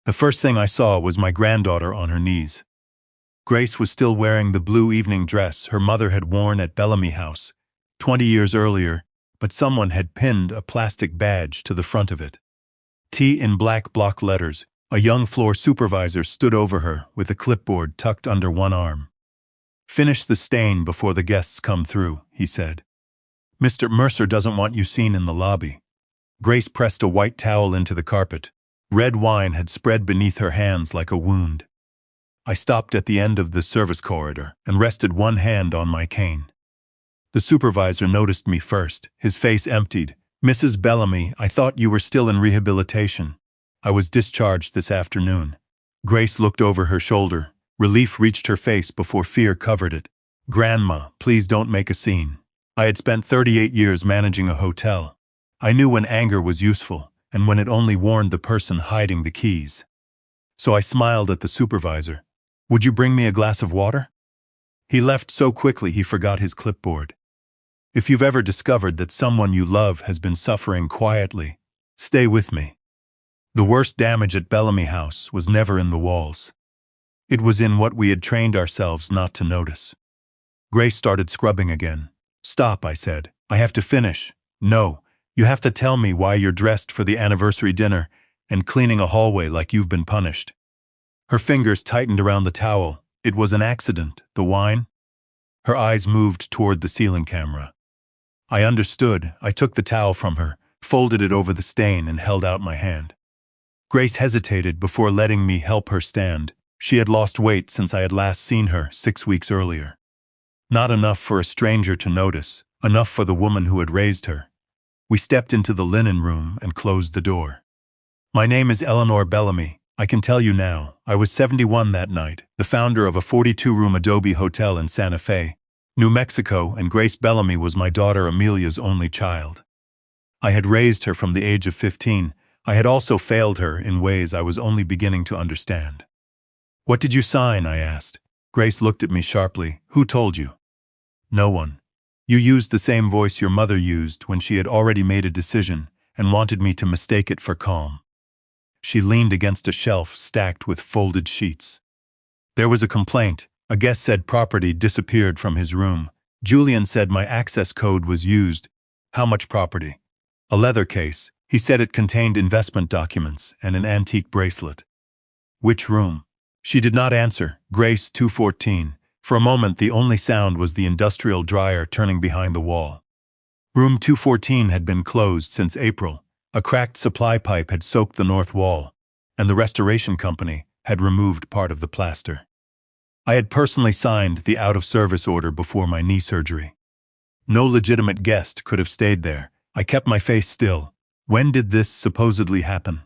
The first thing I saw was my granddaughter on her knees. Grace was still wearing the blue evening dress her mother had worn at Bellamy House 20 years earlier, but someone had pinned a plastic badge to the front of it. T in black block letters. A young floor supervisor stood over her with a clipboard tucked under one arm. "Finish the stain before the guests come through," he said. "Mr. Mercer doesn't want you seen in the lobby." Grace pressed a white towel into the carpet. Red wine had spread beneath her hands like a wound. I stopped at the end of the service corridor and rested one hand on my cane. The supervisor noticed me first, his face emptied. "Mrs. Bellamy, I thought you were still in rehabilitation. I was discharged this afternoon." Grace looked over her shoulder. Relief reached her face before fear covered it. "Grandma, please don't make a scene. I had spent 38 years managing a hotel. I knew when anger was useful, and when it only warned the person hiding the keys." So I smiled at the supervisor. "Would you bring me a glass of water?" He left so quickly he forgot his clipboard. If you've ever discovered that someone you love has been suffering quietly, stay with me. The worst damage at Bellamy House was never in the walls. It was in what we had trained ourselves not to notice. Grace started scrubbing again. "Stop," I said. "I have to finish." "No, you have to tell me why you're dressed for the anniversary dinner and cleaning a hallway like you've been punished." Her fingers tightened around the towel. "It was an accident. The wine?" Her eyes moved toward the ceiling camera. I understood. I took the towel from her, folded it over the stain, and held out my hand. Grace hesitated before letting me help her stand. She had lost weight since I had last seen her 6 weeks earlier. Not enough for a stranger to notice, enough for the woman who had raised her. We stepped into the linen room and closed the door. "My name is Eleanor Bellamy. I can tell you now, I was 71 that night, the founder of a 42-room adobe hotel in Santa Fe, New Mexico, and Grace Bellamy was my daughter Amelia's only child. I had raised her from the age of 15. I had also failed her in ways I was only beginning to understand." "What did you sign?" I asked. Grace looked at me sharply. "Who told you?" "No one. You used the same voice your mother used when she had already made a decision and wanted me to mistake it for calm." She leaned against a shelf stacked with folded sheets. "There was a complaint. A guest said property disappeared from his room. Julian said my access code was used." "How much property?" "A leather case. He said it contained investment documents and an antique bracelet." "Which room?" She did not answer. "Grace 214. For a moment the only sound was the industrial dryer turning behind the wall. Room 214 had been closed since April. A cracked supply pipe had soaked the north wall, and the restoration company had removed part of the plaster. I had personally signed the out-of-service order before my knee surgery. No legitimate guest could have stayed there. I kept my face still. "When did this supposedly happen?"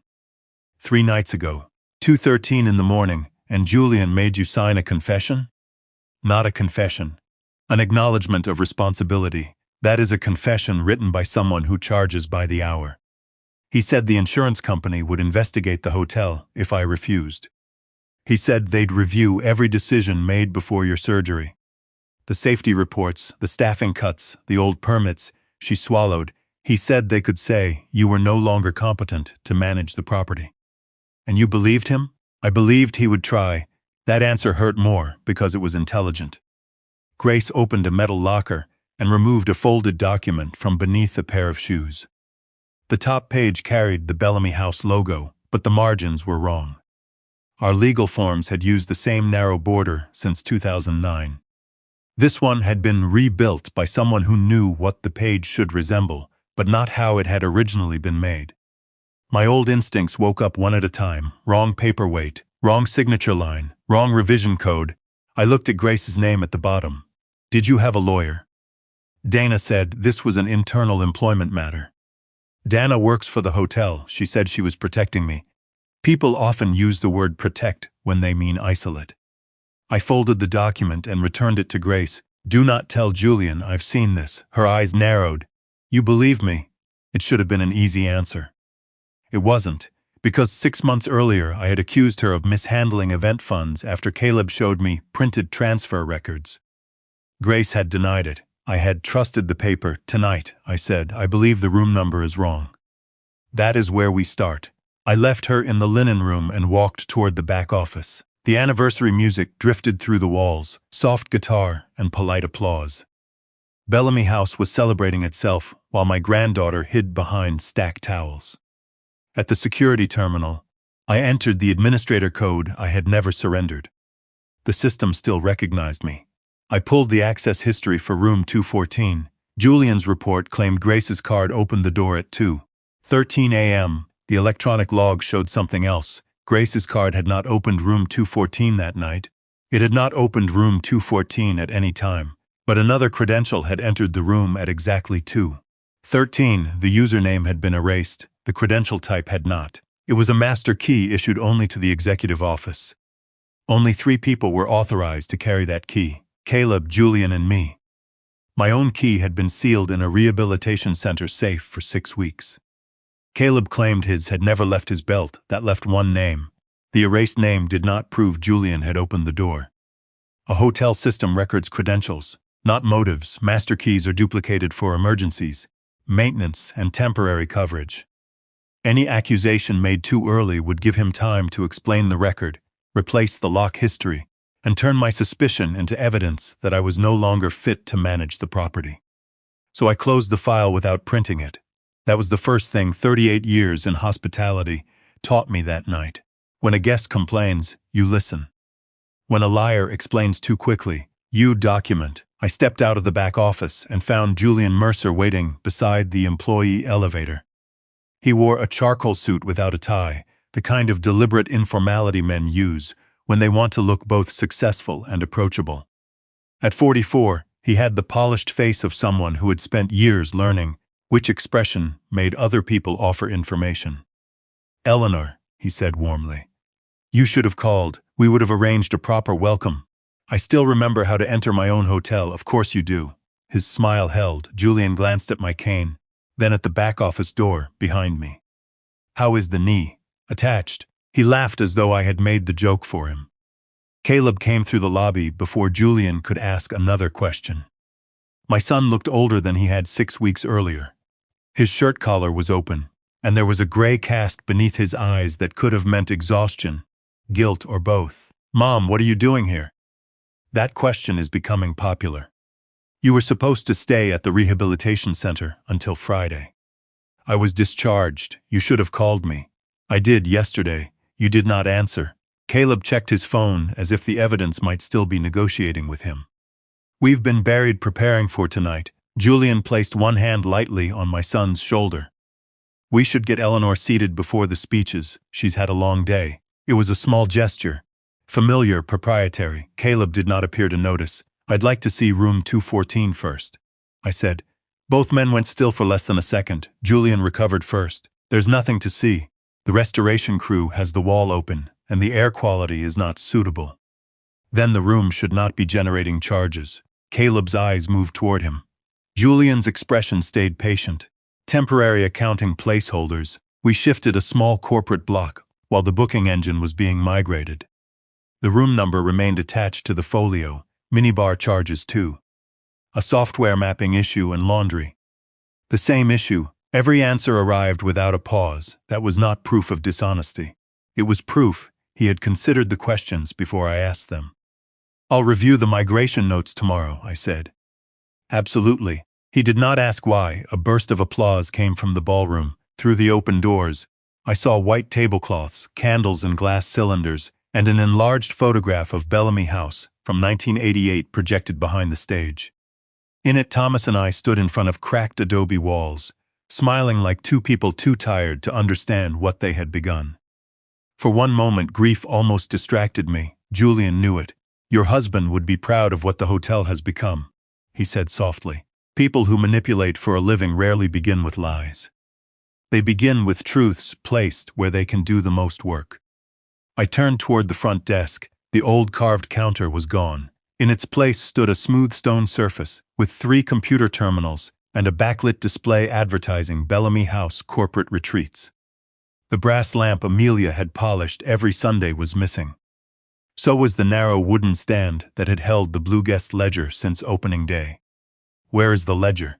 3 nights ago. 2:13 in the morning, and Julian made you sign a confession?" "Not a confession. An acknowledgement of responsibility. That is a confession written by someone who charges by the hour. He said the insurance company would investigate the hotel if I refused. He said they'd review every decision made before your surgery. The safety reports, the staffing cuts, the old permits." She swallowed. "He said they could say you were no longer competent to manage the property." "And you believed him?" "I believed he would try." That answer hurt more because it was intelligent. Grace opened a metal locker and removed a folded document from beneath a pair of shoes. The top page carried the Bellamy House logo, but the margins were wrong. Our legal forms had used the same narrow border since 2009. This one had been rebuilt by someone who knew what the page should resemble, but not how it had originally been made. My old instincts woke up one at a time. Wrong paperweight, wrong signature line, wrong revision code. I looked at Grace's name at the bottom. "Did you have a lawyer?" Dana said this was an internal employment matter. "Dana works for the hotel. She said she was protecting me." People often use the word protect when they mean isolate. I folded the document and returned it to Grace. "Do not tell Julian I've seen this." Her eyes narrowed. "You believe me?" It should have been an easy answer. It wasn't, because 6 months earlier I had accused her of mishandling event funds after Caleb showed me printed transfer records. Grace had denied it. I had trusted the paper. "Tonight," I said, "I believe the room number is wrong." That is where we start. I left her in the linen room and walked toward the back office. The anniversary music drifted through the walls, soft guitar and polite applause. Bellamy House was celebrating itself while my granddaughter hid behind stacked towels. At the security terminal, I entered the administrator code I had never surrendered. The system still recognized me. I pulled the access history for room 214. Julian's report claimed Grace's card opened the door at 2:13 a.m. The electronic log showed something else. Grace's card had not opened room 214 that night. It had not opened room 214 at any time, but another credential had entered the room at exactly 2:13. The username had been erased. The credential type had not. It was a master key issued only to the executive office. Only 3 people were authorized to carry that key: Caleb, Julian, and me. My own key had been sealed in a rehabilitation center safe for 6 weeks. Caleb claimed his had never left his belt. That left one name. The erased name did not prove Julian had opened the door. A hotel system records credentials, not motives. Master keys are duplicated for emergencies, maintenance, and temporary coverage. Any accusation made too early would give him time to explain the record, replace the lock history, and turn my suspicion into evidence that I was no longer fit to manage the property. So I closed the file without printing it. That was the first thing 38 years in hospitality taught me that night. When a guest complains, you listen. When a liar explains too quickly, you document. I stepped out of the back office and found Julian Mercer waiting beside the employee elevator. He wore a charcoal suit without a tie, the kind of deliberate informality men use when they want to look both successful and approachable. At 44, he had the polished face of someone who had spent years learning which expression made other people offer information. "Eleanor," he said warmly, "you should have called. We would have arranged a proper welcome. I still remember how to enter my own hotel. Of course you do." His smile held. Julian glanced at my cane, then at the back office door behind me. "How is the knee?" "Attached." He laughed as though I had made the joke for him. Caleb came through the lobby before Julian could ask another question. My son looked older than he had 6 weeks earlier. His shirt collar was open, and there was a gray cast beneath his eyes that could have meant exhaustion, guilt, or both. "Mom, what are you doing here?" That question is becoming popular. "You were supposed to stay at the rehabilitation center until Friday." "I was discharged. You should have called me." "I did yesterday. You did not answer." Caleb checked his phone as if the evidence might still be negotiating with him. "We've been buried preparing for tonight." Julian placed one hand lightly on my son's shoulder. "We should get Eleanor seated before the speeches. She's had a long day." It was a small gesture. Familiar, proprietary. Caleb did not appear to notice. "I'd like to see room 214 first," I said. Both men went still for less than a second. Julian recovered first. "There's nothing to see. The restoration crew has the wall open, and the air quality is not suitable. Then the room should not be generating charges." Caleb's eyes moved toward him. Julian's expression stayed patient. "Temporary accounting placeholders." We shifted a small corporate block while the booking engine was being migrated. The room number remained attached to the folio. Minibar charges too. A software mapping issue and laundry. The same issue. Every answer arrived without a pause. That was not proof of dishonesty. It was proof he had considered the questions before I asked them. "I'll review the migration notes tomorrow," I said. "Absolutely." He did not ask why. A burst of applause came from the ballroom. Through the open doors, I saw white tablecloths, candles and glass cylinders, and an enlarged photograph of Bellamy House from 1988 projected behind the stage. In it, Thomas and I stood in front of cracked adobe walls, smiling like 2 people too tired to understand what they had begun. For one moment, grief almost distracted me. Julian knew it. "Your husband would be proud of what the hotel has become," he said softly. "People who manipulate for a living rarely begin with lies. They begin with truths placed where they can do the most work." I turned toward the front desk. The old carved counter was gone. In its place stood a smooth stone surface with 3 computer terminals and a backlit display advertising Bellamy House corporate retreats. The brass lamp Amelia had polished every Sunday was missing. So was the narrow wooden stand that had held the Blue Guest ledger since opening day. "Where is the ledger?"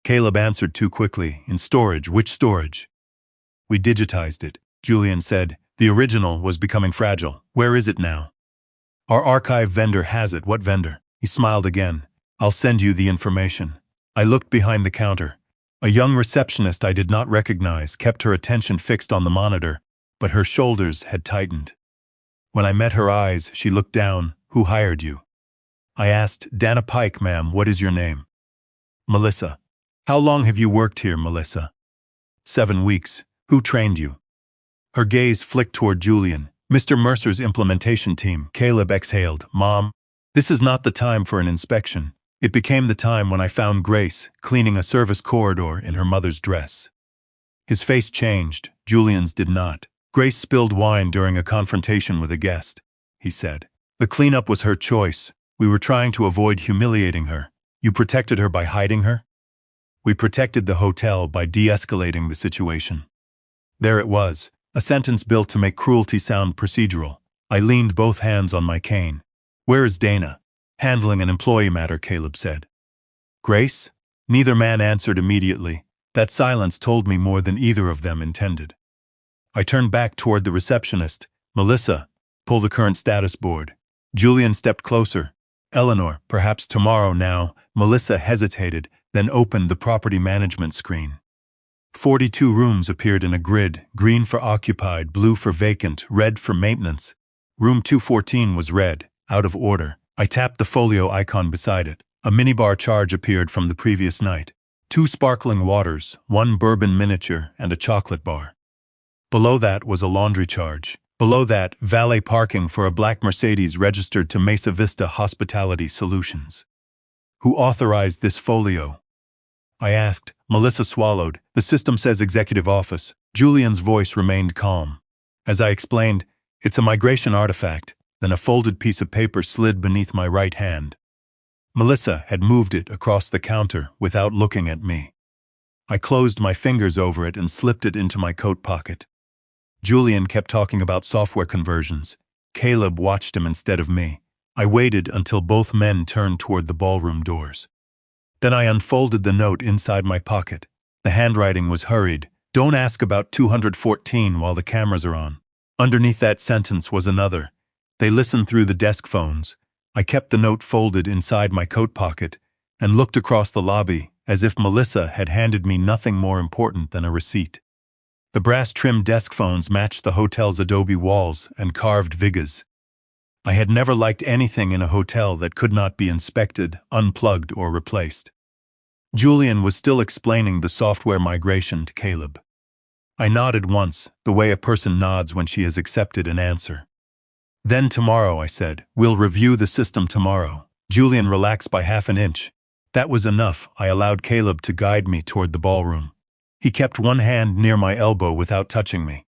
Caleb answered too quickly. "In storage." "Which storage?" "We digitized it." Julian said. The original was becoming fragile. Where is it now? Our archive vendor has it. What vendor? He smiled again. I'll send you the information. I looked behind the counter. A young receptionist I did not recognize kept her attention fixed on the monitor, but her shoulders had tightened. When I met her eyes, she looked down. Who hired you? I asked. Dana Pike, ma'am. What is your name? Melissa. How long have you worked here, Melissa? 7 weeks. Who trained you? Her gaze flicked toward Julian. Mr. Mercer's implementation team. Caleb exhaled. Mom, this is not the time for an inspection. It became the time when I found Grace cleaning a service corridor in her mother's dress. His face changed. Julian's did not. Grace spilled wine during a confrontation with a guest, he said. The cleanup was her choice. We were trying to avoid humiliating her. You protected her by hiding her? We protected the hotel by de-escalating the situation. There it was, a sentence built to make cruelty sound procedural. I leaned both hands on my cane. Where is Dana? Handling an employee matter, Caleb said. Grace? Neither man answered immediately. That silence told me more than either of them intended. I turned back toward the receptionist. Melissa, pull the current status board. Julian stepped closer. Eleanor, perhaps tomorrow now. Melissa hesitated, then opened the property management screen. 42 rooms appeared in a grid, green for occupied, blue for vacant, red for maintenance. Room 214 was red, out of order. I tapped the folio icon beside it. A minibar charge appeared from the previous night. 2 sparkling waters, 1 bourbon miniature, and a chocolate bar. Below that was a laundry charge. Below that, valet parking for a black Mercedes registered to Mesa Vista Hospitality Solutions. Who authorized this folio? I asked. Melissa swallowed. The system says executive office. Julian's voice remained calm. As I explained, it's a migration artifact. Then a folded piece of paper slid beneath my right hand. Melissa had moved it across the counter without looking at me. I closed my fingers over it and slipped it into my coat pocket. Julian kept talking about software conversions. Caleb watched him instead of me. I waited until both men turned toward the ballroom doors. Then I unfolded the note inside my pocket. The handwriting was hurried. Don't ask about 214 while the cameras are on. Underneath that sentence was another. They listened through the desk phones. I kept the note folded inside my coat pocket and looked across the lobby as if Melissa had handed me nothing more important than a receipt. The brass-trimmed desk phones matched the hotel's adobe walls and carved vigas. I had never liked anything in a hotel that could not be inspected, unplugged, or replaced. Julian was still explaining the software migration to Caleb. I nodded once, the way a person nods when she has accepted an answer. Then tomorrow, I said, we'll review the system tomorrow. Julian relaxed by half an inch. That was enough. I allowed Caleb to guide me toward the ballroom. He kept one hand near my elbow without touching me.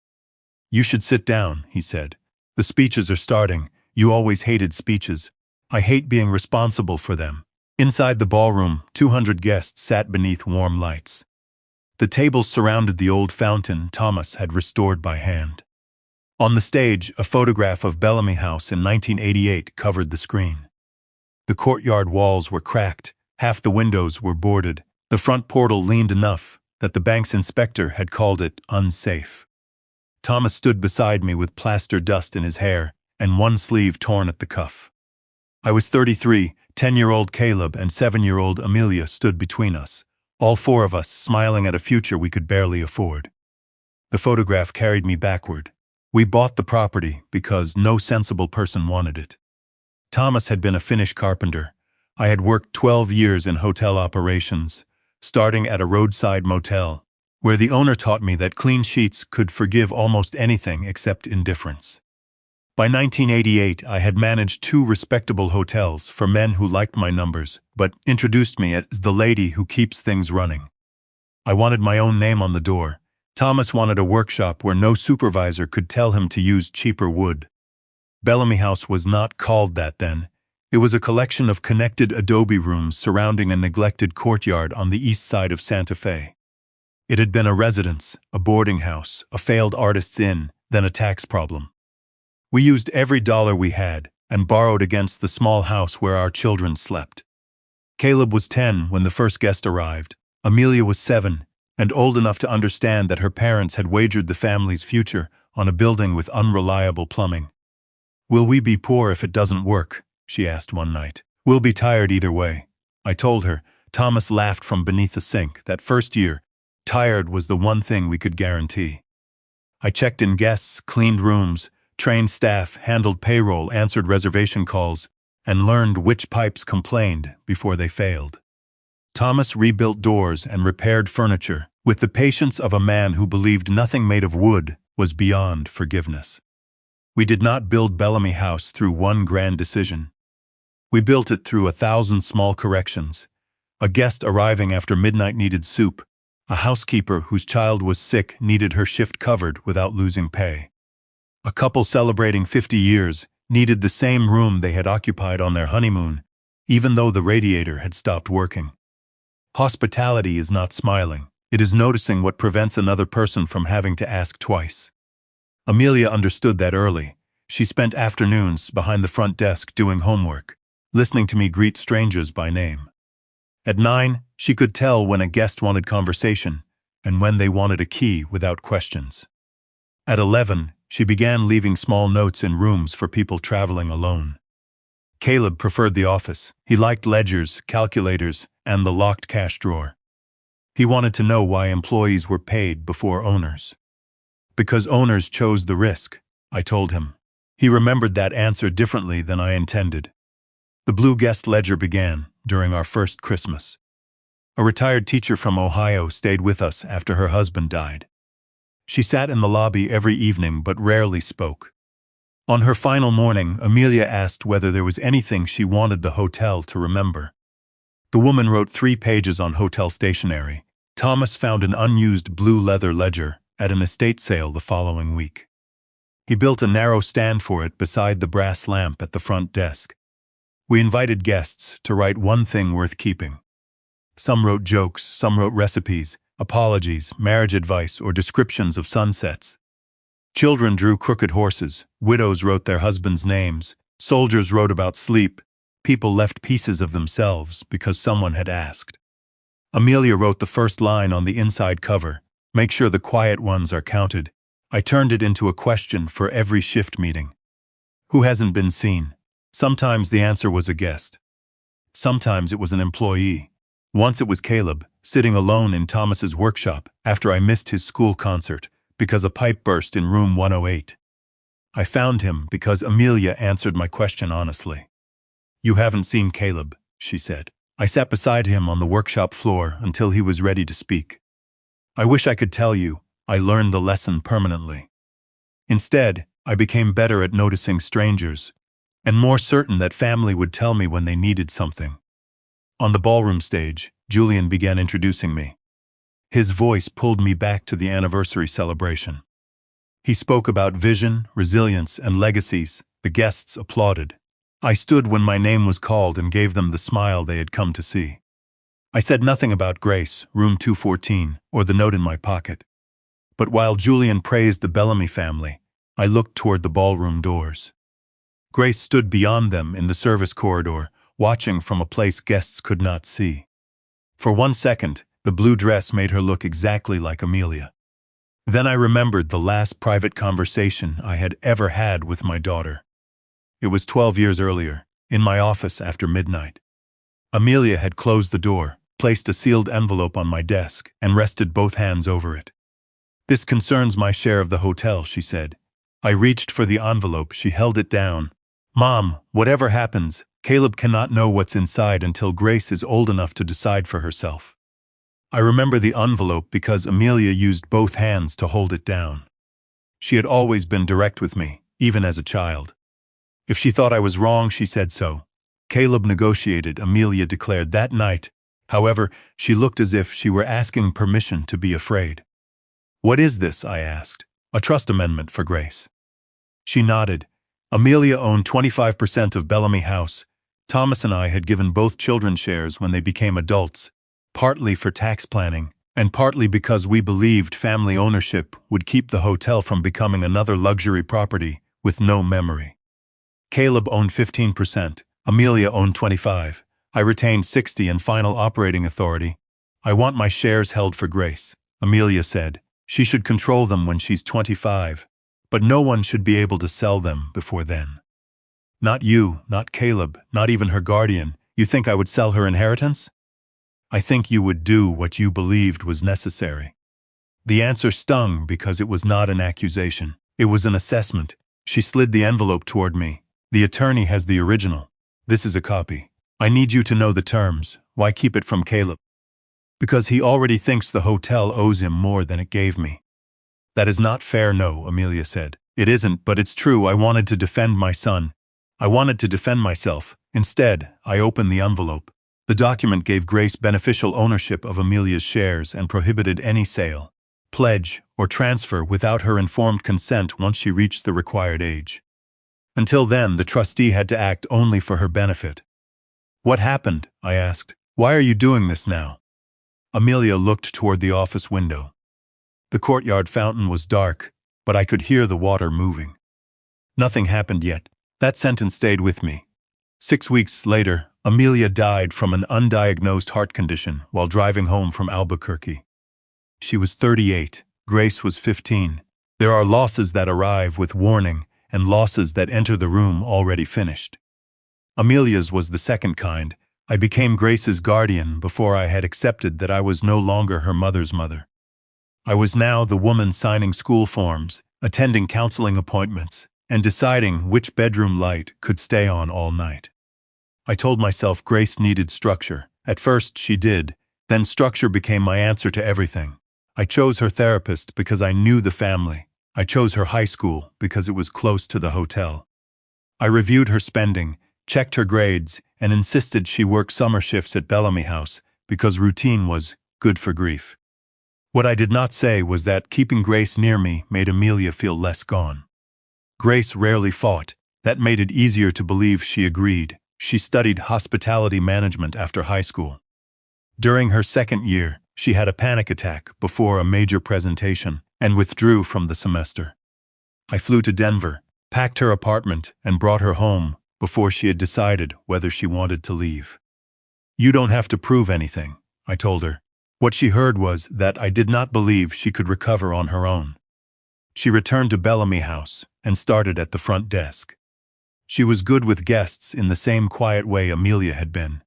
You should sit down, he said. The speeches are starting. You always hated speeches. I hate being responsible for them. Inside the ballroom, 200 guests sat beneath warm lights. The tables surrounded the old fountain Thomas had restored by hand. On the stage, a photograph of Bellamy House in 1988 covered the screen. The courtyard walls were cracked, half the windows were boarded. The front portal leaned enough that the bank's inspector had called it unsafe. Thomas stood beside me with plaster dust in his hair and one sleeve torn at the cuff. I was 33, 10-year-old Caleb and 7-year-old Amelia stood between us, all 4 of us smiling at a future we could barely afford. The photograph carried me backward. We bought the property because no sensible person wanted it. Thomas had been a Finnish carpenter. I had worked 12 years in hotel operations, starting at a roadside motel, where the owner taught me that clean sheets could forgive almost anything except indifference. By 1988, I had managed 2 respectable hotels for men who liked my numbers, but introduced me as the lady who keeps things running. I wanted my own name on the door. Thomas wanted a workshop where no supervisor could tell him to use cheaper wood. Bellamy House was not called that then. It was a collection of connected adobe rooms surrounding a neglected courtyard on the east side of Santa Fe. It had been a residence, a boarding house, a failed artist's inn, then a tax problem. We used every dollar we had and borrowed against the small house where our children slept. Caleb was 10 when the first guest arrived. Amelia was 7 and old enough to understand that her parents had wagered the family's future on a building with unreliable plumbing. "Will we be poor if it doesn't work?" she asked one night. "We'll be tired either way," I told her. Thomas laughed from beneath the sink. That first year, tired was the one thing we could guarantee. I checked in guests, cleaned rooms, trained staff, handled payroll, answered reservation calls, and learned which pipes complained before they failed. Thomas rebuilt doors and repaired furniture with the patience of a man who believed nothing made of wood was beyond forgiveness. We did not build Bellamy House through one grand decision. We built it through 1,000 small corrections. A guest arriving after midnight needed soup. A housekeeper whose child was sick needed her shift covered without losing pay. A couple celebrating 50 years needed the same room they had occupied on their honeymoon, even though the radiator had stopped working. Hospitality is not smiling. It is noticing what prevents another person from having to ask twice. Amelia understood that early. She spent afternoons behind the front desk doing homework, listening to me greet strangers by name. At 9, she could tell when a guest wanted conversation and when they wanted a key without questions. At 11, she began leaving small notes in rooms for people traveling alone. Caleb preferred the office. He liked ledgers, calculators, and the locked cash drawer. He wanted to know why employees were paid before owners. "Because owners chose the risk," I told him. He remembered that answer differently than I intended. The blue guest ledger began during our first Christmas. A retired teacher from Ohio stayed with us after her husband died. She sat in the lobby every evening but rarely spoke. On her final morning, Amelia asked whether there was anything she wanted the hotel to remember. The woman wrote 3 pages on hotel stationery. Thomas found an unused blue leather ledger at an estate sale the following week. He built a narrow stand for it beside the brass lamp at the front desk. We invited guests to write one thing worth keeping. Some wrote jokes, some wrote recipes, apologies, marriage advice, or descriptions of sunsets. Children drew crooked horses, widows wrote their husbands' names, soldiers wrote about sleep, people left pieces of themselves because someone had asked. Amelia wrote the first line on the inside cover, "Make sure the quiet ones are counted." I turned it into a question for every shift meeting. Who hasn't been seen? Sometimes the answer was a guest. Sometimes it was an employee. Once it was Caleb, sitting alone in Thomas's workshop after I missed his school concert because a pipe burst in room 108. I found him because Amelia answered my question honestly. "You haven't seen Caleb," she said. I sat beside him on the workshop floor until he was ready to speak. I wish I could tell you I learned the lesson permanently. Instead, I became better at noticing strangers, and more certain that family would tell me when they needed something. On the ballroom stage, Julian began introducing me. His voice pulled me back to the anniversary celebration. He spoke about vision, resilience, and legacies. The guests applauded. I stood when my name was called and gave them the smile they had come to see. I said nothing about Grace, room 214, or the note in my pocket. But while Julian praised the Bellamy family, I looked toward the ballroom doors. Grace stood beyond them in the service corridor, watching from a place guests could not see. For 1 second, the blue dress made her look exactly like Amelia. Then I remembered the last private conversation I had ever had with my daughter. It was 12 years earlier, in my office after midnight. Amelia had closed the door, placed a sealed envelope on my desk, and rested both hands over it. "This concerns my share of the hotel," she said. I reached for the envelope. She held it down. "Mom, whatever happens, Caleb cannot know what's inside until Grace is old enough to decide for herself." I remember the envelope because Amelia used both hands to hold it down. She had always been direct with me, even as a child. If she thought I was wrong, she said so. Caleb negotiated, Amelia declared that night. However, she looked as if she were asking permission to be afraid. "What is this?" I asked. "A trust amendment for Grace." She nodded. Amelia owned 25% of Bellamy House. Thomas and I had given both children shares when they became adults, partly for tax planning, and partly because we believed family ownership would keep the hotel from becoming another luxury property with no memory. Caleb owned 15%. Amelia owned 25%. I retained 60% and final operating authority. "I want my shares held for Grace," Amelia said. "She should control them when she's 25. but no one should be able to sell them before then. Not you, not Caleb, not even her guardian. You think I would sell her inheritance? I think you would do what you believed was necessary. The answer stung because it was not an accusation. It was an assessment. She slid the envelope toward me. The attorney has the original. This is a copy. I need you to know the terms. Why keep it from Caleb? Because he already thinks the hotel owes him more than it gave me. That is not fair, no, Amelia said. It isn't, but it's true. I wanted to defend my son. I wanted to defend myself. Instead, I opened the envelope. The document gave Grace beneficial ownership of Amelia's shares and prohibited any sale, pledge, or transfer without her informed consent once she reached the required age. Until then, the trustee had to act only for her benefit. What happened? I asked. Why are you doing this now? Amelia looked toward the office window. The courtyard fountain was dark, but I could hear the water moving. Nothing happened yet. That sentence stayed with me. 6 weeks later, Amelia died from an undiagnosed heart condition while driving home from Albuquerque. She was 38. Grace was 15. There are losses that arrive with warning and losses that enter the room already finished. Amelia's was the second kind. I became Grace's guardian before I had accepted that I was no longer her mother's mother. I was now the woman signing school forms, attending counseling appointments, and deciding which bedroom light could stay on all night. I told myself Grace needed structure. At first she did, then structure became my answer to everything. I chose her therapist because I knew the family. I chose her high school because it was close to the hotel. I reviewed her spending, checked her grades, and insisted she work summer shifts at Bellamy House because routine was good for grief. What I did not say was that keeping Grace near me made Amelia feel less gone. Grace rarely fought. That made it easier to believe she agreed. She studied hospitality management after high school. During her second year, she had a panic attack before a major presentation and withdrew from the semester. I flew to Denver, packed her apartment, and brought her home before she had decided whether she wanted to leave. You don't have to prove anything, I told her. What she heard was that I did not believe she could recover on her own. She returned to Bellamy House and started at the front desk. She was good with guests in the same quiet way Amelia had been.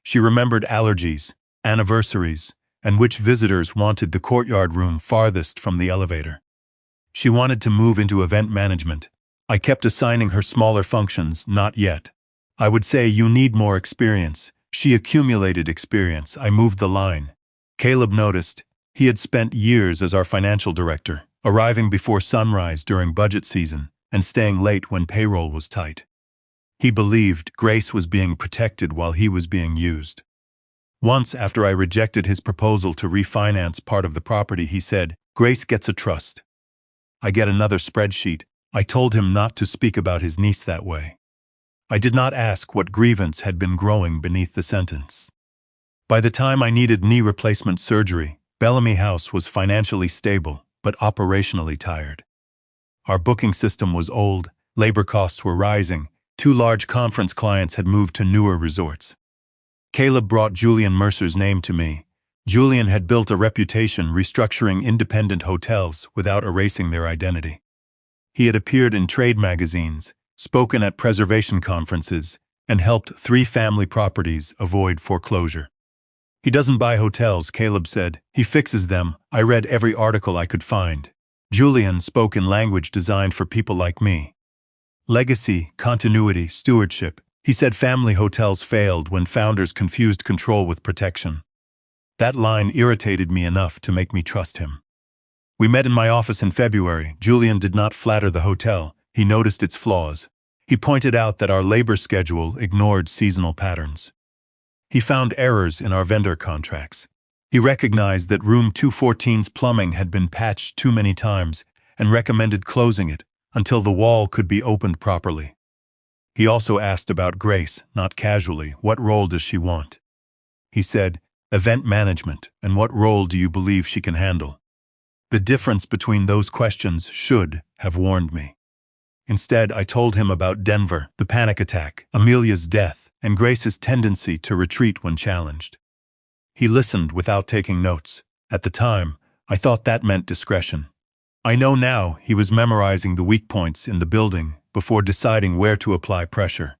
She remembered allergies, anniversaries, and which visitors wanted the courtyard room farthest from the elevator. She wanted to move into event management. I kept assigning her smaller functions, not yet. I would say you need more experience. She accumulated experience. I moved the line. Caleb noticed. He had spent years as our financial director, arriving before sunrise during budget season and staying late when payroll was tight. He believed Grace was being protected while he was being used. Once, after I rejected his proposal to refinance part of the property, he said, "Grace gets a trust." I get another spreadsheet. I told him not to speak about his niece that way. I did not ask what grievance had been growing beneath the sentence. By the time I needed knee replacement surgery, Bellamy House was financially stable, but operationally tired. Our booking system was old, labor costs were rising, 2 large conference clients had moved to newer resorts. Caleb brought Julian Mercer's name to me. Julian had built a reputation restructuring independent hotels without erasing their identity. He had appeared in trade magazines, spoken at preservation conferences, and helped 3 family properties avoid foreclosure. He doesn't buy hotels, Caleb said. He fixes them. I read every article I could find. Julian spoke in language designed for people like me. Legacy, continuity, stewardship. He said family hotels failed when founders confused control with protection. That line irritated me enough to make me trust him. We met in my office in February. Julian did not flatter the hotel. He noticed its flaws. He pointed out that our labor schedule ignored seasonal patterns. He found errors in our vendor contracts. He recognized that room 214's plumbing had been patched too many times and recommended closing it until the wall could be opened properly. He also asked about Grace, not casually, what role does she want? He said, event management, and what role do you believe she can handle? The difference between those questions should have warned me. Instead, I told him about Denver, the panic attack, Amelia's death, and Grace's tendency to retreat when challenged. He listened without taking notes. At the time, I thought that meant discretion. I know now he was memorizing the weak points in the building before deciding where to apply pressure.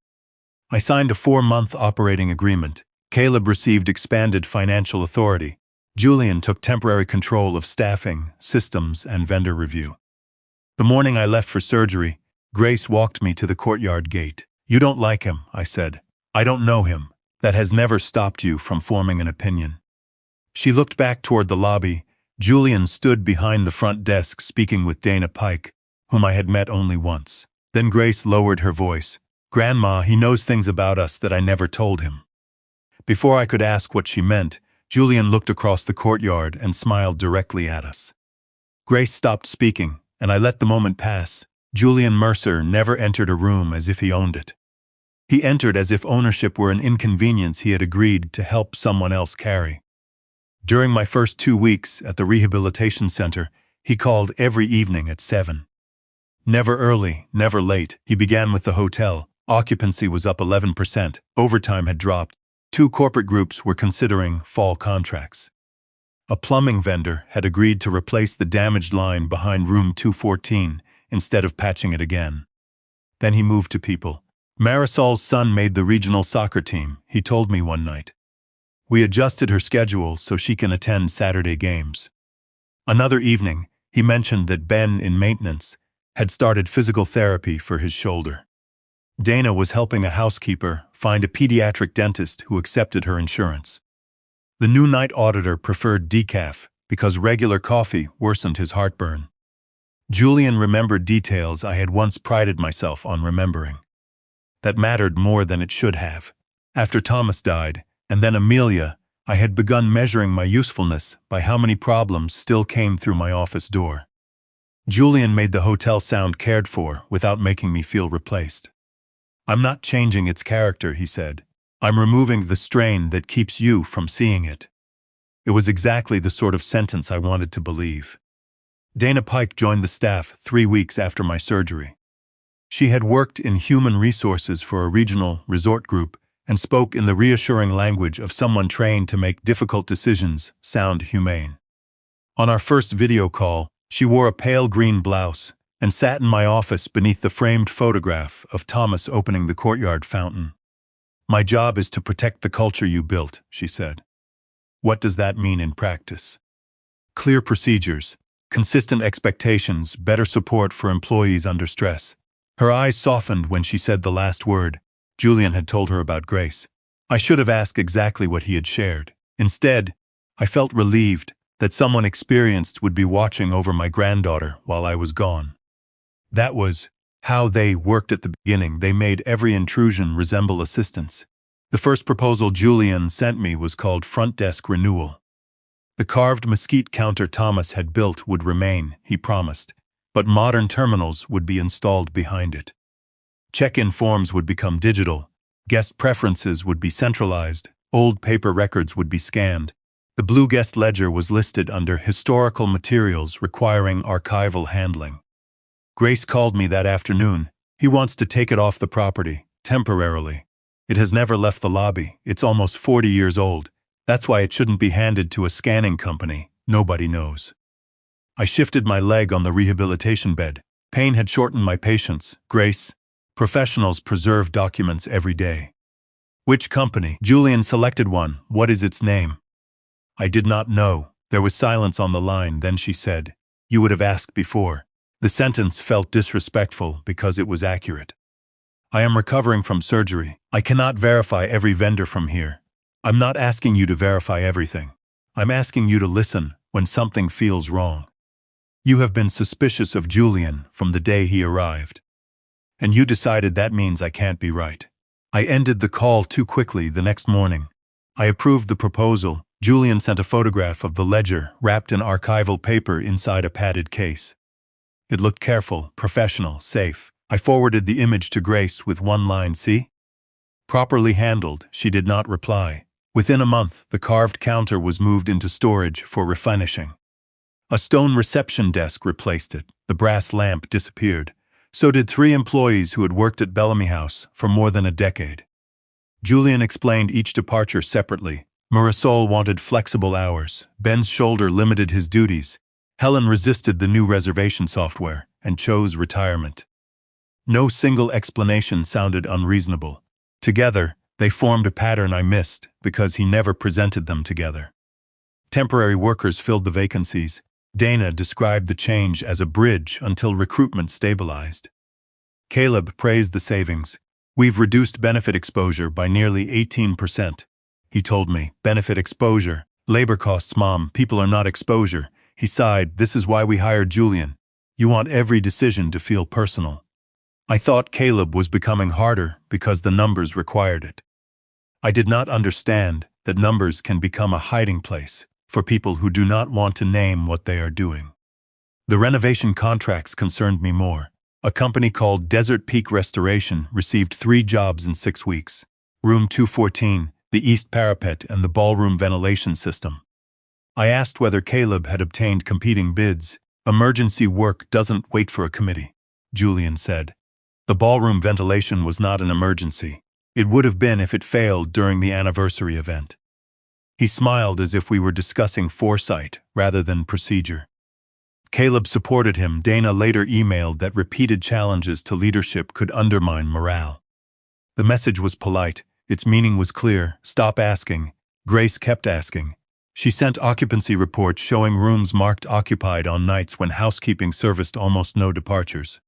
I signed a 4-month operating agreement. Caleb received expanded financial authority. Julian took temporary control of staffing, systems, and vendor review. The morning I left for surgery, Grace walked me to the courtyard gate. "You don't like him," I said. "I don't know him. That has never stopped you from forming an opinion." She looked back toward the lobby. Julian stood behind the front desk speaking with Dana Pike, whom I had met only once. Then Grace lowered her voice. "Grandma, he knows things about us that I never told him." Before I could ask what she meant, Julian looked across the courtyard and smiled directly at us. Grace stopped speaking, and I let the moment pass. Julian Mercer never entered a room as if he owned it. He entered as if ownership were an inconvenience he had agreed to help someone else carry. During my first 2 weeks at the rehabilitation center, he called every evening at 7. Never early, never late. He began with the hotel. Occupancy was up 11%. Overtime had dropped. 2 corporate groups were considering fall contracts. A plumbing vendor had agreed to replace the damaged line behind room 214 instead of patching it again. Then he moved to people. Marisol's son made the regional soccer team, he told me one night. We adjusted her schedule so she can attend Saturday games. Another evening, he mentioned that Ben, in maintenance, had started physical therapy for his shoulder. Dana was helping a housekeeper find a pediatric dentist who accepted her insurance. The new night auditor preferred decaf because regular coffee worsened his heartburn. Julian remembered details I had once prided myself on remembering. That mattered more than it should have. After Thomas died, and then Amelia, I had begun measuring my usefulness by how many problems still came through my office door. Julian made the hotel sound cared for without making me feel replaced. "I'm not changing its character," he said. "I'm removing the strain that keeps you from seeing it." It was exactly the sort of sentence I wanted to believe. Dana Pike joined the staff 3 weeks after my surgery. She had worked in human resources for a regional resort group and spoke in the reassuring language of someone trained to make difficult decisions sound humane. On our first video call, she wore a pale green blouse and sat in my office beneath the framed photograph of Thomas opening the courtyard fountain. "My job is to protect the culture you built," she said. "What does that mean in practice?" "Clear procedures, consistent expectations, better support for employees under stress." Her eyes softened when she said the last word. Julian had told her about Grace. I should have asked exactly what he had shared. Instead, I felt relieved that someone experienced would be watching over my granddaughter while I was gone. That was how they worked at the beginning. They made every intrusion resemble assistance. The first proposal Julian sent me was called Front Desk Renewal. The carved mesquite counter Thomas had built would remain, he promised, but modern terminals would be installed behind it. Check-in forms would become digital, guest preferences would be centralized, old paper records would be scanned. The Blue Guest Ledger was listed under historical materials requiring archival handling. Grace called me that afternoon. "He wants to take it off the property, temporarily. It has never left the lobby. It's almost 40 years old. That's why it shouldn't be handed to a scanning company. Nobody knows." I shifted my leg on the rehabilitation bed. Pain had shortened my patience. "Grace, professionals preserve documents every day." "Which company?" Julian selected one. "What is its name?" I did not know. There was silence on the line. Then she said, "You would have asked before." The sentence felt disrespectful because it was accurate. "I am recovering from surgery. I cannot verify every vendor from here." "I'm not asking you to verify everything. I'm asking you to listen when something feels wrong. You have been suspicious of Julian from the day he arrived. And you decided that means I can't be right." I ended the call too quickly the next morning. I approved the proposal. Julian sent a photograph of the ledger wrapped in archival paper inside a padded case. It looked careful, professional, safe. I forwarded the image to Grace with one line, "See? Properly handled." She did not reply. Within a month, the carved counter was moved into storage for refinishing. A stone reception desk replaced it. The brass lamp disappeared. So did 3 employees who had worked at Bellamy House for more than a decade. Julian explained each departure separately. Mercer wanted flexible hours. Ben's shoulder limited his duties. Helen resisted the new reservation software and chose retirement. No single explanation sounded unreasonable. Together, they formed a pattern I missed because he never presented them together. Temporary workers filled the vacancies. Dana described the change as a bridge until recruitment stabilized. Caleb praised the savings. We've reduced benefit exposure by nearly 18%. He told me, benefit exposure. Labor costs, Mom, people are not exposure. He sighed, this is why we hired Julian. You want every decision to feel personal. I thought Caleb was becoming harder because the numbers required it. I did not understand that numbers can become a hiding place for people who do not want to name what they are doing. The renovation contracts concerned me more. A company called Desert Peak Restoration received 3 jobs in 6 weeks. Room 214, the east parapet, and the ballroom ventilation system. I asked whether Caleb had obtained competing bids. Emergency work doesn't wait for a committee, Julian said. The ballroom ventilation was not an emergency. It would have been if it failed during the anniversary event. He smiled as if we were discussing foresight rather than procedure. Caleb supported him. Dana later emailed that repeated challenges to leadership could undermine morale. The message was polite. Its meaning was clear. Stop asking. Grace kept asking. She sent occupancy reports showing rooms marked occupied on nights when housekeeping serviced almost no departures.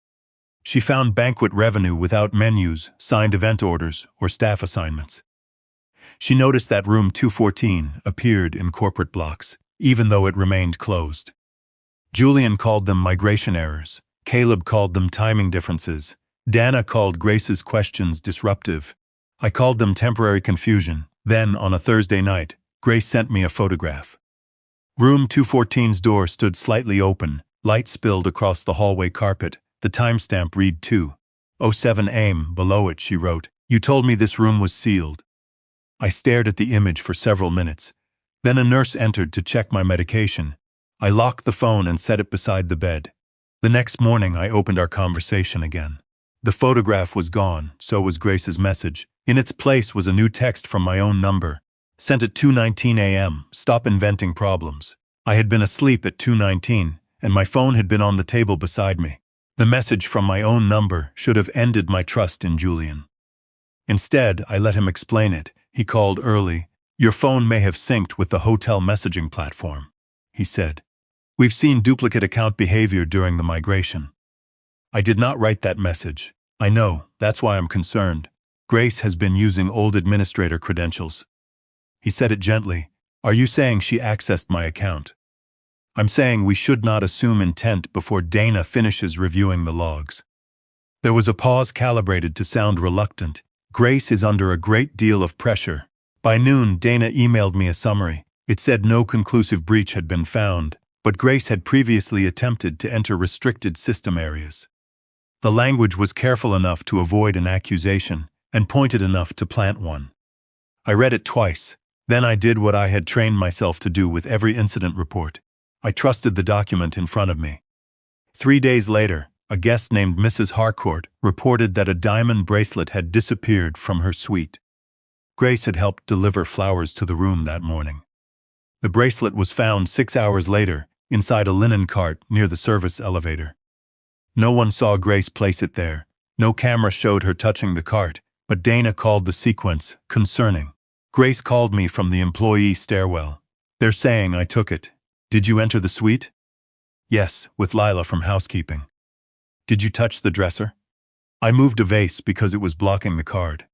She found banquet revenue without menus, signed event orders, or staff assignments. She noticed that room 214 appeared in corporate blocks, even though it remained closed. Julian called them migration errors. Caleb called them timing differences. Dana called Grace's questions disruptive. I called them temporary confusion. Then, on a Thursday night, Grace sent me a photograph. Room 214's door stood slightly open. Light spilled across the hallway carpet. The timestamp read 2:07 a.m. Below it, she wrote, "You told me this room was sealed." I stared at the image for several minutes. Then a nurse entered to check my medication. I locked the phone and set it beside the bed. The next morning, I opened our conversation again. The photograph was gone, so was Grace's message. In its place was a new text from my own number. Sent at 2:19 a.m., stop inventing problems. I had been asleep at 2:19, and my phone had been on the table beside me. The message from my own number should have ended my trust in Julian. Instead, I let him explain it. He called early. Your phone may have synced with the hotel messaging platform, he said. We've seen duplicate account behavior during the migration. I did not write that message. I know, that's why I'm concerned. Grace has been using old administrator credentials. He said it gently. Are you saying she accessed my account? I'm saying we should not assume intent before Dana finishes reviewing the logs. There was a pause calibrated to sound reluctant. Grace is under a great deal of pressure. By noon, Dana emailed me a summary. It said no conclusive breach had been found, but Grace had previously attempted to enter restricted system areas. The language was careful enough to avoid an accusation and pointed enough to plant one. I read it twice. Then I did what I had trained myself to do with every incident report. I trusted the document in front of me. 3 days later, a guest named Mrs. Harcourt reported that a diamond bracelet had disappeared from her suite. Grace had helped deliver flowers to the room that morning. The bracelet was found 6 hours later, inside a linen cart near the service elevator. No one saw Grace place it there. No camera showed her touching the cart, but Dana called the sequence concerning. Grace called me from the employee stairwell. They're saying I took it. Did you enter the suite? Yes, with Lila from housekeeping. Did you touch the dresser? I moved a vase because it was blocking the card.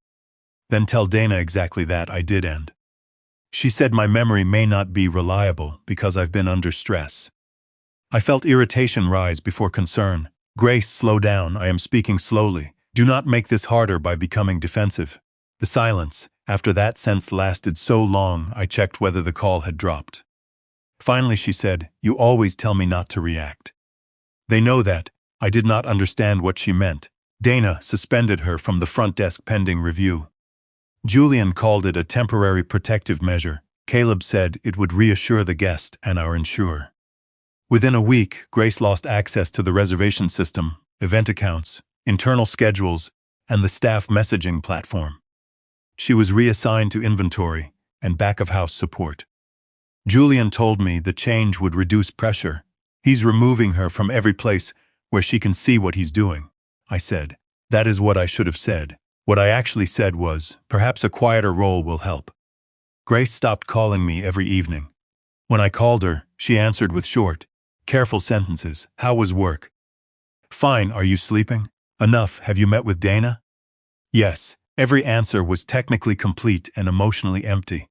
Then tell Dana exactly that I did end. She said my memory may not be reliable because I've been under stress. I felt irritation rise before concern. Grace, slow down, I am speaking slowly. Do not make this harder by becoming defensive. The silence, after that sense lasted so long, I checked whether the call had dropped. Finally she said, you always tell me not to react. They know that. I did not understand what she meant. Dana suspended her from the front desk pending review. Julian called it a temporary protective measure. Caleb said it would reassure the guest and our insurer. Within a week, Grace lost access to the reservation system, event accounts, internal schedules, and the staff messaging platform. She was reassigned to inventory and back-of-house support. Julian told me the change would reduce pressure, He's removing her from every place where she can see what he's doing, I said. That is what I should have said. What I actually said was, perhaps a quieter role will help. Grace stopped calling me every evening. When I called her, she answered with short, careful sentences. How was work? Fine, are you sleeping? Enough, have you met with Dana? Yes, every answer was technically complete and emotionally empty.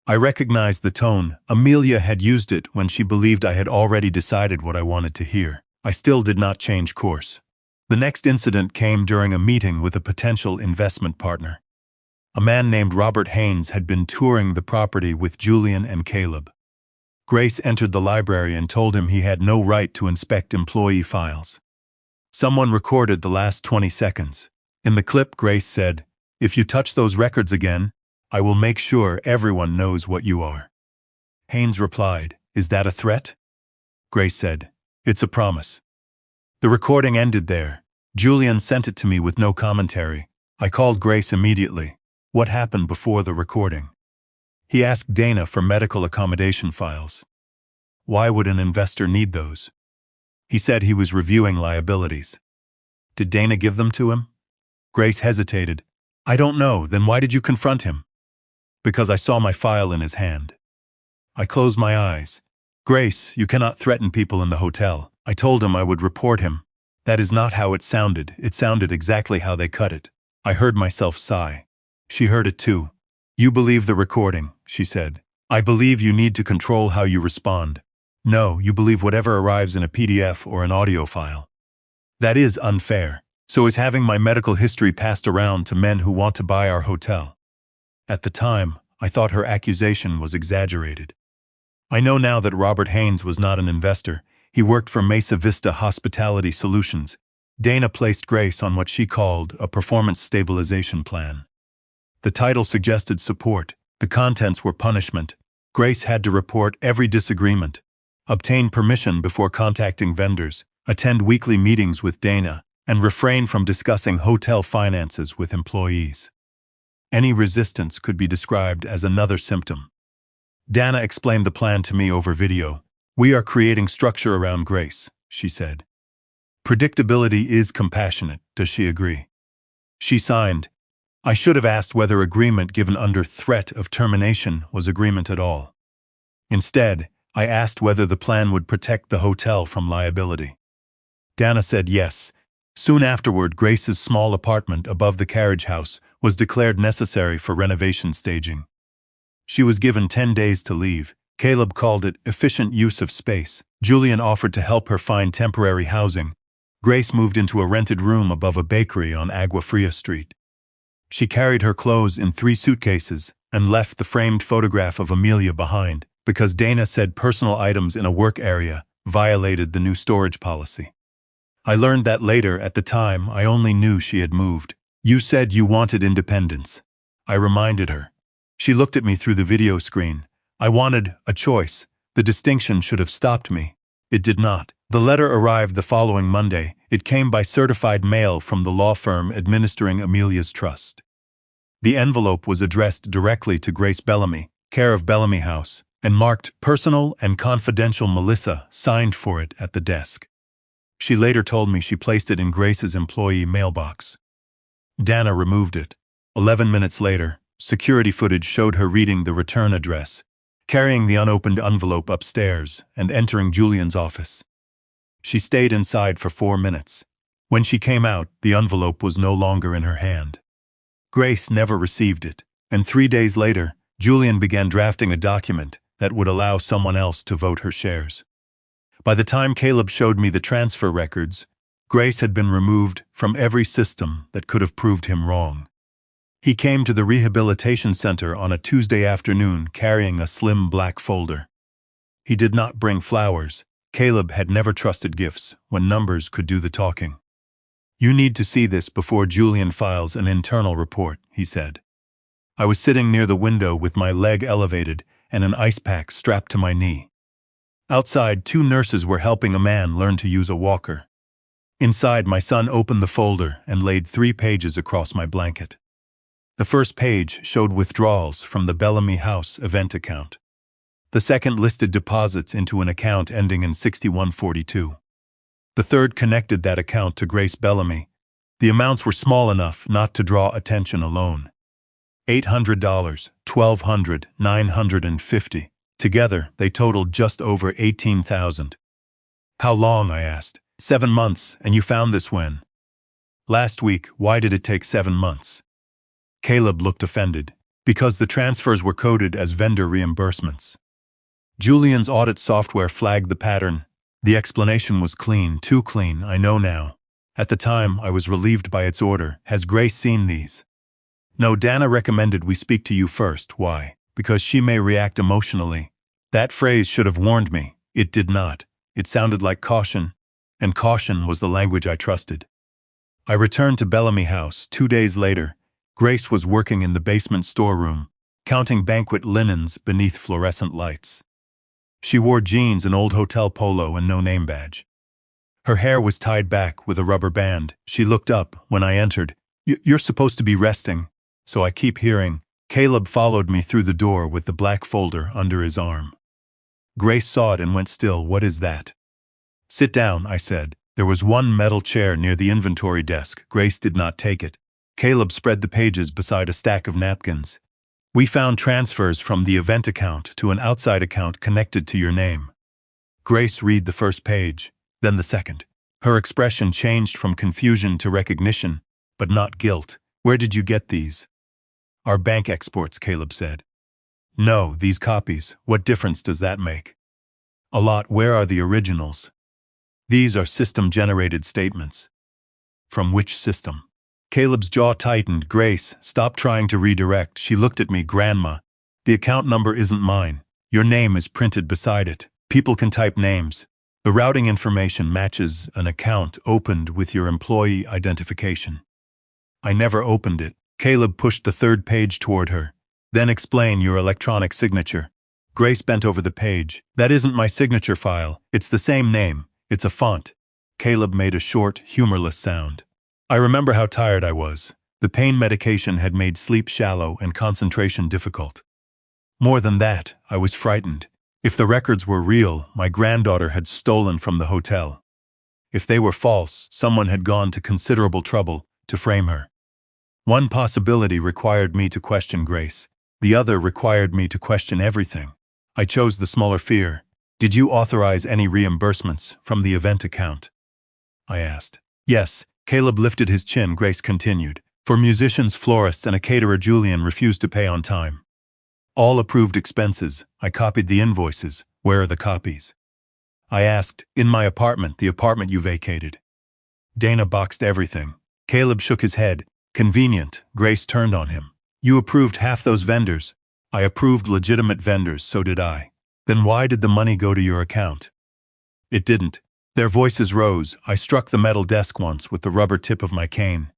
I recognized the tone. Amelia had used it when she believed I had already decided what I wanted to hear. I still did not change course. The next incident came during a meeting with a potential investment partner. A man named Robert Haynes had been touring the property with Julian and Caleb. Grace entered the library and told him he had no right to inspect employee files. Someone recorded the last 20 seconds. In the clip, Grace said, "If you touch those records again, I will make sure everyone knows what you are." Haynes replied, "Is that a threat?" Grace said, "It's a promise." The recording ended there. Julian sent it to me with no commentary. I called Grace immediately. What happened before the recording? He asked Dana for medical accommodation files. Why would an investor need those? He said he was reviewing liabilities. Did Dana give them to him? Grace hesitated. I don't know, then why did you confront him? Because I saw my file in his hand. I closed my eyes. Grace, you cannot threaten people in the hotel. I told him I would report him. That is not how it sounded. It sounded exactly how they cut it. I heard myself sigh. She heard it too. You believe the recording, she said. I believe you need to control how you respond. No, you believe whatever arrives in a PDF or an audio file. That is unfair. So is having my medical history passed around to men who want to buy our hotel. At the time, I thought her accusation was exaggerated. I know now that Robert Haynes was not an investor. He worked for Mesa Vista Hospitality Solutions. Dana placed Grace on what she called a performance stabilization plan. The title suggested support. The contents were punishment. Grace had to report every disagreement, obtain permission before contacting vendors, attend weekly meetings with Dana, and refrain from discussing hotel finances with employees. Any resistance could be described as another symptom. Dana explained the plan to me over video. We are creating structure around Grace, she said. Predictability is compassionate, does she agree? She signed. I should have asked whether agreement given under threat of termination was agreement at all. Instead, I asked whether the plan would protect the hotel from liability. Dana said yes. Soon afterward, Grace's small apartment above the carriage house was declared necessary for renovation staging. She was given 10 days to leave. Caleb called it efficient use of space. Julian offered to help her find temporary housing. Grace moved into a rented room above a bakery on Agua Fria Street. She carried her clothes in 3 suitcases and left the framed photograph of Amelia behind because Dana said personal items in a work area violated the new storage policy. I learned that later. At the time, I only knew she had moved. You said you wanted independence. I reminded her. She looked at me through the video screen. I wanted a choice. The distinction should have stopped me. It did not. The letter arrived the following Monday. It came by certified mail from the law firm administering Amelia's trust. The envelope was addressed directly to Grace Bellamy, care of Bellamy House, and marked personal and confidential. Melissa signed for it at the desk. She later told me she placed it in Grace's employee mailbox. Dana removed it. 11 minutes later, security footage showed her reading the return address, carrying the unopened envelope upstairs, and entering Julian's office. She stayed inside for 4 minutes. When she came out, the envelope was no longer in her hand. Grace never received it, and 3 days later, Julian began drafting a document that would allow someone else to vote her shares. By the time Caleb showed me the transfer records, Grace had been removed from every system that could have proved him wrong. He came to the rehabilitation center on a Tuesday afternoon carrying a slim black folder. He did not bring flowers. Caleb had never trusted gifts when numbers could do the talking. You need to see this before Julian files an internal report, he said. I was sitting near the window with my leg elevated and an ice pack strapped to my knee. Outside, 2 nurses were helping a man learn to use a walker. Inside, my son opened the folder and laid 3 pages across my blanket. The first page showed withdrawals from the Bellamy House event account. The second listed deposits into an account ending in 6142. The third connected that account to Grace Bellamy. The amounts were small enough not to draw attention alone. $800, $1,200, $950. Together, they totaled just over $18,000. How long, I asked. 7 months, and you found this when? Last week. Why did it take 7 months? Caleb looked offended. Because the transfers were coded as vendor reimbursements. Julian's audit software flagged the pattern. The explanation was clean, too clean, I know now. At the time, I was relieved by its order. Has Grace seen these? No, Dana recommended we speak to you first. Why? Because she may react emotionally. That phrase should have warned me. It did not. It sounded like caution, and caution was the language I trusted. I returned to Bellamy House 2 days later. Grace was working in the basement storeroom, counting banquet linens beneath fluorescent lights. She wore jeans, an old hotel polo, and no name badge. Her hair was tied back with a rubber band. She looked up when I entered. You're supposed to be resting. So I keep hearing. Caleb followed me through the door with the black folder under his arm. Grace saw it and went still. What is that? Sit down, I said. There was one metal chair near the inventory desk. Grace did not take it. Caleb spread the pages beside a stack of napkins. We found transfers from the event account to an outside account connected to your name. Grace read the first page, then the second. Her expression changed from confusion to recognition, but not guilt. Where did you get these? Our bank exports, Caleb said. No, these copies. What difference does that make? A lot. Where are the originals? These are system-generated statements. From which system? Caleb's jaw tightened. Grace, stop trying to redirect. She looked at me. Grandma, the account number isn't mine. Your name is printed beside it. People can type names. The routing information matches an account opened with your employee identification. I never opened it. Caleb pushed the third page toward her. Then explain your electronic signature. Grace bent over the page. That isn't my signature file. It's the same name. It's a font. Caleb made a short, humorless sound. I remember how tired I was. The pain medication had made sleep shallow and concentration difficult. More than that, I was frightened. If the records were real, my granddaughter had stolen from the hotel. If they were false, someone had gone to considerable trouble to frame her. One possibility required me to question Grace. The other required me to question everything. I chose the smaller fear. Did you authorize any reimbursements from the event account? I asked. Yes. Caleb lifted his chin. Grace continued. For musicians, florists, and a caterer, Julian refused to pay on time. All approved expenses. I copied the invoices. Where are the copies? I asked. In my apartment, the apartment you vacated. Dana boxed everything. Caleb shook his head. Convenient. Grace turned on him. You approved half those vendors. I approved legitimate vendors, so did I. Then why did the money go to your account? It didn't. Their voices rose. I struck the metal desk once with the rubber tip of my cane.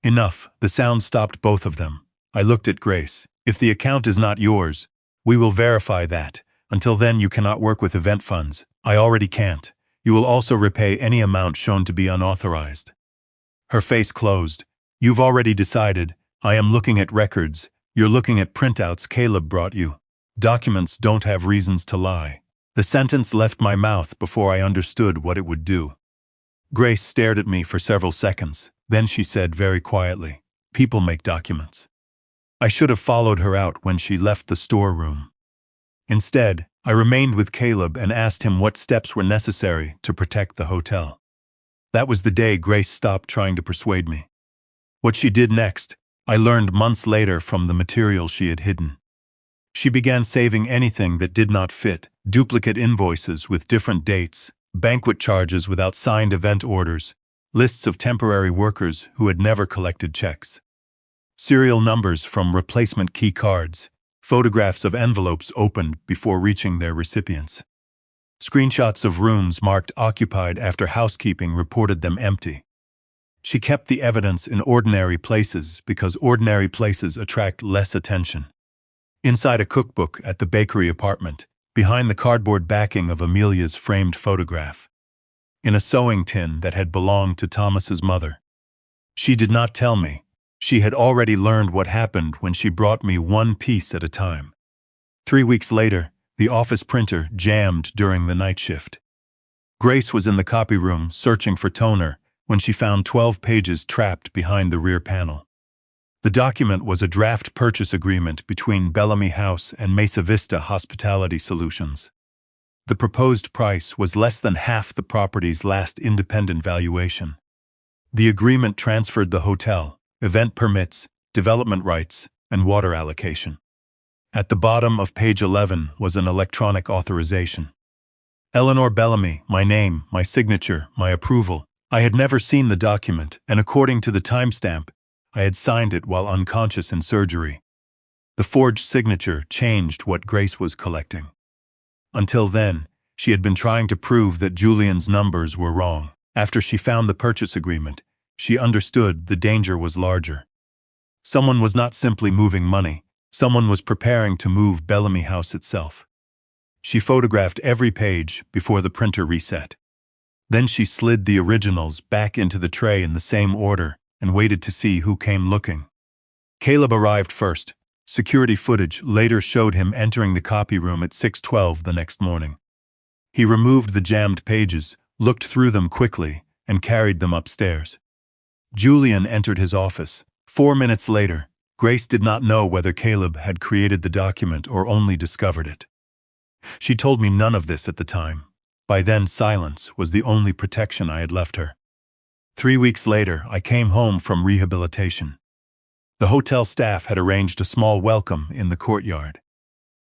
Enough. The sound stopped both of them. I looked at Grace. If the account is not yours, we will verify that. Until then, you cannot work with event funds. I already can't. You will also repay any amount shown to be unauthorized. Her face closed. You've already decided. I am looking at records. You're looking at printouts Caleb brought you. Documents don't have reasons to lie. The sentence left my mouth before I understood what it would do. Grace stared at me for several seconds. Then she said very quietly, "People make documents." I should have followed her out when she left the storeroom. Instead, I remained with Caleb and asked him what steps were necessary to protect the hotel. That was the day Grace stopped trying to persuade me. What she did next, I learned months later from the material she had hidden. She began saving anything that did not fit, duplicate invoices with different dates, banquet charges without signed event orders, lists of temporary workers who had never collected checks, serial numbers from replacement key cards, photographs of envelopes opened before reaching their recipients, screenshots of rooms marked occupied after housekeeping reported them empty. She kept the evidence in ordinary places because ordinary places attract less attention. Inside a cookbook at the bakery apartment, behind the cardboard backing of Amelia's framed photograph. In a sewing tin that had belonged to Thomas's mother. She did not tell me. She had already learned what happened when she brought me one piece at a time. 3 weeks later, the office printer jammed during the night shift. Grace was in the copy room searching for toner when she found 12 pages trapped behind the rear panel. The document was a draft purchase agreement between Bellamy House and Mesa Vista Hospitality Solutions. The proposed price was less than half the property's last independent valuation. The agreement transferred the hotel, event permits, development rights, and water allocation. At the bottom of page 11 was an electronic authorization. Eleanor Bellamy, my name, my signature, my approval. I had never seen the document, and according to the timestamp, I had signed it while unconscious in surgery. The forged signature changed what Grace was collecting. Until then, she had been trying to prove that Julian's numbers were wrong. After she found the purchase agreement, she understood the danger was larger. Someone was not simply moving money, someone was preparing to move Bellamy House itself. She photographed every page before the printer reset. Then she slid the originals back into the tray in the same order and waited to see who came looking. Caleb arrived first. Security footage later showed him entering the copy room at 6:12 the next morning. He removed the jammed pages, looked through them quickly, and carried them upstairs. Julian entered his office. 4 minutes later, Grace did not know whether Caleb had created the document or only discovered it. She told me none of this at the time. By then, silence was the only protection I had left her. 3 weeks later, I came home from rehabilitation. The hotel staff had arranged a small welcome in the courtyard.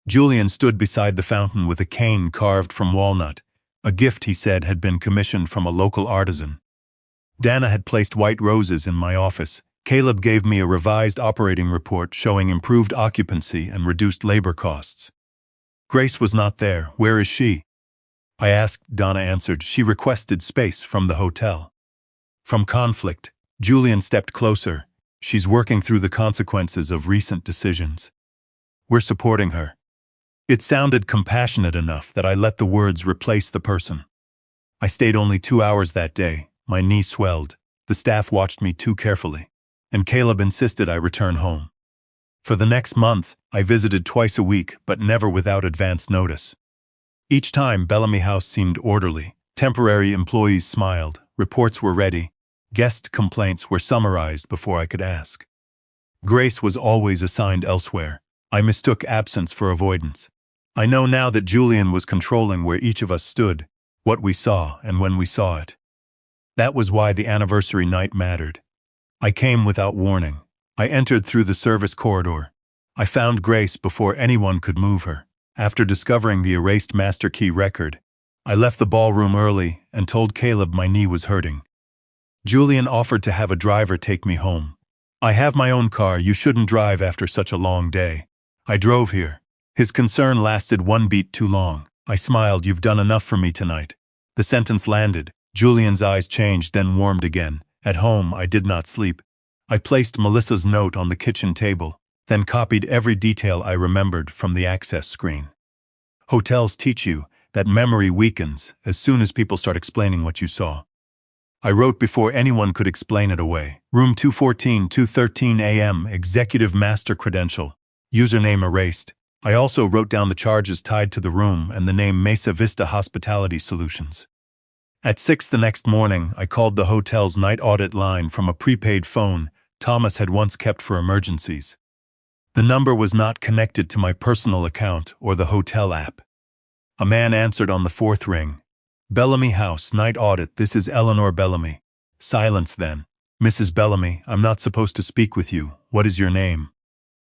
Julian stood beside the fountain with a cane carved from walnut, a gift he said had been commissioned from a local artisan. Dana had placed white roses in my office. Caleb gave me a revised operating report showing improved occupancy and reduced labor costs. Grace was not there. Where is she? I asked. Donna answered. She requested space from the hotel. From conflict, Julian stepped closer. She's working through the consequences of recent decisions. We're supporting her. It sounded compassionate enough that I let the words replace the person. I stayed only 2 hours that day. My knee swelled. The staff watched me too carefully, and Caleb insisted I return home. For the next month, I visited twice a week, but never without advance notice. Each time, Bellamy House seemed orderly. Temporary employees smiled, reports were ready, guest complaints were summarized before I could ask. Grace was always assigned elsewhere. I mistook absence for avoidance. I know now that Julian was controlling where each of us stood, what we saw, and when we saw it. That was why the anniversary night mattered. I came without warning. I entered through the service corridor. I found Grace before anyone could move her. After discovering the erased master key record, I left the ballroom early and told Caleb my knee was hurting. Julian offered to have a driver take me home. I have my own car. You shouldn't drive after such a long day. I drove here. His concern lasted 1 beat too long. I smiled. You've done enough for me tonight. The sentence landed. Julian's eyes changed, then warmed again. At home, I did not sleep. I placed Melissa's note on the kitchen table, then copied every detail I remembered from the access screen. Hotels teach you that memory weakens as soon as people start explaining what you saw. I wrote before anyone could explain it away. Room 214, 2:13 a.m., executive master credential. Username erased. I also wrote down the charges tied to the room and the name Mesa Vista Hospitality Solutions. At 6 the next morning, I called the hotel's night audit line from a prepaid phone Thomas had once kept for emergencies. The number was not connected to my personal account or the hotel app. A man answered on the 4th ring. Bellamy House, night audit, this is Eleanor Bellamy. Silence then. Mrs. Bellamy, I'm not supposed to speak with you. What is your name?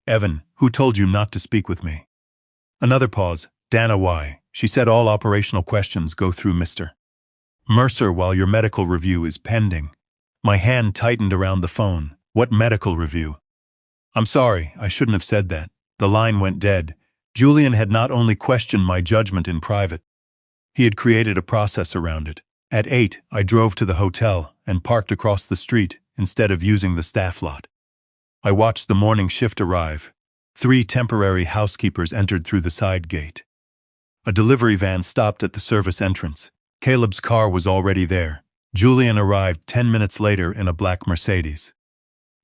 Evan, who told you not to speak with me? Another pause. Dana, why? She said all operational questions go through Mr. Mercer while your medical review is pending. My hand tightened around the phone. What medical review? I'm sorry, I shouldn't have said that. The line went dead. Julian had not only questioned my judgment in private, he had created a process around it. At 8, I drove to the hotel and parked across the street instead of using the staff lot. I watched the morning shift arrive. 3 temporary housekeepers entered through the side gate. A delivery van stopped at the service entrance. Caleb's car was already there. Julian arrived 10 minutes later in a black Mercedes.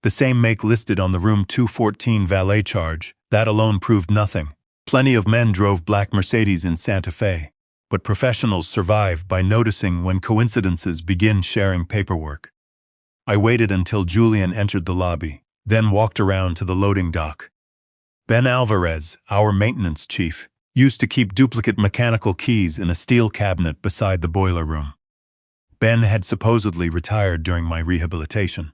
The same make listed on the room 214 valet charge. That alone proved nothing. Plenty of men drove black Mercedes in Santa Fe, but professionals survive by noticing when coincidences begin sharing paperwork. I waited until Julian entered the lobby, then walked around to the loading dock. Ben Alvarez, our maintenance chief, used to keep duplicate mechanical keys in a steel cabinet beside the boiler room. Ben had supposedly retired during my rehabilitation.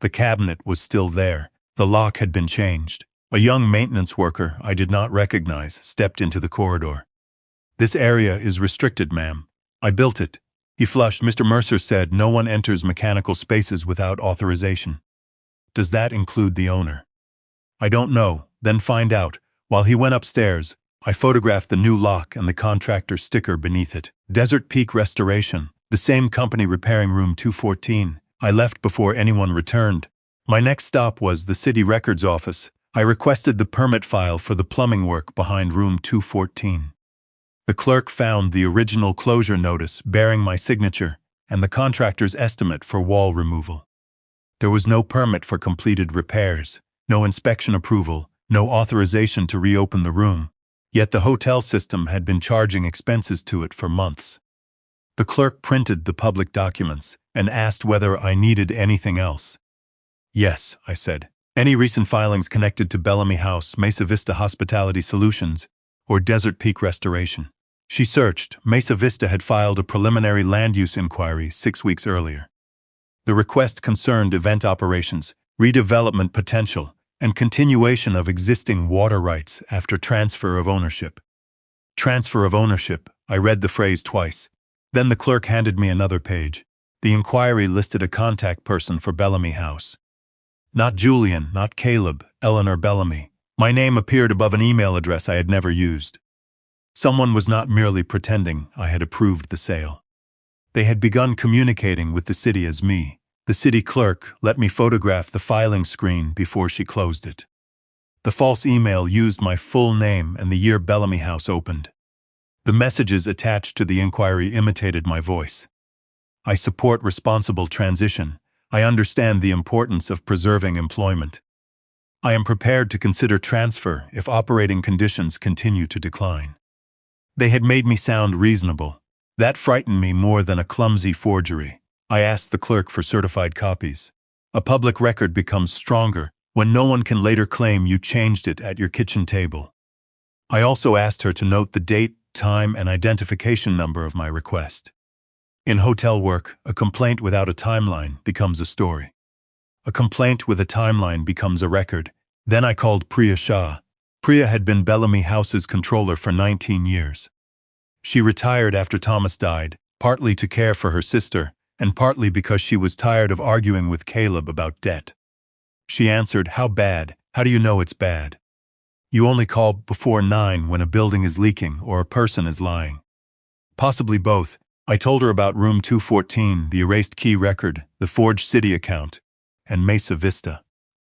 The cabinet was still there. The lock had been changed. A young maintenance worker I did not recognize stepped into the corridor. "This area is restricted, ma'am. I built it." He flushed. "Mr. Mercer said no one enters mechanical spaces without authorization." "Does that include the owner?" "I don't know, then find out." While he went upstairs, I photographed the new lock and the contractor sticker beneath it. Desert Peak Restoration, the same company repairing room 214. I left before anyone returned. My next stop was the city records office. I requested the permit file for the plumbing work behind room 214. The clerk found the original closure notice bearing my signature and the contractor's estimate for wall removal. There was no permit for completed repairs, no inspection approval, no authorization to reopen the room, yet the hotel system had been charging expenses to it for months. The clerk printed the public documents and asked whether I needed anything else. "Yes," I said. "Any recent filings connected to Bellamy House, Mesa Vista Hospitality Solutions, or Desert Peak Restoration?" She searched. Mesa Vista had filed a preliminary land use inquiry 6 weeks earlier. The request concerned event operations, redevelopment potential, and continuation of existing water rights after transfer of ownership. Transfer of ownership. I read the phrase twice. Then the clerk handed me another page. The inquiry listed a contact person for Bellamy House. Not Julian, not Caleb, Eleanor Bellamy. My name appeared above an email address I had never used. Someone was not merely pretending I had approved the sale. They had begun communicating with the city as me. The city clerk let me photograph the filing screen before she closed it. The false email used my full name and the year Bellamy House opened. The messages attached to the inquiry imitated my voice. "I support responsible transition. I understand the importance of preserving employment. I am prepared to consider transfer if operating conditions continue to decline." They had made me sound reasonable. That frightened me more than a clumsy forgery. I asked the clerk for certified copies. A public record becomes stronger when no one can later claim you changed it at your kitchen table. I also asked her to note the date, time, and identification number of my request. In hotel work, a complaint without a timeline becomes a story. A complaint with a timeline becomes a record. Then I called Priya Shah. Priya had been Bellamy House's controller for 19 years. She retired after Thomas died, partly to care for her sister, and partly because she was tired of arguing with Caleb about debt. She answered, "How bad? How do you know it's bad? You only call before 9 when a building is leaking or a person is lying." Possibly both. I told her about room 214, the erased key record, the forged city account, and Mesa Vista.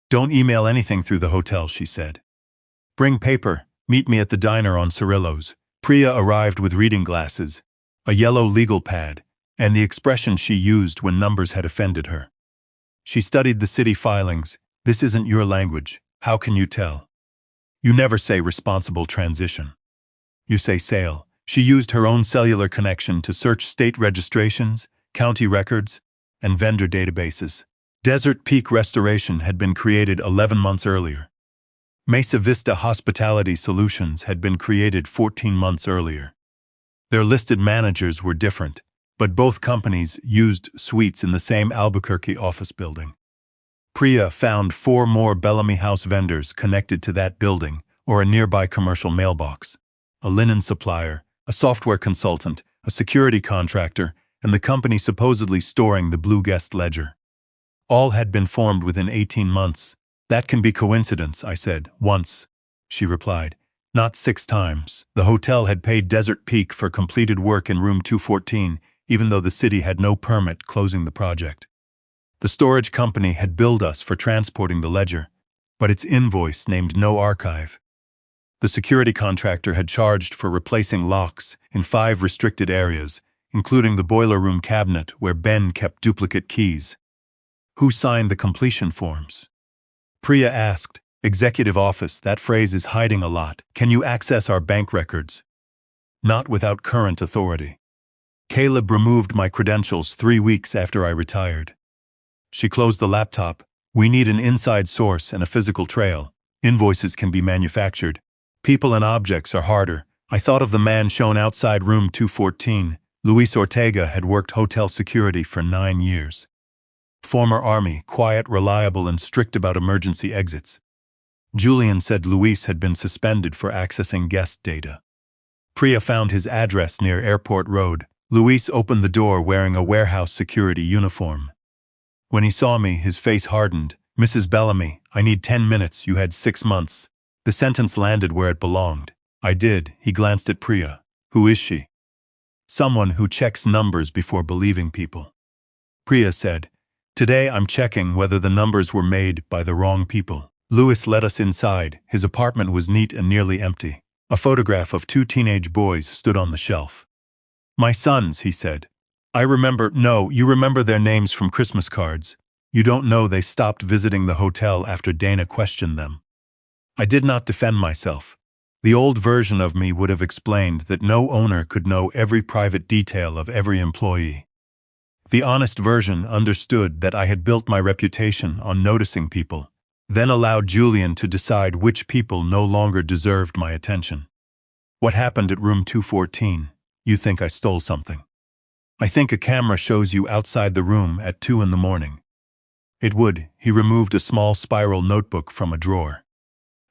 "Don't email anything through the hotel," she said. "Bring paper. Meet me at the diner on Cirillo's." Priya arrived with reading glasses, a yellow legal pad, and the expression she used when numbers had offended her. She studied the city filings. "This isn't your language. How can you tell? You never say responsible transition. You say sale." She used her own cellular connection to search state registrations, county records, and vendor databases. Desert Peak Restoration had been created 11 months earlier. Mesa Vista Hospitality Solutions had been created 14 months earlier. Their listed managers were different, but both companies used suites in the same Albuquerque office building. Priya found 4 more Bellamy House vendors connected to that building or a nearby commercial mailbox: a linen supplier, a software consultant, a security contractor, and the company supposedly storing the Blue Guest ledger. All had been formed within 18 months. "That can be coincidence," I said. "Once," she replied. "Not 6 times." The hotel had paid Desert Peak for completed work in room 214, even though the city had no permit closing the project. The storage company had billed us for transporting the ledger, but its invoice named no archive. The security contractor had charged for replacing locks in 5 restricted areas, including the boiler room cabinet where Ben kept duplicate keys. "Who signed the completion forms?" Priya asked. Executive office, that phrase is hiding a lot. Can you access our bank records? Not without current authority. Caleb removed my credentials 3 weeks after I retired. She closed the laptop. We need an inside source and a physical trail. Invoices can be manufactured. People and objects are harder. I thought of the man shown outside room 214. Luis Ortega had worked hotel security for 9 years. Former Army, quiet, reliable, and strict about emergency exits. Julian said Luis had been suspended for accessing guest data. Priya found his address near Airport Road. Luis opened the door wearing a warehouse security uniform. When he saw me, his face hardened. Mrs. Bellamy, I need 10 minutes, you had 6 months. The sentence landed where it belonged. I did. He glanced at Priya. Who is she? Someone who checks numbers before believing people. Priya said, today I'm checking whether the numbers were made by the wrong people. Luis led us inside. His apartment was neat and nearly empty. A photograph of 2 teenage boys stood on the shelf. My sons, he said. I remember, no, you remember their names from Christmas cards. You don't know they stopped visiting the hotel after Dana questioned them. I did not defend myself. The old version of me would have explained that no owner could know every private detail of every employee. The honest version understood that I had built my reputation on noticing people, then allowed Julian to decide which people no longer deserved my attention. What happened at room 214? You think I stole something. I think a camera shows you outside the room at 2 in the morning. It would. He removed a small spiral notebook from a drawer.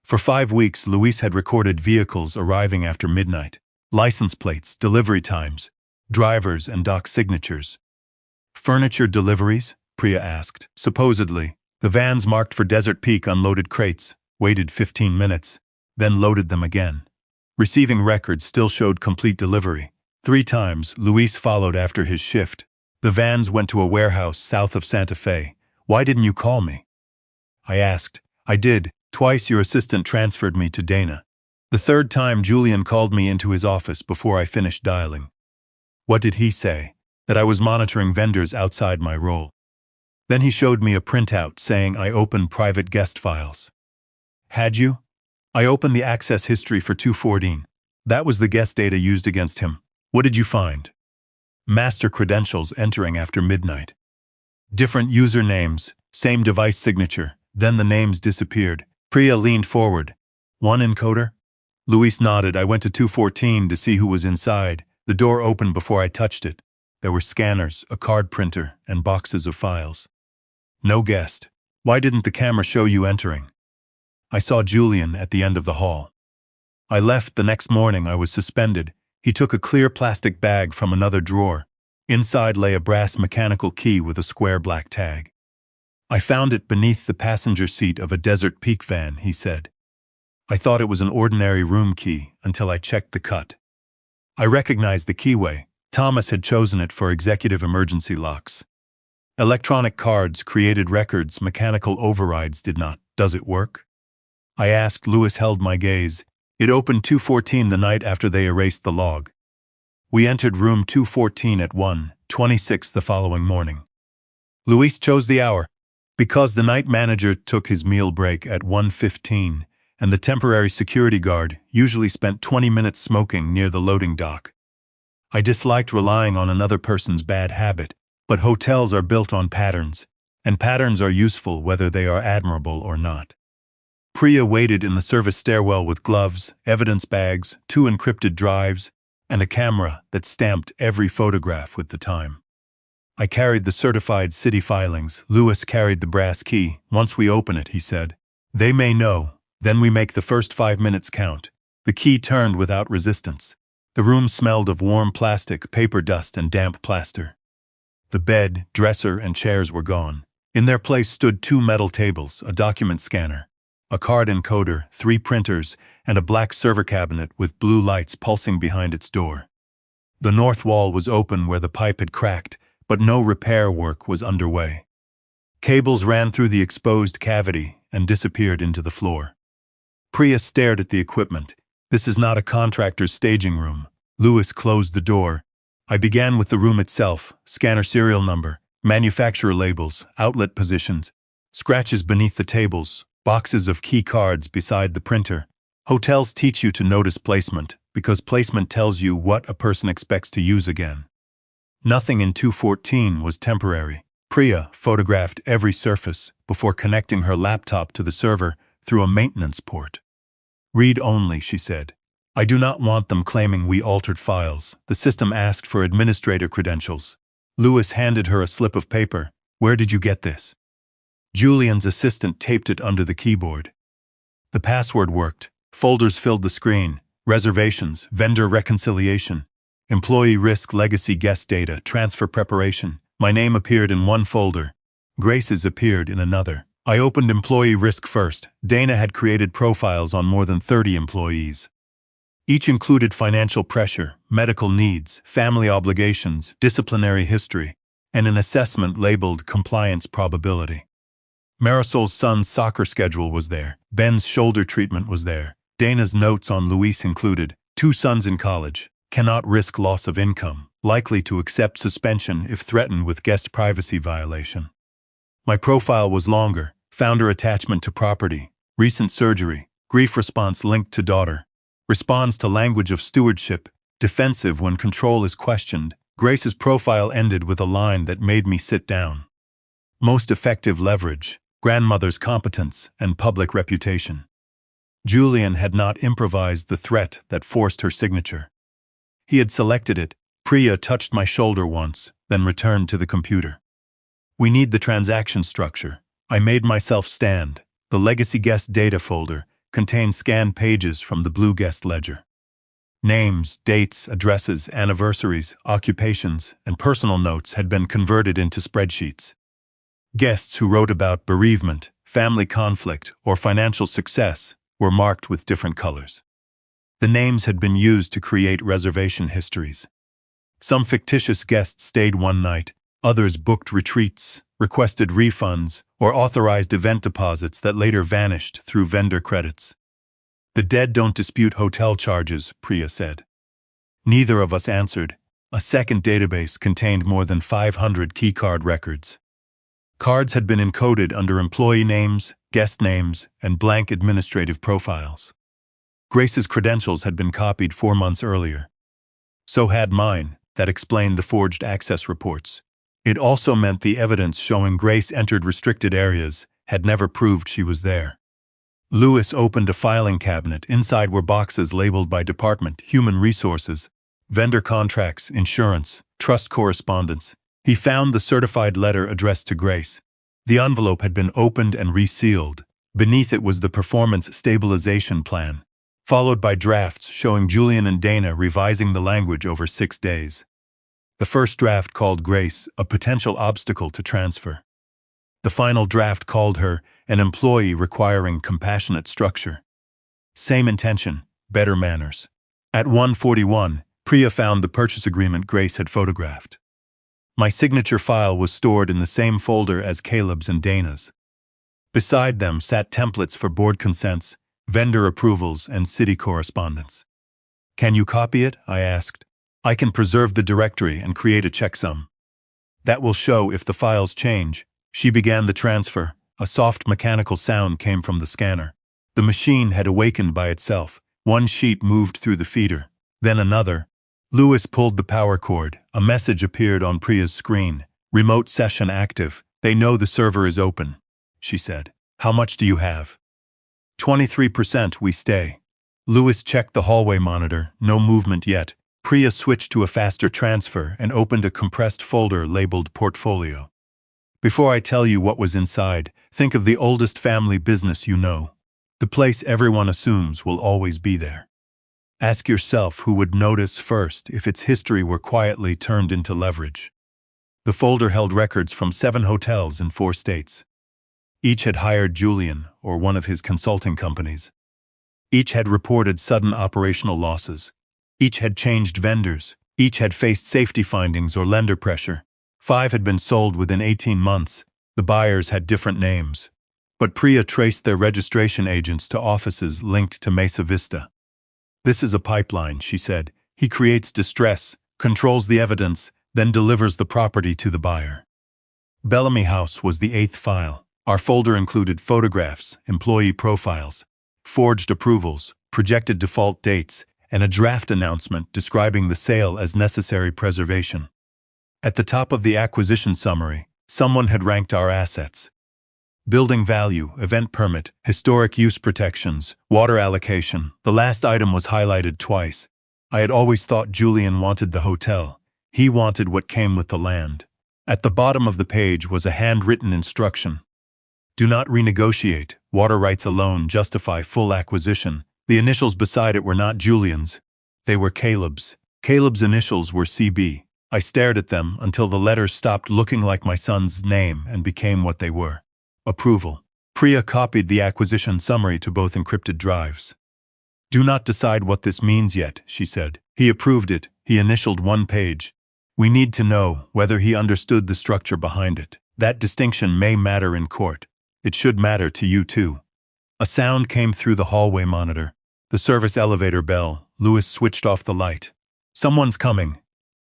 For 5 weeks, Luis had recorded vehicles arriving after midnight, license plates, delivery times, drivers and dock signatures. Furniture deliveries? Priya asked. Supposedly. The vans marked for Desert Peak unloaded crates, waited 15 minutes, then loaded them again. Receiving records still showed complete delivery. 3 times, Luis followed after his shift. The vans went to a warehouse south of Santa Fe. Why didn't you call me? I asked. I did. Twice your assistant transferred me to Dana. The 3rd time Julian called me into his office before I finished dialing. What did he say? That I was monitoring vendors outside my role. Then he showed me a printout saying I opened private guest files. Had you? I opened the access history for 214. That was the guest data used against him. What did you find? Master credentials entering after midnight. Different usernames, same device signature, then the names disappeared. Priya leaned forward. One encoder? Luis nodded. I went to 214 to see who was inside. The door opened before I touched it. There were scanners, a card printer, and boxes of files. No guest. Why didn't the camera show you entering? I saw Julian at the end of the hall. I left the next morning. I was suspended. He took a clear plastic bag from another drawer. Inside lay a brass mechanical key with a square black tag. I found it beneath the passenger seat of a Desert Peak van, he said. I thought it was an ordinary room key until I checked the cut. I recognized the keyway. Thomas had chosen it for executive emergency locks. Electronic cards created records, mechanical overrides did not. Does it work? I asked. Luis held my gaze. It opened 214 the night after they erased the log. We entered room 214 at 1:26 the following morning. Luis chose the hour because the night manager took his meal break at 1:15, and the temporary security guard usually spent 20 minutes smoking near the loading dock. I disliked relying on another person's bad habit, but hotels are built on patterns, and patterns are useful whether they are admirable or not. Priya waited in the service stairwell with gloves, evidence bags, 2 encrypted drives, and a camera that stamped every photograph with the time. I carried the certified city filings. Luis carried the brass key. Once we open it, he said, they may know, then we make the first 5 minutes count. The key turned without resistance. The room smelled of warm plastic, paper dust, and damp plaster. The bed, dresser, and chairs were gone. In their place stood 2 metal tables, a document scanner, a card encoder, 3 printers, and a black server cabinet with blue lights pulsing behind its door. The north wall was open where the pipe had cracked, but no repair work was underway. Cables ran through the exposed cavity and disappeared into the floor. Priya stared at the equipment. This is not a contractor's staging room. Luis closed the door. I began with the room itself, scanner serial number, manufacturer labels, outlet positions, scratches beneath the tables, Boxes of key cards beside the printer. Hotels teach you to notice placement, because placement tells you what a person expects to use again. Nothing in 214 was temporary. Priya photographed every surface before connecting her laptop to the server through a maintenance port. "Read only," she said. "I do not want them claiming we altered files." The system asked for administrator credentials. Lewis handed her a slip of paper. "Where did you get this?" Julian's assistant taped it under the keyboard. The password worked. Folders filled the screen. Reservations, vendor reconciliation, employee risk, legacy, guest data, transfer preparation. My name appeared in one folder. Grace's appeared in another. I opened employee risk first. Dana had created profiles on more than 30 employees. Each included financial pressure, medical needs, family obligations, disciplinary history, and an assessment labeled compliance probability. Marisol's son's soccer schedule was there. Ben's shoulder treatment was there. Dana's notes on Luis included 2 sons in college, cannot risk loss of income, likely to accept suspension if threatened with guest privacy violation. My profile was longer, founder attachment to property, recent surgery, grief response linked to daughter, responds to language of stewardship, defensive when control is questioned. Grace's profile ended with a line that made me sit down. Most effective leverage, grandmother's competence, and public reputation. Julian had not improvised the threat that forced her signature. He had selected it. Priya touched my shoulder once, then returned to the computer. "We need the transaction structure." I made myself stand. The legacy guest data folder contained scanned pages from the Blue Guest ledger. Names, dates, addresses, anniversaries, occupations, and personal notes had been converted into spreadsheets. Guests who wrote about bereavement, family conflict, or financial success were marked with different colors. The names had been used to create reservation histories. Some fictitious guests stayed one night, others booked retreats, requested refunds, or authorized event deposits that later vanished through vendor credits. "The dead don't dispute hotel charges," Priya said. Neither of us answered. A second database contained more than 500 keycard records. Cards had been encoded under employee names, guest names, and blank administrative profiles. Grace's credentials had been copied 4 months earlier. So had mine. That explained the forged access reports. It also meant the evidence showing Grace entered restricted areas had never proved she was there. Lewis opened a filing cabinet. Inside were boxes labeled by department: human resources, vendor contracts, insurance, trust correspondence. He found the certified letter addressed to Grace. The envelope had been opened and resealed. Beneath it was the performance stabilization plan, followed by drafts showing Julian and Dana revising the language over 6 days. The first draft called Grace a potential obstacle to transfer. The final draft called her an employee requiring compassionate structure. Same intention, better manners. At 1:41, Priya found the purchase agreement Grace had photographed. My signature file was stored in the same folder as Caleb's and Dana's. Beside them sat templates for board consents, vendor approvals, and city correspondence. "Can you copy it?" I asked. "I can preserve the directory and create a checksum. That will show if the files change." She began the transfer. A soft mechanical sound came from the scanner. The machine had awakened by itself. One sheet moved through the feeder, then another. Lewis pulled the power cord. A message appeared on Priya's screen. "Remote session active. They know the server is open," she said. "How much do you have?" 23%, we stay." Lewis checked the hallway monitor. No movement yet. Priya switched to a faster transfer and opened a compressed folder labeled Portfolio. "Before I tell you what was inside, think of the oldest family business you know. The place everyone assumes will always be there. Ask yourself who would notice first if its history were quietly turned into leverage." The folder held records from 7 hotels in 4 states. Each had hired Julian or one of his consulting companies. Each had reported sudden operational losses. Each had changed vendors. Each had faced safety findings or lender pressure. 5 had been sold within 18 months. The buyers had different names. But Priya traced their registration agents to offices linked to Mesa Vista. "This is a pipeline," she said. "He creates distress, controls the evidence, then delivers the property to the buyer." Bellamy House was the 8th file. Our folder included photographs, employee profiles, forged approvals, projected default dates, and a draft announcement describing the sale as necessary preservation. At the top of the acquisition summary, someone had ranked our assets. Building value, event permit, historic use protections, water allocation. The last item was highlighted twice. I had always thought Julian wanted the hotel. He wanted what came with the land. At the bottom of the page was a handwritten instruction. Do not renegotiate. Water rights alone justify full acquisition. The initials beside it were not Julian's. They were Caleb's. Caleb's initials were CB. I stared at them until the letters stopped looking like my son's name and became what they were. Approval. Priya copied the acquisition summary to both encrypted drives. Do not decide what this means yet, she said. He approved it. He initialed one page. We need to know whether he understood the structure behind it. That distinction may matter in court. It should matter to you too. A sound came through the hallway monitor. The service elevator bell. Lewis switched off the light. Someone's coming.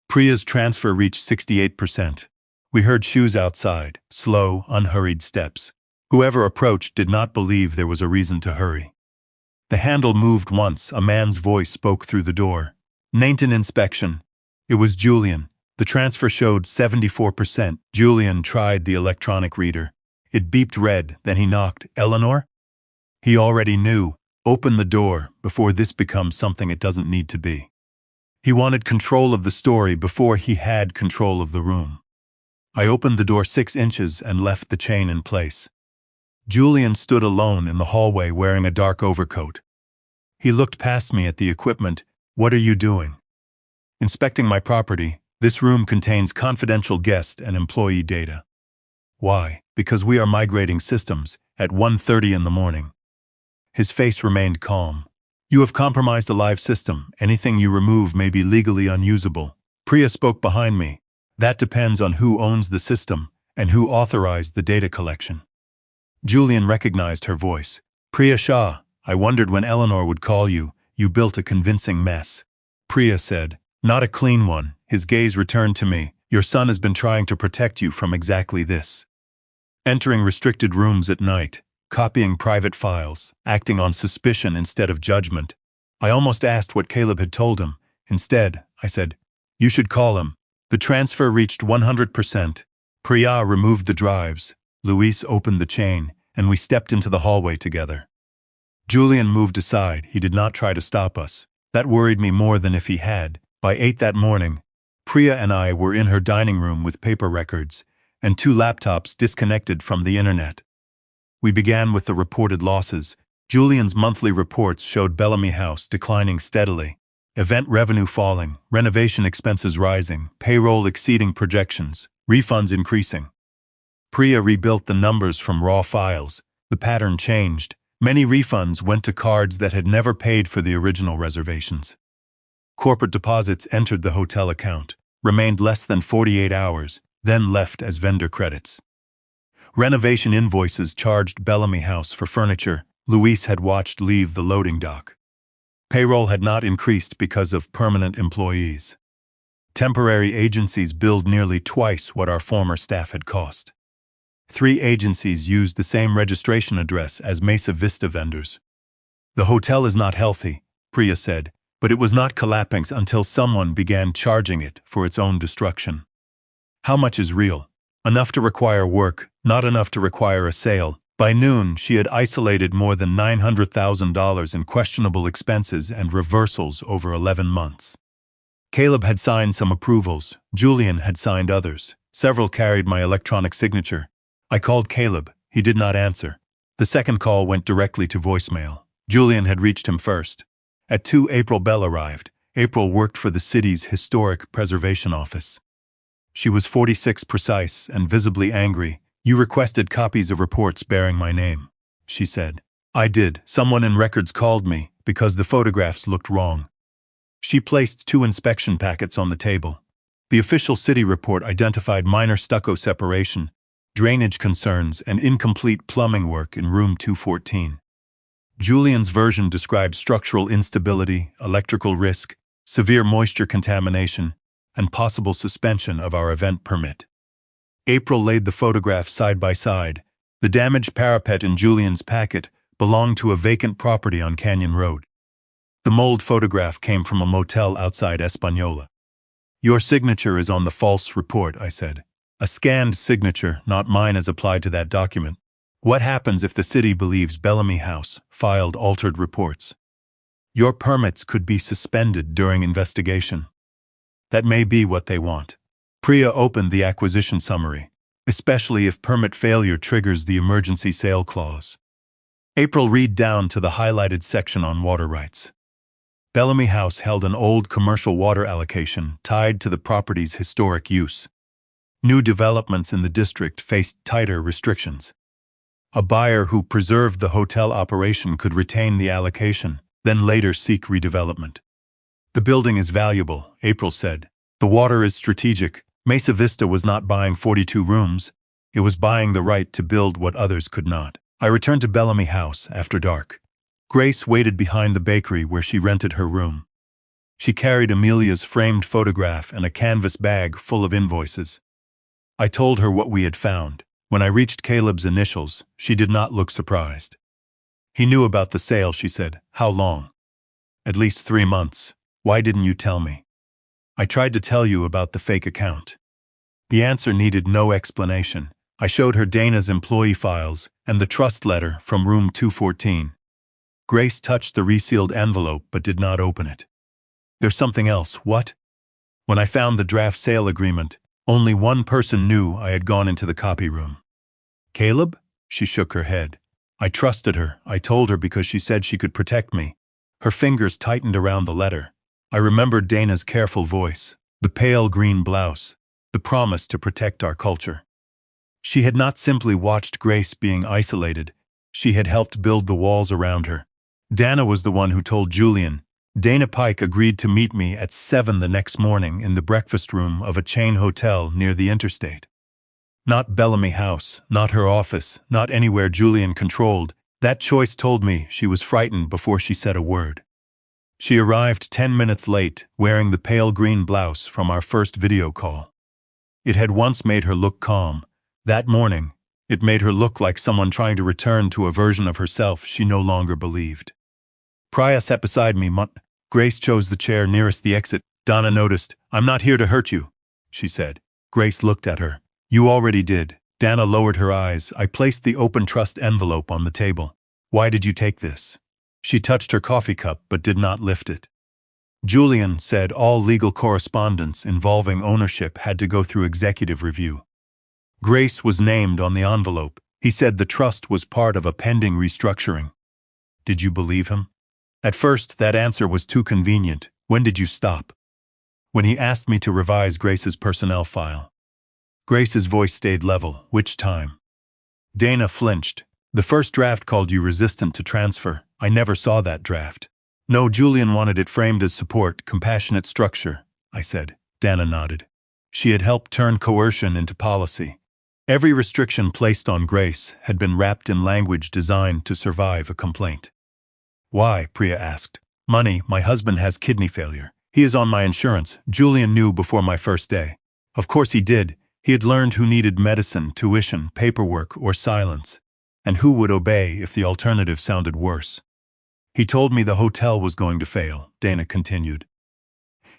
Priya's transfer reached 68%. We heard shoes outside, slow, unhurried steps. Whoever approached did not believe there was a reason to hurry. The handle moved once. A man's voice spoke through the door. Nainton inspection. It was Julian. The transfer showed 74%. Julian tried the electronic reader. It beeped red, then he knocked. Eleanor? He already knew. Open the door before this becomes something it doesn't need to be. He wanted control of the story before he had control of the room. I opened the door 6 inches and left the chain in place. Julian stood alone in the hallway wearing a dark overcoat. He looked past me at the equipment. What are you doing? Inspecting my property. This room contains confidential guest and employee data. Why? Because we are migrating systems at 1:30 in the morning. His face remained calm. You have compromised a live system. Anything you remove may be legally unusable. Priya spoke behind me. That depends on who owns the system and who authorized the data collection. Julian recognized her voice. Priya Shah, I wondered when Eleanor would call you. You built a convincing mess. Priya said, not a clean one. His gaze returned to me. Your son has been trying to protect you from exactly this. Entering restricted rooms at night, copying private files, acting on suspicion instead of judgment. I almost asked what Caleb had told him. Instead, I said, you should call him. The transfer reached 100%. Priya removed the drives. Luis opened the chain, and we stepped into the hallway together. Julian moved aside. He did not try to stop us. That worried me more than if he had. By 8 that morning, Priya and I were in her dining room with paper records and 2 laptops disconnected from the internet. We began with the reported losses. Julian's monthly reports showed Bellamy House declining steadily, event revenue falling, renovation expenses rising, payroll exceeding projections, refunds increasing. Priya rebuilt the numbers from raw files. The pattern changed. Many refunds went to cards that had never paid for the original reservations. Corporate deposits entered the hotel account, remained less than 48 hours, then left as vendor credits. Renovation invoices charged Bellamy House for furniture Luis had watched leave the loading dock. Payroll had not increased because of permanent employees. Temporary agencies billed nearly twice what our former staff had cost. 3 agencies used the same registration address as Mesa Vista vendors. The hotel is not healthy, Priya said, but it was not collapsing until someone began charging it for its own destruction. How much is real? Enough to require work, not enough to require a sale. By noon, she had isolated more than $900,000 in questionable expenses and reversals over 11 months. Caleb had signed some approvals. Julian had signed others. Several carried my electronic signature. I called Caleb. He did not answer. The second call went directly to voicemail. Julian had reached him first. At 2, April Bell arrived. April worked for the city's Historic Preservation Office. She was 46 precise and visibly angry. You requested copies of reports bearing my name, she said. I did. Someone in records called me because the photographs looked wrong. She placed 2 inspection packets on the table. The official city report identified minor stucco separation, drainage concerns, and incomplete plumbing work in room 214. Julian's version described structural instability, electrical risk, severe moisture contamination, and possible suspension of our event permit. April laid the photographs side by side. The damaged parapet in Julian's packet belonged to a vacant property on Canyon Road. The mold photograph came from a motel outside Espanola. Your signature is on the false report, I said. A scanned signature, not mine as applied to that document. What happens if the city believes Bellamy House filed altered reports? Your permits could be suspended during investigation. That may be what they want. Priya opened the acquisition summary, especially if permit failure triggers the emergency sale clause. April read down to the highlighted section on water rights. Bellamy House held an old commercial water allocation tied to the property's historic use. New developments in the district faced tighter restrictions. A buyer who preserved the hotel operation could retain the allocation, then later seek redevelopment. The building is valuable, April said. The water is strategic. Mesa Vista was not buying 42 rooms. It was buying the right to build what others could not. I returned to Bellamy House after dark. Grace waited behind the bakery where she rented her room. She carried Amelia's framed photograph and a canvas bag full of invoices. I told her what we had found. When I reached Caleb's initials, she did not look surprised. He knew about the sale, she said. How long? At least 3 months. Why didn't you tell me? I tried to tell you about the fake account. The answer needed no explanation. I showed her Dana's employee files and the trust letter from room 214. Grace touched the resealed envelope but did not open it. There's something else. What? When I found the draft sale agreement, only one person knew I had gone into the copy room. Caleb? She shook her head. I trusted her. I told her because she said she could protect me. Her fingers tightened around the letter. I remembered Dana's careful voice, the pale green blouse, the promise to protect our culture. She had not simply watched Grace being isolated. She had helped build the walls around her. Dana was the one who told Julian. Dana Pike agreed to meet me at 7 the next morning in the breakfast room of a chain hotel near the interstate. Not Bellamy House, not her office, not anywhere Julian controlled. That choice told me she was frightened before she said a word. She arrived 10 minutes late, wearing the pale green blouse from our first video call. It had once made her look calm. That morning, it made her look like someone trying to return to a version of herself she no longer believed. Priya sat beside me. Grace chose the chair nearest the exit. Donna noticed. I'm not here to hurt you, she said. Grace looked at her. You already did. Dana lowered her eyes. I placed the open trust envelope on the table. Why did you take this? She touched her coffee cup but did not lift it. Julian said all legal correspondence involving ownership had to go through executive review. Grace was named on the envelope. He said the trust was part of a pending restructuring. Did you believe him? At first, that answer was too convenient. When did you stop? When he asked me to revise Grace's personnel file. Grace's voice stayed level. Which time? Dana flinched. The first draft called you resistant to transfer. I never saw that draft. No, Julian wanted it framed as support, compassionate structure, I said. Dana nodded. She had helped turn coercion into policy. Every restriction placed on Grace had been wrapped in language designed to survive a complaint. Why? Priya asked. Money. My husband has kidney failure. He is on my insurance. Julian knew before my first day. Of course he did. He had learned who needed medicine, tuition, paperwork, or silence, and who would obey if the alternative sounded worse. He told me the hotel was going to fail, Dana continued.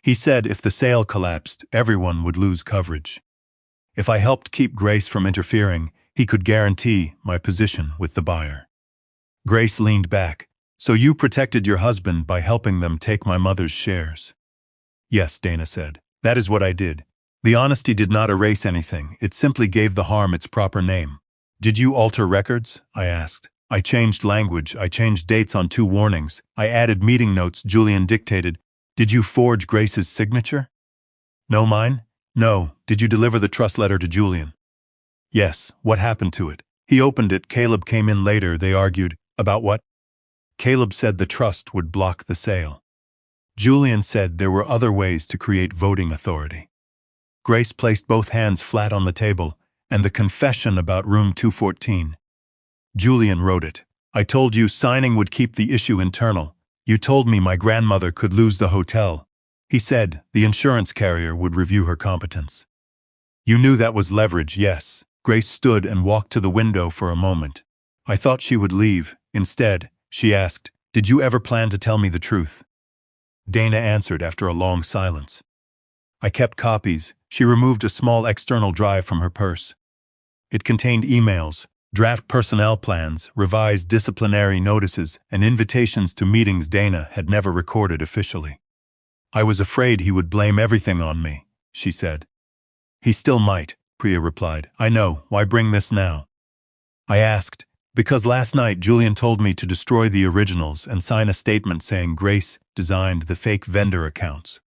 He said if the sale collapsed, everyone would lose coverage. If I helped keep Grace from interfering, he could guarantee my position with the buyer. Grace leaned back. So you protected your husband by helping them take my mother's shares? Yes, Dana said. That is what I did. The honesty did not erase anything. It simply gave the harm its proper name. Did you alter records? I asked. I changed language. I changed dates on 2 warnings. I added meeting notes Julian dictated. Did you forge Grace's signature? No, mine? No. Did you deliver the trust letter to Julian? Yes. What happened to it? He opened it. Caleb came in later. They argued. About what? Caleb said the trust would block the sale. Julian said there were other ways to create voting authority. Grace placed both hands flat on the table, and the confession about room 214. Julian wrote it. I told you signing would keep the issue internal. You told me my grandmother could lose the hotel. He said the insurance carrier would review her competence. You knew that was leverage, yes. Grace stood and walked to the window for a moment. I thought she would leave. Instead, she asked, "Did you ever plan to tell me the truth?" Dana answered after a long silence. I kept copies. She removed a small external drive from her purse. It contained emails, draft personnel plans, revised disciplinary notices, and invitations to meetings Dana had never recorded officially. "I was afraid he would blame everything on me," she said. "He still might," Priya replied. "I know. Why bring this now?" I asked, "Because last night Julian told me to destroy the originals and sign a statement saying Grace designed the fake vendor accounts."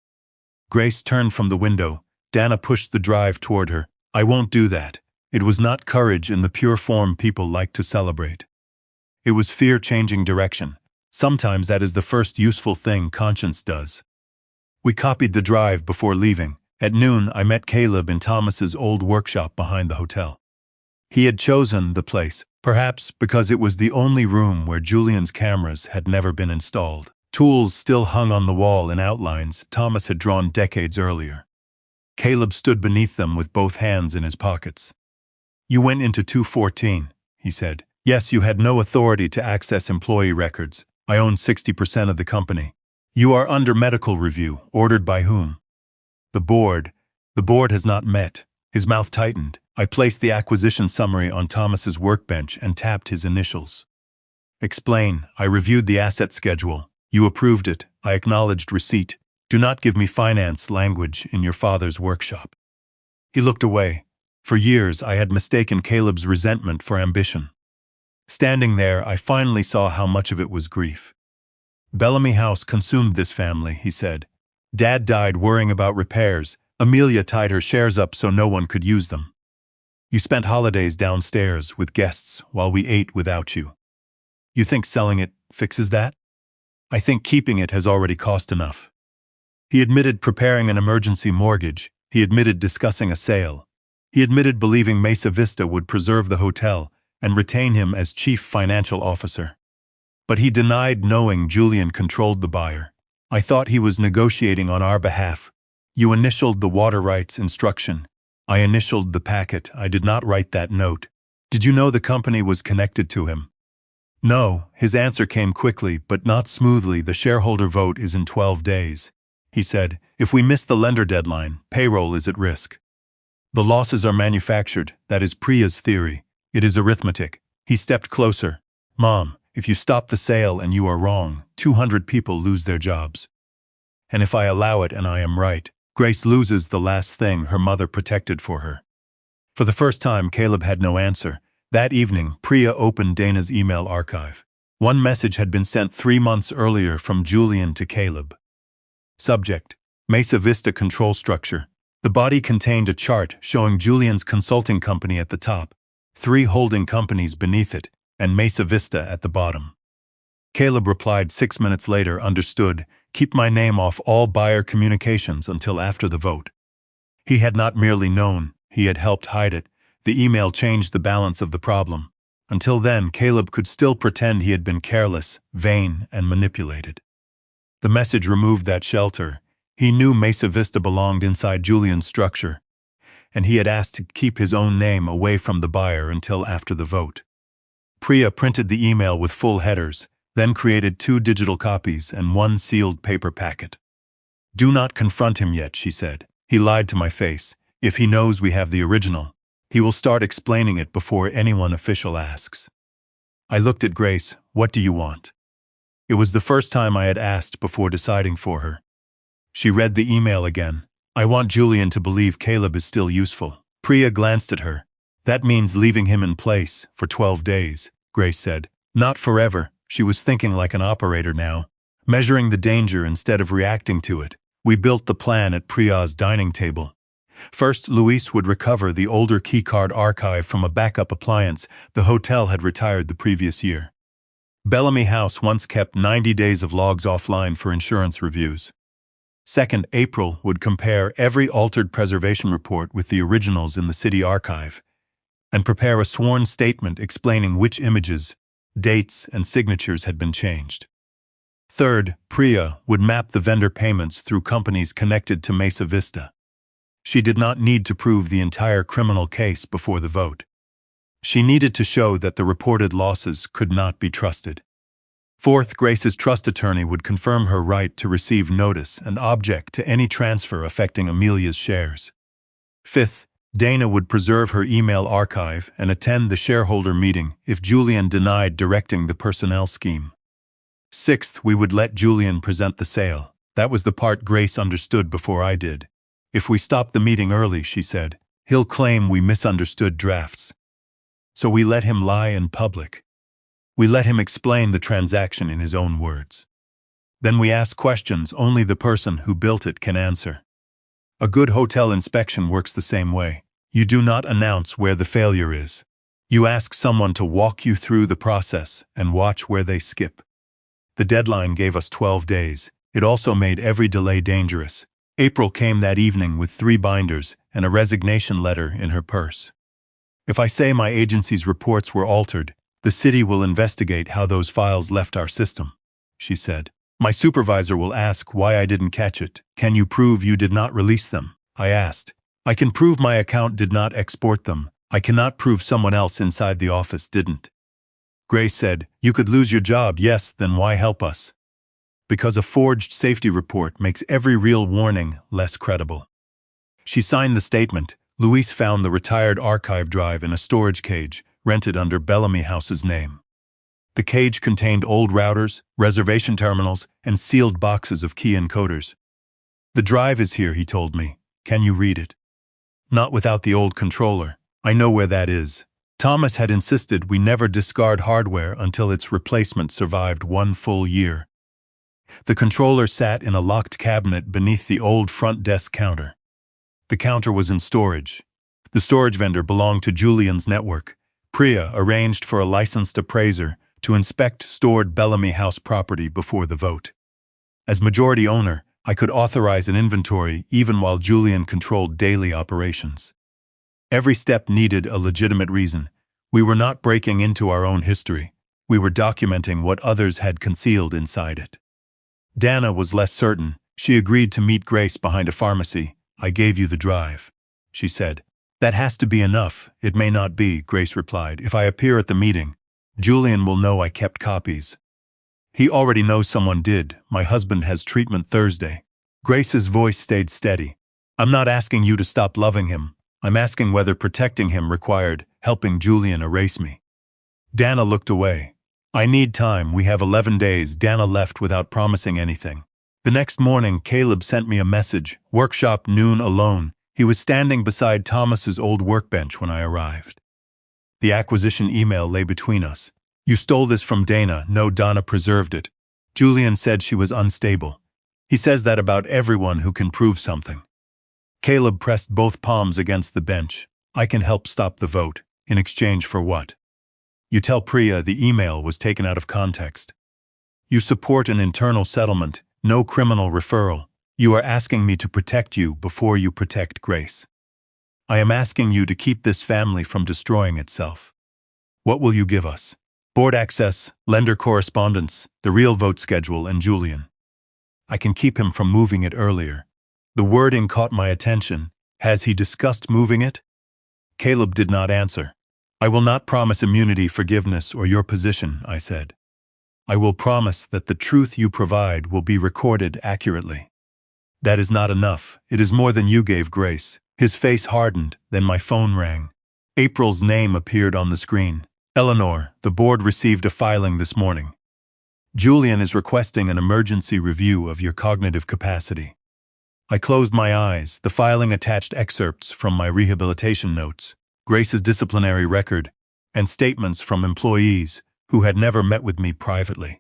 Grace turned from the window. Dana pushed the drive toward her. "I won't do that." It was not courage in the pure form people like to celebrate. It was fear changing direction. Sometimes that is the first useful thing conscience does. We copied the drive before leaving. At noon, I met Caleb in Thomas's old workshop behind the hotel. He had chosen the place, perhaps because it was the only room where Julian's cameras had never been installed. Tools still hung on the wall in outlines Thomas had drawn decades earlier. Caleb stood beneath them with both hands in his pockets. "You went into 214, he said. "Yes, you had no authority to access employee records. I own 60% of the company. You are under medical review. Ordered by whom?" The board has not met." His mouth tightened. I placed the acquisition summary on Thomas's workbench and tapped his initials. "Explain." "I reviewed the asset schedule. You approved it. I acknowledged receipt. Do not give me finance language in your father's workshop." He looked away. For years, I had mistaken Caleb's resentment for ambition. Standing there, I finally saw how much of it was grief. "Bellamy House consumed this family," he said. "Dad died worrying about repairs. Amelia tied her shares up so no one could use them. You spent holidays downstairs with guests while we ate without you. You think selling it fixes that? I think keeping it has already cost enough." He admitted preparing an emergency mortgage. He admitted discussing a sale. He admitted believing Mesa Vista would preserve the hotel and retain him as chief financial officer. But he denied knowing Julian controlled the buyer. "I thought he was negotiating on our behalf. You initialed the water rights instruction. I initialed the packet. I did not write that note. Did you know the company was connected to him?" "No." His answer came quickly, but not smoothly. "The shareholder vote is in 12 days. He said, "If we miss the lender deadline, payroll is at risk. The losses are manufactured. That is Priya's theory. It is arithmetic." He stepped closer. "Mom, if you stop the sale and you are wrong, 200 people lose their jobs. And if I allow it and I am right, Grace loses the last thing her mother protected for her." For the first time, Caleb had no answer. That evening, Priya opened Dana's email archive. One message had been sent 3 months earlier from Julian to Caleb. Subject: Mesa Vista Control Structure. The body contained a chart showing Julian's consulting company at the top, 3 holding companies beneath it, and Mesa Vista at the bottom. Caleb replied 6 minutes later, "Understood. Keep my name off all buyer communications until after the vote." He had not merely known, he had helped hide it. The email changed the balance of the problem. Until then, Caleb could still pretend he had been careless, vain, and manipulated. The message removed that shelter. He knew Mesa Vista belonged inside Julian's structure, and he had asked to keep his own name away from the buyer until after the vote. Priya printed the email with full headers, then created 2 digital copies and 1 sealed paper packet. "Do not confront him yet," she said. "He lied to my face. If he knows we have the original, he will start explaining it before anyone official asks." I looked at Grace. "What do you want?" It was the first time I had asked before deciding for her. She read the email again. "I want Julian to believe Caleb is still useful." Priya glanced at her. "That means leaving him in place for 12 days, Grace said. "Not forever." She was thinking like an operator now, measuring the danger instead of reacting to it. We built the plan at Priya's dining table. First, Luis would recover the older keycard archive from a backup appliance the hotel had retired the previous year. Bellamy House once kept 90 days of logs offline for insurance reviews. Second, April would compare every altered preservation report with the originals in the city archive and prepare a sworn statement explaining which images, dates, and signatures had been changed. Third, Priya would map the vendor payments through companies connected to Mesa Vista. She did not need to prove the entire criminal case before the vote. She needed to show that the reported losses could not be trusted. Fourth, Grace's trust attorney would confirm her right to receive notice and object to any transfer affecting Amelia's shares. Fifth, Dana would preserve her email archive and attend the shareholder meeting if Julian denied directing the personnel scheme. Sixth, we would let Julian present the sale. That was the part Grace understood before I did. If we stop the meeting early, she said, he'll claim we misunderstood drafts. So we let him lie in public. We let him explain the transaction in his own words. Then we ask questions only the person who built it can answer. A good hotel inspection works the same way. You do not announce where the failure is. You ask someone to walk you through the process and watch where they skip. The deadline gave us 12 days. It also made every delay dangerous. April came that evening with 3 binders and a resignation letter in her purse. If I say my agency's reports were altered, the city will investigate how those files left our system, she said. My supervisor will ask why I didn't catch it. Can you prove you did not release them? I asked. I can prove my account did not export them. I cannot prove someone else inside the office didn't. Grace said, you could lose your job. Yes, then why help us? Because a forged safety report makes every real warning less credible. She signed the statement. Luis found the retired archive drive in a storage cage rented under Bellamy House's name. The cage contained old routers, reservation terminals, and sealed boxes of key encoders. The drive is here, he told me. Can you read it? Not without the old controller. I know where that is. Thomas had insisted we never discard hardware until its replacement survived 1 full year. The controller sat in a locked cabinet beneath the old front desk counter. The counter was in storage. The storage vendor belonged to Julian's network. Priya arranged for a licensed appraiser to inspect stored Bellamy House property before the vote. As majority owner, I could authorize an inventory even while Julian controlled daily operations. Every step needed a legitimate reason. We were not breaking into our own history. We were documenting what others had concealed inside it. Dana was less certain. She agreed to meet Grace behind a pharmacy. I gave you the drive, she said. That has to be enough. It may not be, Grace replied. If I appear at the meeting, Julian will know I kept copies. He already knows someone did. My husband has treatment Thursday. Grace's voice stayed steady. I'm not asking you to stop loving him. I'm asking whether protecting him required helping Julian erase me. Dana looked away. I need time. We have 11 days. Dana left without promising anything. The next morning, Caleb sent me a message. Workshop noon alone. He was standing beside Thomas's old workbench when I arrived. The acquisition email lay between us. You stole this from Dana. No, Donna preserved it. Julian said she was unstable. He says that about everyone who can prove something. Caleb pressed both palms against the bench. I can help stop the vote. In exchange for what? You tell Priya the email was taken out of context. You support an internal settlement, no criminal referral. You are asking me to protect you before you protect Grace. I am asking you to keep this family from destroying itself. What will you give us? Board access, lender correspondence, the real vote schedule, and Julian. I can keep him from moving it earlier. The wording caught my attention. Has he discussed moving it? Caleb did not answer. I will not promise immunity, forgiveness, or your position, I said. I will promise that the truth you provide will be recorded accurately. That is not enough. It is more than you gave Grace. His face hardened, then my phone rang. April's name appeared on the screen. Eleanor, the board received a filing this morning. Julian is requesting an emergency review of your cognitive capacity. I closed my eyes. The filing attached excerpts from my rehabilitation notes, Grace's disciplinary record, and statements from employees who had never met with me privately.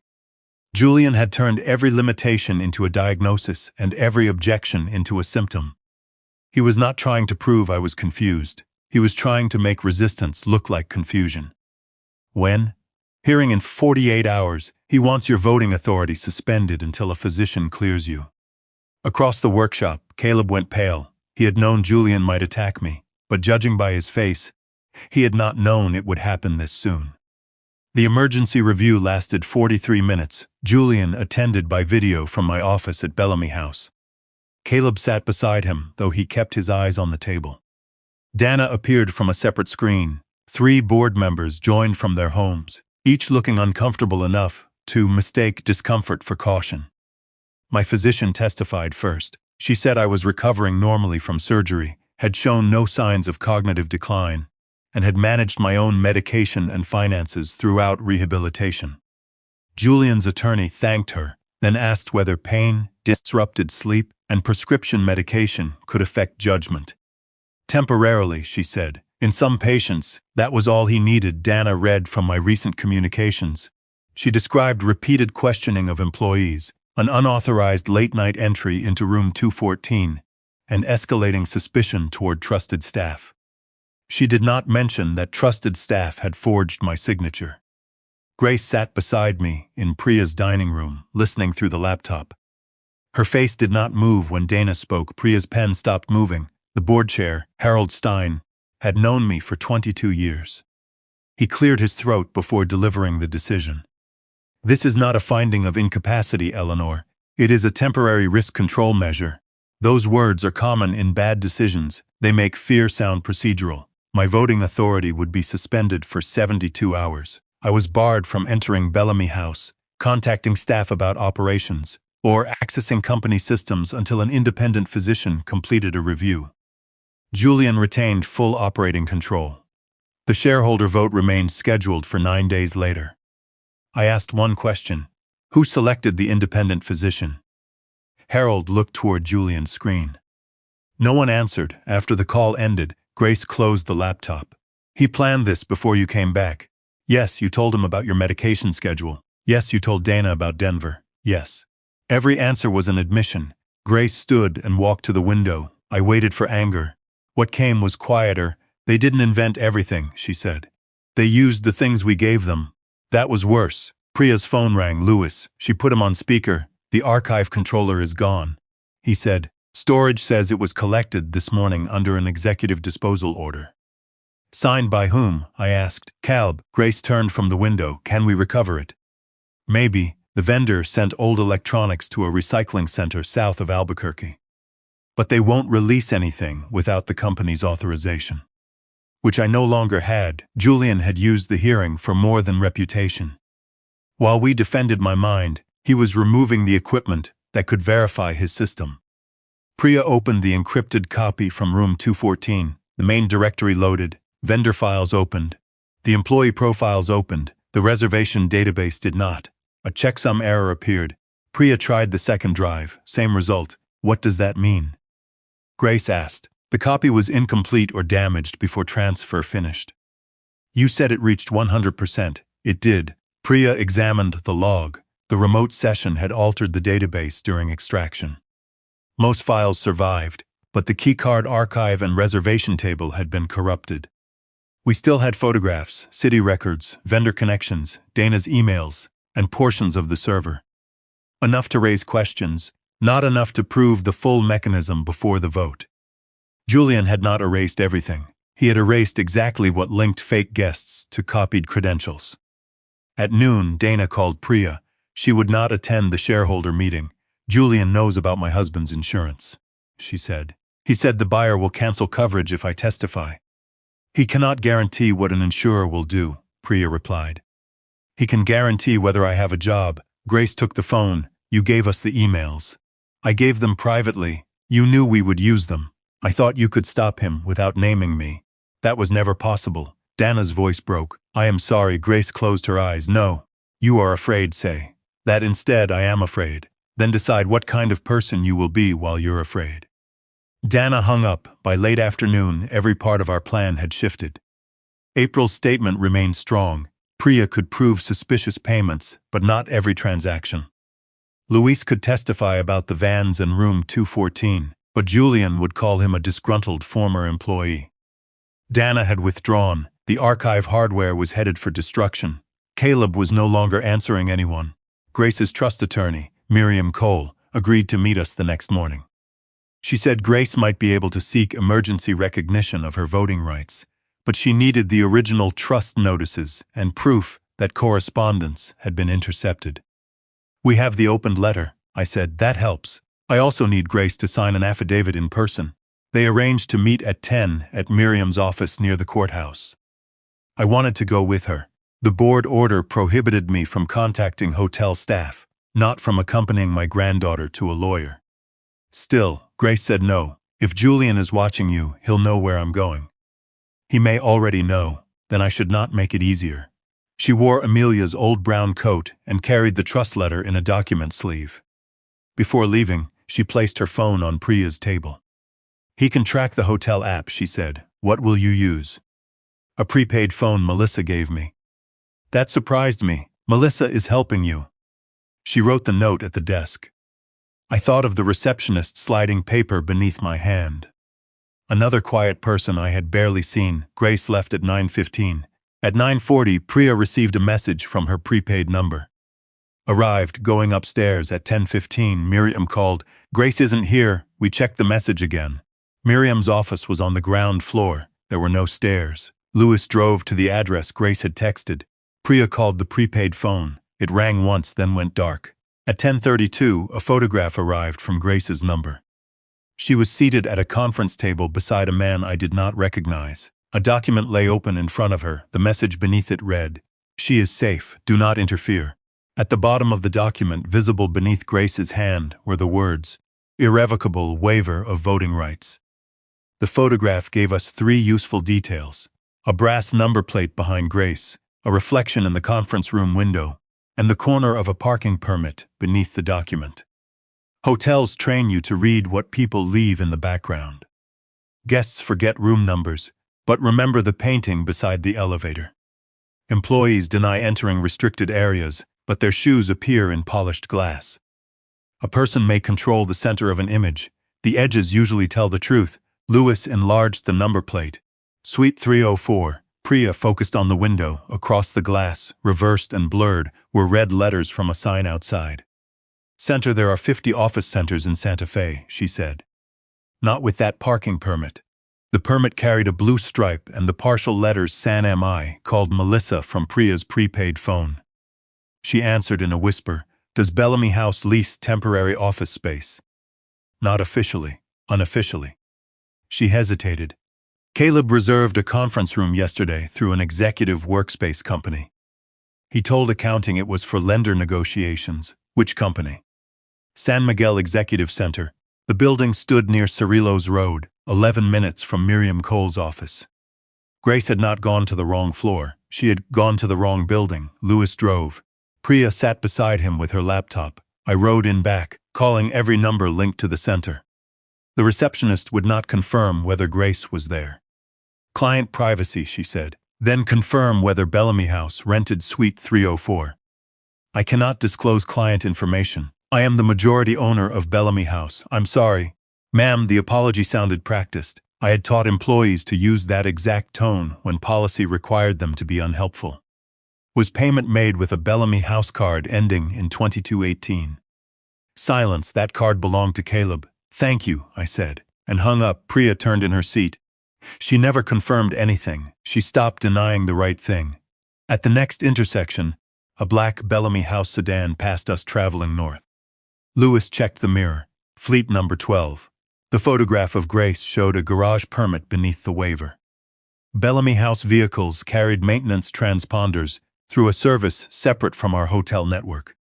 Julian had turned every limitation into a diagnosis and every objection into a symptom. He was not trying to prove I was confused. He was trying to make resistance look like confusion. When? Hearing in 48 hours, he wants your voting authority suspended until a physician clears you. Across the workshop, Caleb went pale. He had known Julian might attack me, but judging by his face, he had not known it would happen this soon. The emergency review lasted 43 minutes. Julian attended by video from my office at Bellamy House. Caleb sat beside him, though he kept his eyes on the table. Dana appeared from a separate screen. 3 board members joined from their homes, each looking uncomfortable enough to mistake discomfort for caution. My physician testified first. She said I was recovering normally from surgery, had shown no signs of cognitive decline, and had managed my own medication and finances throughout rehabilitation. Julian's attorney thanked her, then asked whether pain, disrupted sleep, and prescription medication could affect judgment. Temporarily, she said. In some patients, that was all he needed. Dana read from my recent communications. She described repeated questioning of employees, an unauthorized late-night entry into room 214, and escalating suspicion toward trusted staff. She did not mention that trusted staff had forged my signature. Grace sat beside me in Priya's dining room, listening through the laptop. Her face did not move when Dana spoke. Priya's pen stopped moving. The board chair, Harold Stein, had known me for 22 years. He cleared his throat before delivering the decision. This is not a finding of incapacity, Eleanor. It is a temporary risk control measure. Those words are common in bad decisions. They make fear sound procedural. My voting authority would be suspended for 72 hours. I was barred from entering Bellamy House, contacting staff about operations, or accessing company systems until an independent physician completed a review. Julian retained full operating control. The shareholder vote remained scheduled for 9 days later. I asked one question: who selected the independent physician? Harold looked toward Julian's screen. No one answered. After the call ended, Grace closed the laptop. He planned this before you came back. Yes, you told him about your medication schedule. Yes, you told Dana about Denver. Yes. Every answer was an admission. Grace stood and walked to the window. I waited for anger. What came was quieter. They didn't invent everything, she said. They used the things we gave them. That was worse. Priya's phone rang. Lewis. She put him on speaker. The archive controller is gone. He said, storage says it was collected this morning under an executive disposal order. Signed by whom? I asked. Calb. Grace turned from the window. Can we recover it? Maybe. The vendor sent old electronics to a recycling center south of Albuquerque. But they won't release anything without the company's authorization. Which I no longer had. Julian had used the hearing for more than reputation. While we defended my mind, he was removing the equipment that could verify his system. Priya opened the encrypted copy from room 214. The main directory loaded. Vendor files opened. The employee profiles opened. The reservation database did not. A checksum error appeared. Priya tried the second drive. Same result. What does that mean? Grace asked. The copy was incomplete or damaged before transfer finished. You said it reached 100%. It did. Priya examined the log. The remote session had altered the database during extraction. Most files survived, but the keycard archive and reservation table had been corrupted. We still had photographs, city records, vendor connections, Dana's emails, and portions of the server. Enough to raise questions, not enough to prove the full mechanism before the vote. Julian had not erased everything. He had erased exactly what linked fake guests to copied credentials. At noon, Dana called Priya. She would not attend the shareholder meeting. Julian knows about my husband's insurance, she said. He said the buyer will cancel coverage if I testify. He cannot guarantee what an insurer will do, Priya replied. He can guarantee whether I have a job. Grace took the phone. You gave us the emails. I gave them privately. You knew we would use them. I thought you could stop him without naming me. That was never possible. Dana's voice broke. I am sorry. Grace closed her eyes. No. You are afraid, say. That instead I am afraid. Then decide what kind of person you will be while you're afraid. Dana hung up. By late afternoon, every part of our plan had shifted. April's statement remained strong. Priya could prove suspicious payments, but not every transaction. Luis could testify about the vans and room 214, but Julian would call him a disgruntled former employee. Dana had withdrawn. The archive hardware was headed for destruction. Caleb was no longer answering anyone. Grace's trust attorney, Miriam Cole, agreed to meet us the next morning. She said Grace might be able to seek emergency recognition of her voting rights, but she needed the original trust notices and proof that correspondence had been intercepted. We have the opened letter, I said. That helps. I also need Grace to sign an affidavit in person. They arranged to meet at 10 at Miriam's office near the courthouse. I wanted to go with her. The board order prohibited me from contacting hotel staff, not from accompanying my granddaughter to a lawyer. Still, Grace said no. If Julian is watching you, he'll know where I'm going. He may already know, then I should not make it easier. She wore Amelia's old brown coat and carried the trust letter in a document sleeve. Before leaving, she placed her phone on Priya's table. He can track the hotel app, she said. What will you use? A prepaid phone Melissa gave me. That surprised me. Melissa is helping you. She wrote the note at the desk. I thought of the receptionist sliding paper beneath my hand. Another quiet person I had barely seen. Grace left at 9:15. At 9:40, Priya received a message from her prepaid number. Arrived, going upstairs at 10:15, Miriam called. Grace isn't here. We checked the message again. Miriam's office was on the ground floor. There were no stairs. Louis drove to the address Grace had texted. Priya called the prepaid phone. It rang once, then went dark. At 10:32, a photograph arrived from Grace's number. She was seated at a conference table beside a man I did not recognize. A document lay open in front of her. The message beneath it read, "She is safe. Do not interfere." At the bottom of the document, visible beneath Grace's hand, were the words, "Irrevocable waiver of voting rights." The photograph gave us 3 useful details: a brass number plate behind Grace, a reflection in the conference room window, and the corner of a parking permit beneath the document. Hotels train you to read what people leave in the background. Guests forget room numbers, but remember the painting beside the elevator. Employees deny entering restricted areas, but their shoes appear in polished glass. A person may control the center of an image. The edges usually tell the truth. Louis enlarged the number plate. Suite 304. Priya focused on the window. Across the glass, reversed and blurred, were red letters from a sign outside. "Center, there are 50 office centers in Santa Fe," she said. "Not with that parking permit." The permit carried a blue stripe and the partial letters San Mi, called Melissa from Priya's prepaid phone. She answered in a whisper, "Does Bellamy House lease temporary office space?" "Not officially, unofficially." She hesitated. "Caleb reserved a conference room yesterday through an executive workspace company. He told accounting it was for lender negotiations." "Which company?" "San Miguel Executive Center." The building stood near Cirillo's Road, 11 minutes from Miriam Cole's office. Grace had not gone to the wrong floor. She had gone to the wrong building. Louis drove. Priya sat beside him with her laptop. I rode in back, calling every number linked to the center. The receptionist would not confirm whether Grace was there. "Client privacy," she said. "Then confirm whether Bellamy House rented Suite 304. I cannot disclose client information. I am the majority owner of Bellamy House. I'm sorry." "Ma'am," the apology sounded practiced. I had taught employees to use that exact tone when policy required them to be unhelpful. "Was payment made with a Bellamy House card ending in 2218? "Silence. That card belonged to Caleb." "Thank you," I said, and hung up. Priya turned in her seat. She never confirmed anything. She stopped denying the right thing. At the next intersection, a black Bellamy House sedan passed us traveling north. Louis checked the mirror. Fleet number 12. The photograph of Grace showed a garage permit beneath the waiver. Bellamy House vehicles carried maintenance transponders through a service separate from our hotel network.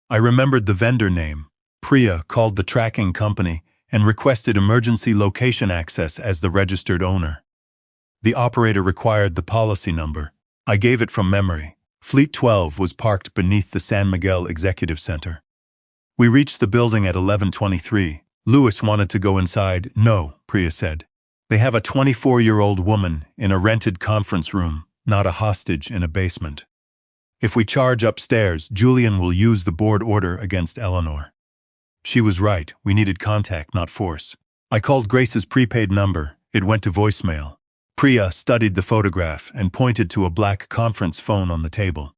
I remembered the vendor name. Priya called the tracking company and requested emergency location access as the registered owner. The operator required the policy number. I gave it from memory. Fleet 12 was parked beneath the San Miguel Executive Center. We reached the building at 11:23. Louis wanted to go inside. "No," Priya said. "They have a 24-year-old woman in a rented conference room, not a hostage in a basement. If we charge upstairs, Julian will use the board order against Eleanor." She was right. We needed contact, not force. I called Grace's prepaid number. It went to voicemail. Priya studied the photograph and pointed to a black conference phone on the table.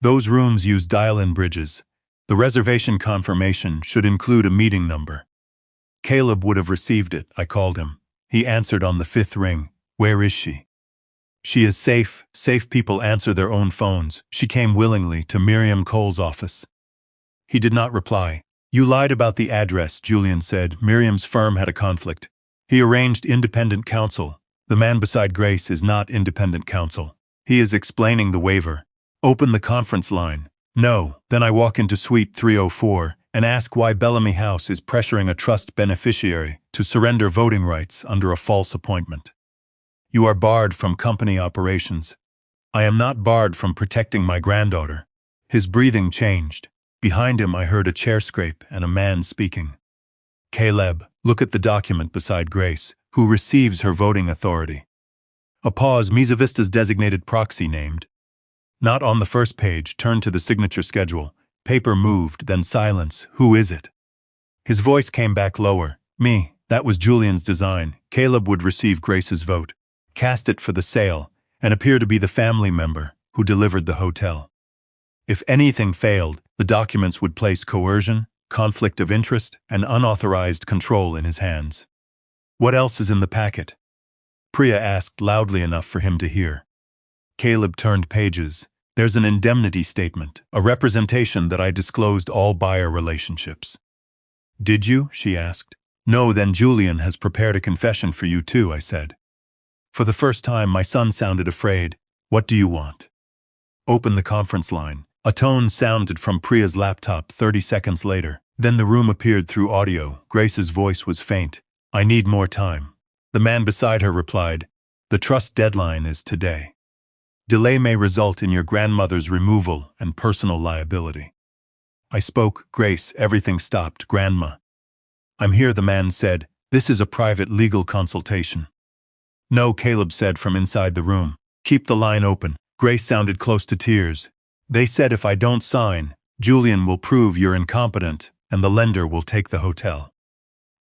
"Those rooms use dial-in bridges. The reservation confirmation should include a meeting number." Caleb would have received it. I called him. He answered on the 5th ring. "Where is she?" "She is safe. Safe people answer their own phones." She came willingly to Miriam Cole's office. He did not reply. "You lied about the address," Julian said. "Miriam's firm had a conflict. He arranged independent counsel. The man beside Grace is not independent counsel. He is explaining the waiver. Open the conference line. No. Then I walk into suite 304 and ask why Bellamy House is pressuring a trust beneficiary to surrender voting rights under a false appointment. You are barred from company operations. I am not barred from protecting my granddaughter. His breathing changed. Behind him I heard a chair scrape and a man speaking. Caleb, look at the document beside Grace, who receives her voting authority. A pause. Mesa Vista's designated proxy named. Not on the first page. Turn to the signature schedule. Paper moved, then silence. Who is it? His voice came back lower. Me. That was Julian's design. Caleb would receive Grace's vote, cast it for the sale, and appear to be the family member who delivered the hotel. If anything failed, the documents would place coercion, conflict of interest, and unauthorized control in his hands. What else is in the packet? Priya asked loudly enough for him to hear. Caleb turned pages. There's an indemnity statement, a representation that I disclosed all buyer relationships. Did you? She asked. No, then Julian has prepared a confession for you too, I said. For the first time, my son sounded afraid. What do you want? Open the conference line. A tone sounded from Priya's laptop 30 seconds later. Then the room appeared through audio. Grace's voice was faint. I need more time. The man beside her replied, the trust deadline is today. Delay may result in your grandmother's removal and personal liability. I spoke. Grace, everything stopped. Grandma. I'm here, the man said. This is a private legal consultation. No, Caleb said from inside the room. Keep the line open. Grace sounded close to tears. They said if I don't sign, Julian will prove you're incompetent and the lender will take the hotel.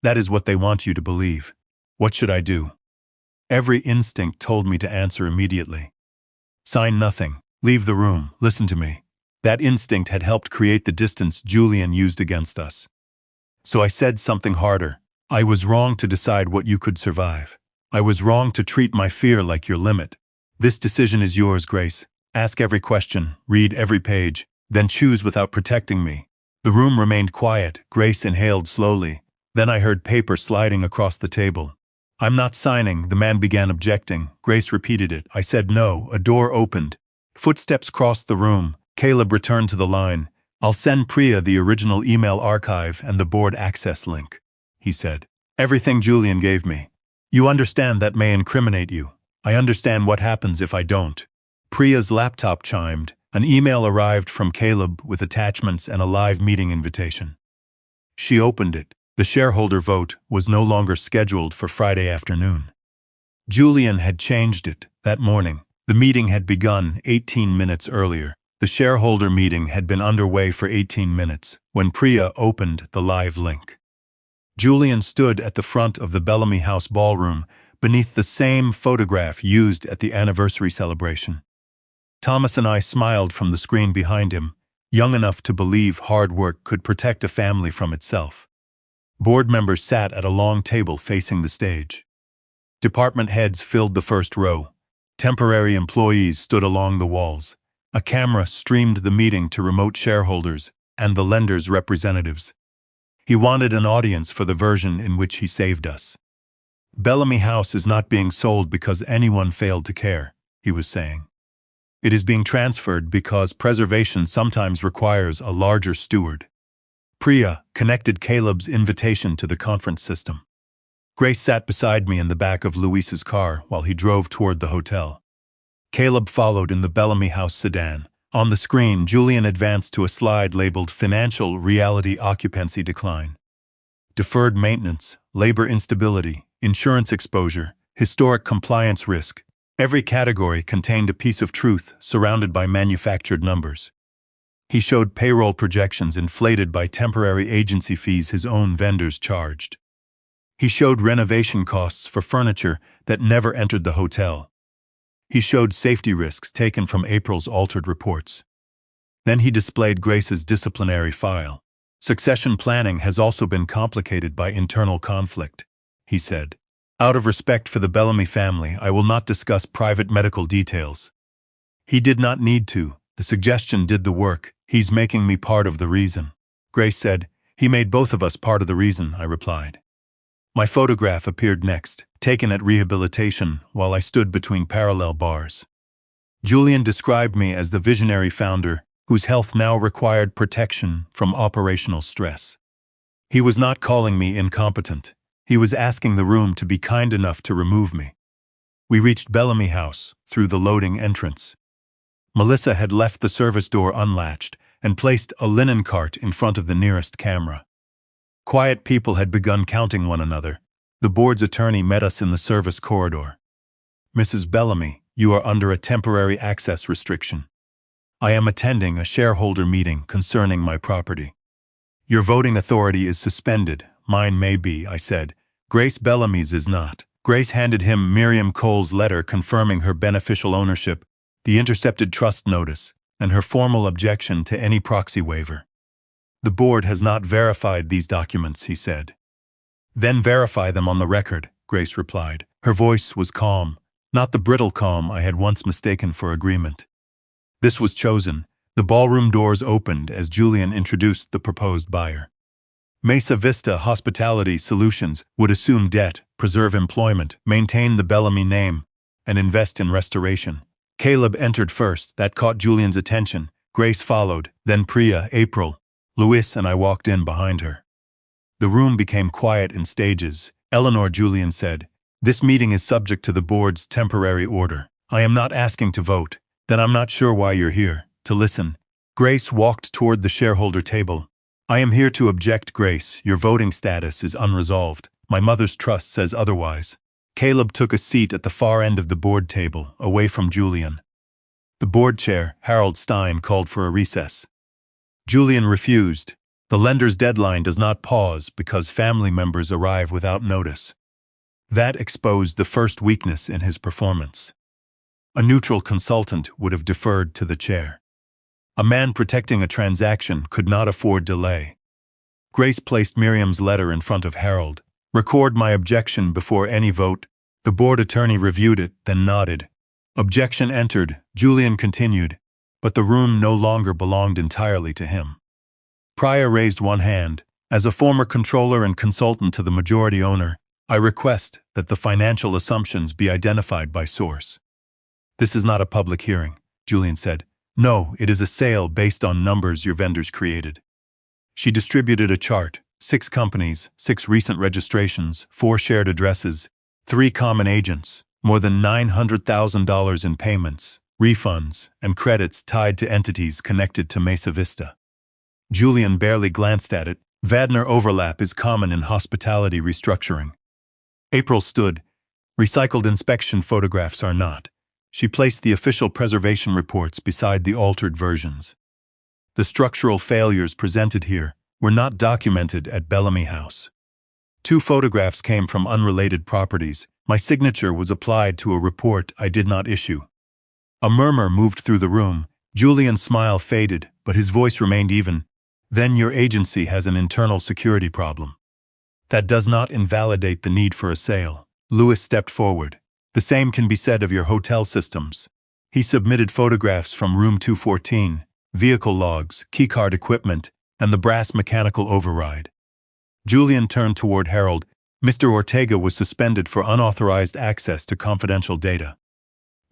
That is what they want you to believe. What should I do? Every instinct told me to answer immediately. Sign nothing. Leave the room. Listen to me. That instinct had helped create the distance Julian used against us. So I said something harder. I was wrong to decide what you could survive. I was wrong to treat my fear like your limit. This decision is yours, Grace. Ask every question, read every page, then choose without protecting me. The room remained quiet. Grace inhaled slowly. Then I heard paper sliding across the table. I'm not signing, the man began objecting. Grace repeated it. I said no. A door opened. Footsteps crossed the room. Caleb returned to the line. I'll send Priya the original email archive and the board access link, he said. Everything Julian gave me. You understand that may incriminate you. I understand what happens if I don't. Priya's laptop chimed. An email arrived from Caleb with attachments and a live meeting invitation. She opened it. The shareholder vote was no longer scheduled for Friday afternoon. Julian had changed it that morning. The meeting had begun 18 minutes earlier. The shareholder meeting had been underway for 18 minutes when Priya opened the live link. Julian stood at the front of the Bellamy House ballroom beneath the same photograph used at the anniversary celebration. Thomas and I smiled from the screen behind him, young enough to believe hard work could protect a family from itself. Board members sat at a long table facing the stage. Department heads filled the first row. Temporary employees stood along the walls. A camera streamed the meeting to remote shareholders and the lender's representatives. He wanted an audience for the version in which he saved us. Bellamy House is not being sold because anyone failed to care, he was saying. It is being transferred because preservation sometimes requires a larger steward. Priya connected Caleb's invitation to the conference system. Grace sat beside me in the back of Luis's car while he drove toward the hotel. Caleb followed in the Bellamy House sedan. On the screen, Julian advanced to a slide labeled Financial Reality Occupancy Decline. Deferred maintenance, labor instability, insurance exposure, historic compliance risk. Every category contained a piece of truth surrounded by manufactured numbers. He showed payroll projections inflated by temporary agency fees his own vendors charged. He showed renovation costs for furniture that never entered the hotel. He showed safety risks taken from April's altered reports. Then he displayed Grace's disciplinary file. Succession planning has also been complicated by internal conflict, he said. Out of respect for the Bellamy family, I will not discuss private medical details. He did not need to. The suggestion did the work. He's making me part of the reason. Grace said, he made both of us part of the reason, I replied. My photograph appeared next, taken at rehabilitation while I stood between parallel bars. Julian described me as the visionary founder whose health now required protection from operational stress. He was not calling me incompetent. He was asking the room to be kind enough to remove me. We reached Bellamy House through the loading entrance. Melissa had left the service door unlatched and placed a linen cart in front of the nearest camera. Quiet people had begun counting one another. The board's attorney met us in the service corridor. "Mrs. Bellamy, you are under a temporary access restriction. I am attending a shareholder meeting concerning my property. Your voting authority is suspended. Mine may be," I said. "Grace Bellamy's is not." Grace handed him Miriam Cole's letter confirming her beneficial ownership, the intercepted trust notice, and her formal objection to any proxy waiver. "The board has not verified these documents," he said. "Then verify them on the record," Grace replied. Her voice was calm, not the brittle calm I had once mistaken for agreement. This was chosen. The ballroom doors opened as Julian introduced the proposed buyer. Mesa Vista Hospitality Solutions would assume debt, preserve employment, maintain the Bellamy name, and invest in restoration. Caleb entered first. That caught Julian's attention. Grace followed, then Priya, April. Louis and I walked in behind her. The room became quiet in stages. "Eleanor," Julian said, "this meeting is subject to the board's temporary order. I am not asking to vote. Then I'm not sure why you're here. To listen." Grace walked toward the shareholder table. "I am here to object, Grace. Your voting status is unresolved. My mother's trust says otherwise." Caleb took a seat at the far end of the board table, away from Julian. The board chair, Harold Stein, called for a recess. Julian refused. The lender's deadline does not pause because family members arrive without notice. That exposed the first weakness in his performance. A neutral consultant would have deferred to the chair. A man protecting a transaction could not afford delay. Grace placed Miriam's letter in front of Harold. "Record my objection before any vote." The board attorney reviewed it, then nodded. Objection entered. Julian continued, but the room no longer belonged entirely to him. Priya raised one hand. "As a former controller and consultant to the majority owner, I request that the financial assumptions be identified by source." "This is not a public hearing," Julian said. "No, it is a sale based on numbers your vendors created." She distributed a chart: 6 companies, 6 recent registrations, 4 shared addresses, 3 common agents, more than $900,000 in payments, refunds, and credits tied to entities connected to Mesa Vista. Julian barely glanced at it. Vadner overlap is common in hospitality restructuring. April stood. "Recycled inspection photographs are not." She placed the official preservation reports beside the altered versions. "The structural failures presented here were not documented at Bellamy House. 2 photographs came from unrelated properties. My signature was applied to a report I did not issue." A murmur moved through the room. Julian's smile faded, but his voice remained even. "Then your agency has an internal security problem. That does not invalidate the need for a sale." Louis stepped forward. "The same can be said of your hotel systems." He submitted photographs from room 214, vehicle logs, keycard equipment, and the brass mechanical override. Julian turned toward Harold. "Mr. Ortega was suspended for unauthorized access to confidential data."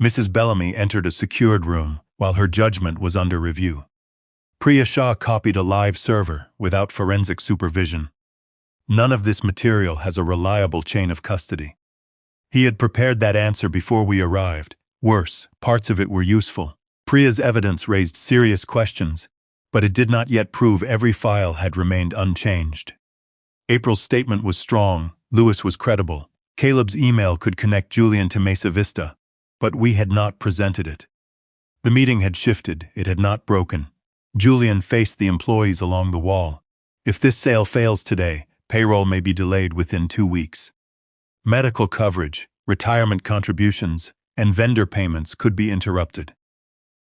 Mrs. Bellamy entered a secured room while her judgment was under review. Priya Shah copied a live server without forensic supervision. None of this material has a reliable chain of custody. He had prepared that answer before we arrived. Worse, parts of it were useful. Priya's evidence raised serious questions, but it did not yet prove every file had remained unchanged. April's statement was strong. Louis was credible. Caleb's email could connect Julian to Mesa Vista, but we had not presented it. The meeting had shifted. It had not broken. Julian faced the employees along the wall. "If this sale fails today, payroll may be delayed within 2 weeks. Medical coverage, retirement contributions, and vendor payments could be interrupted.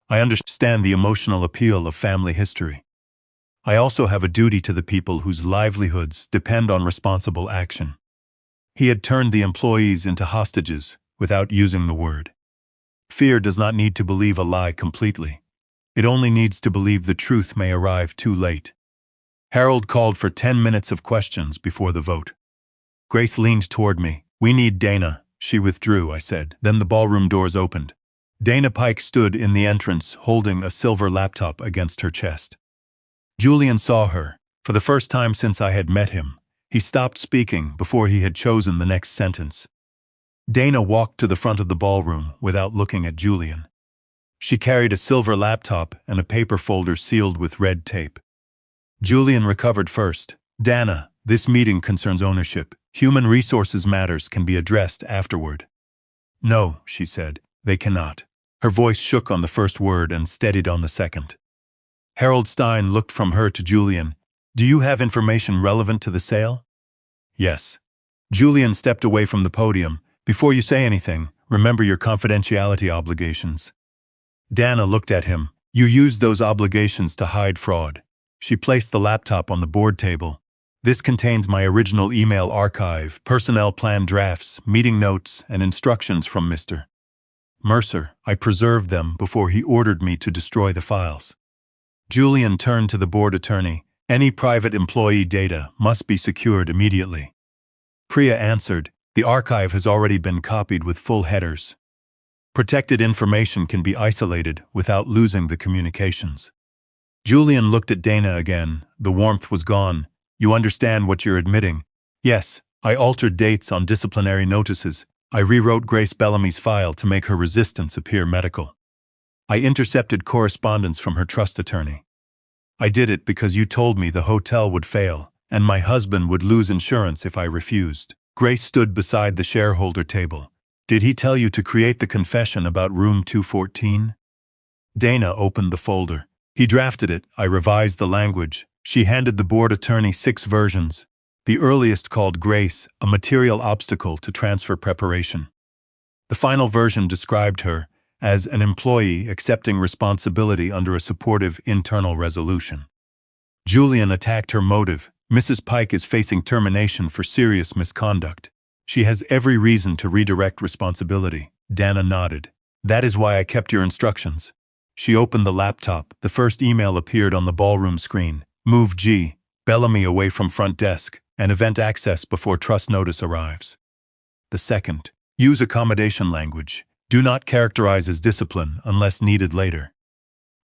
I understand the emotional appeal of family history. I also have a duty to the people whose livelihoods depend on responsible action." He had turned the employees into hostages without using the word. Fear does not need to believe a lie completely. It only needs to believe the truth may arrive too late. Harold called for 10 minutes of questions before the vote. Grace leaned toward me. "We need Dana." She withdrew, I said. Then the ballroom doors opened. Dana Pike stood in the entrance, holding a silver laptop against her chest. Julian saw her. For the first time since I had met him, he stopped speaking before he had chosen the next sentence. Dana walked to the front of the ballroom without looking at Julian. She carried a silver laptop and a paper folder sealed with red tape. Julian recovered first. Dana, this meeting concerns ownership. Human resources matters can be addressed afterward. No, she said, they cannot. Her voice shook on the first word and steadied on the second. Harold Stein looked from her to Julian. Do you have information relevant to the sale? Yes. Julian stepped away from the podium. Before you say anything, remember your confidentiality obligations. Dana looked at him. You used those obligations to hide fraud. She placed the laptop on the board table. This contains my original email archive, personnel plan drafts, meeting notes, and instructions from Mr. Mercer. I preserved them before he ordered me to destroy the files. Julian turned to the board attorney. Any private employee data must be secured immediately. Priya answered, the archive has already been copied with full headers. Protected information can be isolated without losing the communications. Julian looked at Dana again. The warmth was gone. You understand what you're admitting? Yes, I altered dates on disciplinary notices. I rewrote Grace Bellamy's file to make her resistance appear medical. I intercepted correspondence from her trust attorney. I did it because you told me the hotel would fail, and my husband would lose insurance if I refused. Grace stood beside the shareholder table. Did he tell you to create the confession about room 214? Dana opened the folder. He drafted it. I revised the language. She handed the board attorney 6 versions. The earliest called Grace a material obstacle to transfer preparation. The final version described her as an employee accepting responsibility under a supportive internal resolution. Julian attacked her motive. Mrs. Pike is facing termination for serious misconduct. She has every reason to redirect responsibility. Dana nodded. That is why I kept your instructions. She opened the laptop. The first email appeared on the ballroom screen. Move G. Bellamy away from front desk and event access before trust notice arrives. The second. Use accommodation language. Do not characterize as discipline unless needed later.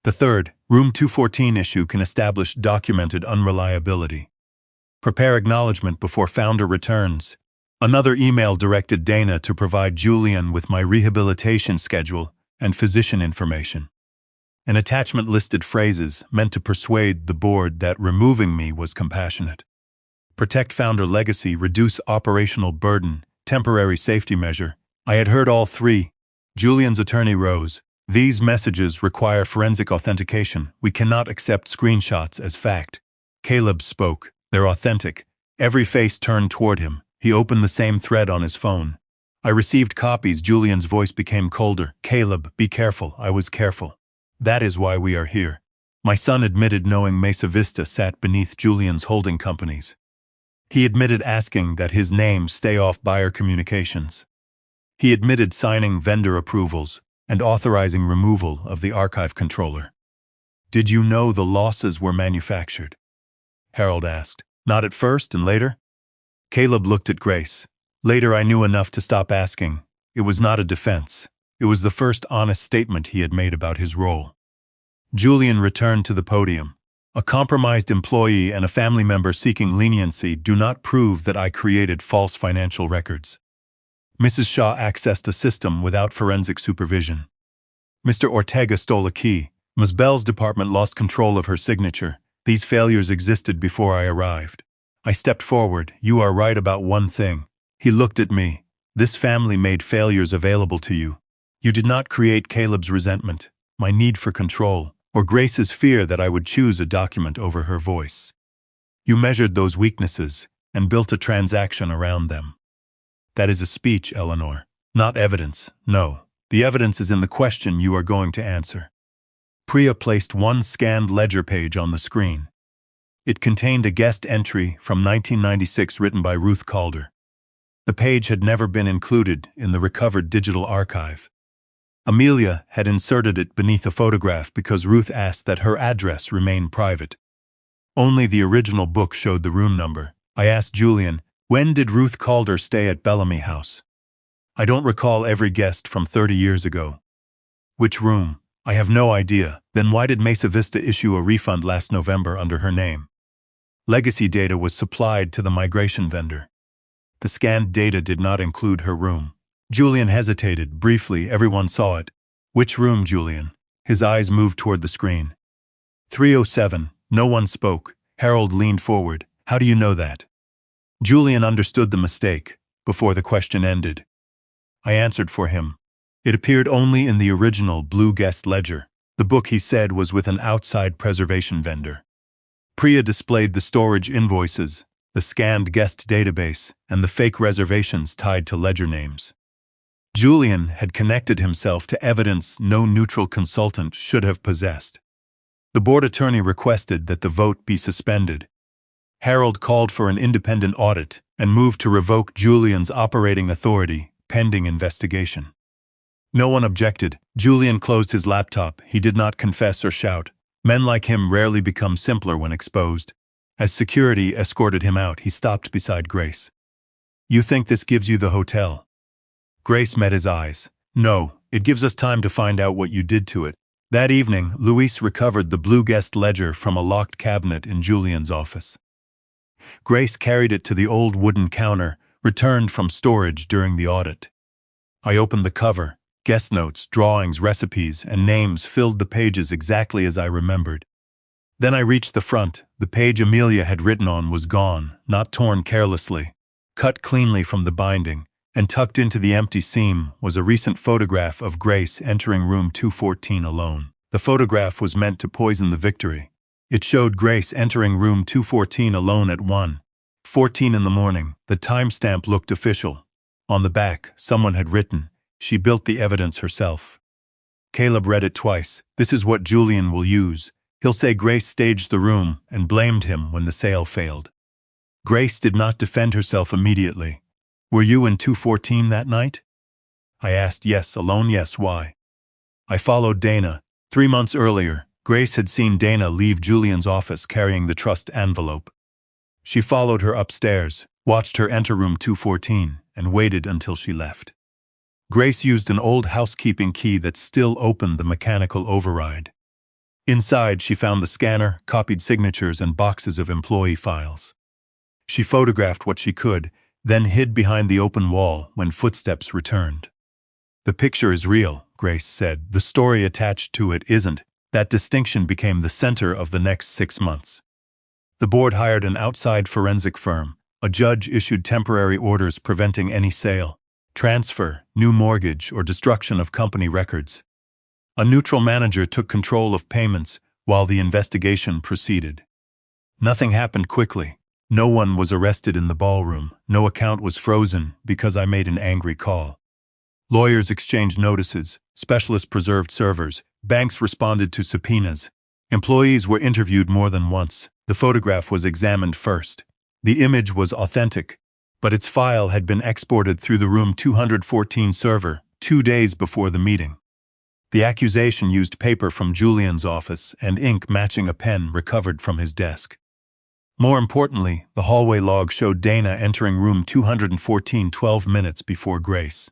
The third. Room 214 issue can establish documented unreliability. Prepare acknowledgement before founder returns. Another email directed Dana to provide Julian with my rehabilitation schedule and physician information. An attachment listed phrases meant to persuade the board that removing me was compassionate. Protect founder legacy, reduce operational burden, temporary safety measure. I had heard all 3. Julian's attorney rose. These messages require forensic authentication. We cannot accept screenshots as fact. Caleb spoke. They're authentic. Every face turned toward him. He opened the same thread on his phone. I received copies. Julian's voice became colder. Caleb, be careful. I was careful. That is why we are here. My son admitted knowing Mesa Vista sat beneath Julian's holding companies. He admitted asking that his name stay off buyer communications. He admitted signing vendor approvals and authorizing removal of the archive controller. Did you know the losses were manufactured? Harold asked. Not at first and later? Caleb looked at Grace. Later I knew enough to stop asking. It was not a defense. It was the first honest statement he had made about his role. Julian returned to the podium. A compromised employee and a family member seeking leniency do not prove that I created false financial records. Mrs. Shaw accessed a system without forensic supervision. Mr. Ortega stole a key. Ms. Bell's department lost control of her signature. These failures existed before I arrived. I stepped forward. You are right about one thing. He looked at me. This family made failures available to you. You did not create Caleb's resentment, my need for control, or Grace's fear that I would choose a document over her voice. You measured those weaknesses and built a transaction around them. That is a speech, Eleanor, not evidence. No, the evidence is in the question you are going to answer. Priya placed one scanned ledger page on the screen. It contained a guest entry from 1996 written by Ruth Calder. The page had never been included in the recovered digital archive. Amelia had inserted it beneath a photograph because Ruth asked that her address remain private. Only the original book showed the room number. I asked Julian, when did Ruth Calder stay at Bellamy House? I don't recall every guest from 30 years ago. Which room? I have no idea. Then why did Mesa Vista issue a refund last November under her name? Legacy data was supplied to the migration vendor. The scanned data did not include her room. Julian hesitated. Briefly, everyone saw it. Which room, Julian? His eyes moved toward the screen. 307. No one spoke. Harold leaned forward. How do you know that? Julian understood the mistake before the question ended. I answered for him. It appeared only in the original blue guest ledger. The book, he said, was with an outside preservation vendor. Priya displayed the storage invoices, the scanned guest database, and the fake reservations tied to ledger names. Julian had connected himself to evidence no neutral consultant should have possessed. The board attorney requested that the vote be suspended. Harold called for an independent audit and moved to revoke Julian's operating authority, pending investigation. No one objected. Julian closed his laptop. He did not confess or shout. Men like him rarely become simpler when exposed. As security escorted him out, he stopped beside Grace. You think this gives you the hotel? Grace met his eyes. No, it gives us time to find out what you did to it. That evening, Luis recovered the blue guest ledger from a locked cabinet in Julian's office. Grace carried it to the old wooden counter, returned from storage during the audit. I opened the cover. Guest notes, drawings, recipes, and names filled the pages exactly as I remembered. Then I reached the front. The page Amelia had written on was gone, not torn carelessly. Cut cleanly from the binding, and tucked into the empty seam was a recent photograph of Grace entering room 214 alone. The photograph was meant to poison the victory. It showed Grace entering room 214 alone at 1:14 in the morning. The timestamp looked official. On the back, someone had written, "She built the evidence herself." Caleb read it twice. This is what Julian will use. He'll say Grace staged the room and blamed him when the sale failed. Grace did not defend herself immediately. Were you in 214 that night? I asked. Yes, alone. Yes, why? I followed Dana. 3 months earlier, Grace had seen Dana leave Julian's office carrying the trust envelope. She followed her upstairs, watched her enter room 214, and waited until she left. Grace used an old housekeeping key that still opened the mechanical override. Inside, she found the scanner, copied signatures, and boxes of employee files. She photographed what she could, then hid behind the open wall when footsteps returned. The picture is real, Grace said. The story attached to it isn't. That distinction became the center of the next 6 months. The board hired an outside forensic firm. A judge issued temporary orders preventing any sale, transfer, new mortgage, or destruction of company records. A neutral manager took control of payments while the investigation proceeded. Nothing happened quickly. No one was arrested in the ballroom. No account was frozen because I made an angry call. Lawyers exchanged notices. Specialists preserved servers. Banks responded to subpoenas. Employees were interviewed more than once. The photograph was examined first. The image was authentic, but its file had been exported through the room 214 server 2 days before the meeting. The accusation used paper from Julian's office and ink matching a pen recovered from his desk. More importantly, the hallway log showed Dana entering room 214 12 minutes before Grace.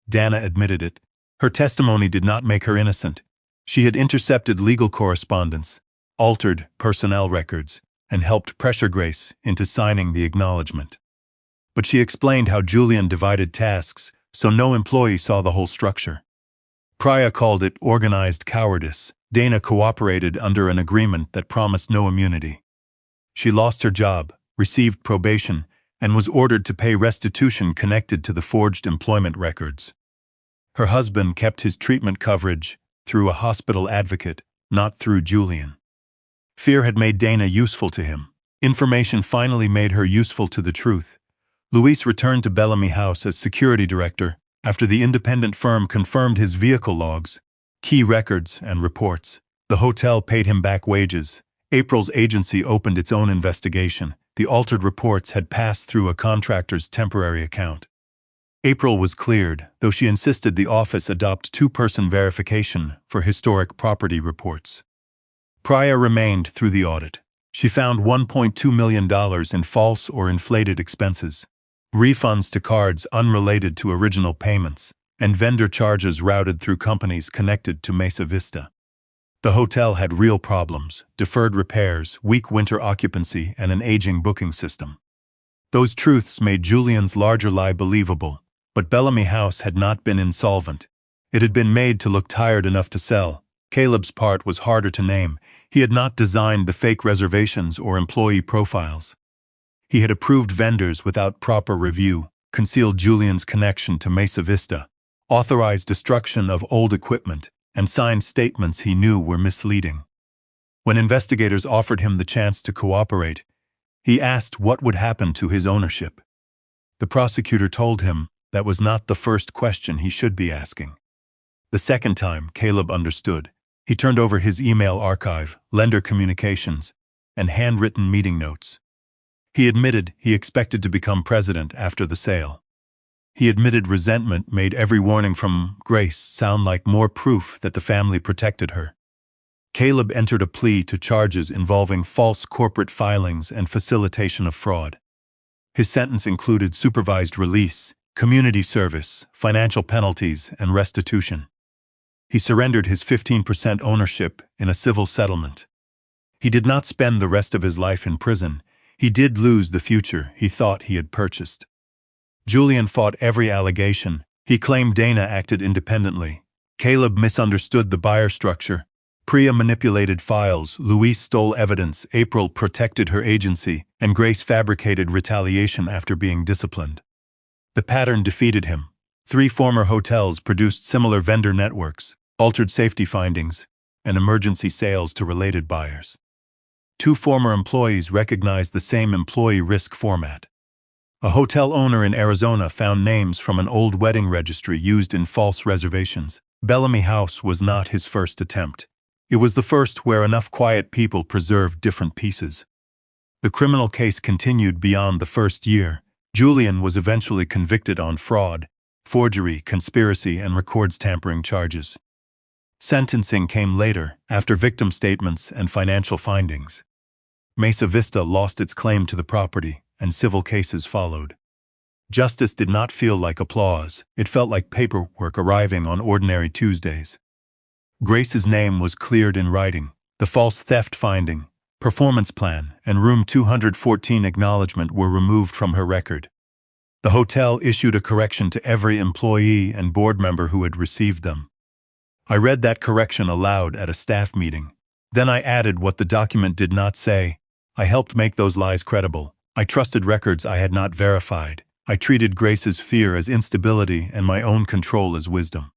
Dana admitted it. Her testimony did not make her innocent. She had intercepted legal correspondence, altered personnel records, and helped pressure Grace into signing the acknowledgement. But she explained how Julian divided tasks so no employee saw the whole structure. Priya called it organized cowardice. Dana cooperated under an agreement that promised no immunity. She lost her job, received probation, and was ordered to pay restitution connected to the forged employment records. Her husband kept his treatment coverage through a hospital advocate, not through Julian. Fear had made Dana useful to him. Information finally made her useful to the truth. Luis returned to Bellamy House as security director after the independent firm confirmed his vehicle logs, key records, and reports. The hotel paid him back wages. April's agency opened its own investigation. The altered reports had passed through a contractor's temporary account. April was cleared, though she insisted the office adopt two-person verification for historic property reports. Priya remained through the audit. She found $1.2 million in false or inflated expenses, refunds to cards unrelated to original payments, and vendor charges routed through companies connected to Mesa Vista. The hotel had real problems: deferred repairs, weak winter occupancy, and an aging booking system. Those truths made Julian's larger lie believable, but Bellamy House had not been insolvent. It had been made to look tired enough to sell. Caleb's part was harder to name. He had not designed the fake reservations or employee profiles. He had approved vendors without proper review, concealed Julian's connection to Mesa Vista, authorized destruction of old equipment, and signed statements he knew were misleading. When investigators offered him the chance to cooperate, he asked what would happen to his ownership. The prosecutor told him that was not the first question he should be asking. The second time, Caleb understood. He turned over his email archive, lender communications, and handwritten meeting notes. He admitted he expected to become president after the sale. He admitted resentment made every warning from Grace sound like more proof that the family protected her. Caleb entered a plea to charges involving false corporate filings and facilitation of fraud. His sentence included supervised release, community service, financial penalties, and restitution. He surrendered his 15% ownership in a civil settlement. He did not spend the rest of his life in prison. He did lose the future he thought he had purchased. Julian fought every allegation. He claimed Dana acted independently. Caleb misunderstood the buyer structure. Priya manipulated files, Louise stole evidence, April protected her agency, and Grace fabricated retaliation after being disciplined. The pattern defeated him. 3 former hotels produced similar vendor networks, altered safety findings, and emergency sales to related buyers. 2 former employees recognized the same employee risk format. A hotel owner in Arizona found names from an old wedding registry used in false reservations. Bellamy House was not his first attempt. It was the first where enough quiet people preserved different pieces. The criminal case continued beyond the first year. Julian was eventually convicted on fraud, forgery, conspiracy, and records tampering charges. Sentencing came later, after victim statements and financial findings. Mesa Vista lost its claim to the property, and civil cases followed. Justice did not feel like applause. It felt like paperwork arriving on ordinary Tuesdays. Grace's name was cleared in writing. The false theft finding, performance plan, and Room 214 acknowledgement were removed from her record. The hotel issued a correction to every employee and board member who had received them. I read that correction aloud at a staff meeting. Then I added what the document did not say. I helped make those lies credible. I trusted records I had not verified. I treated Grace's fear as instability and my own control as wisdom.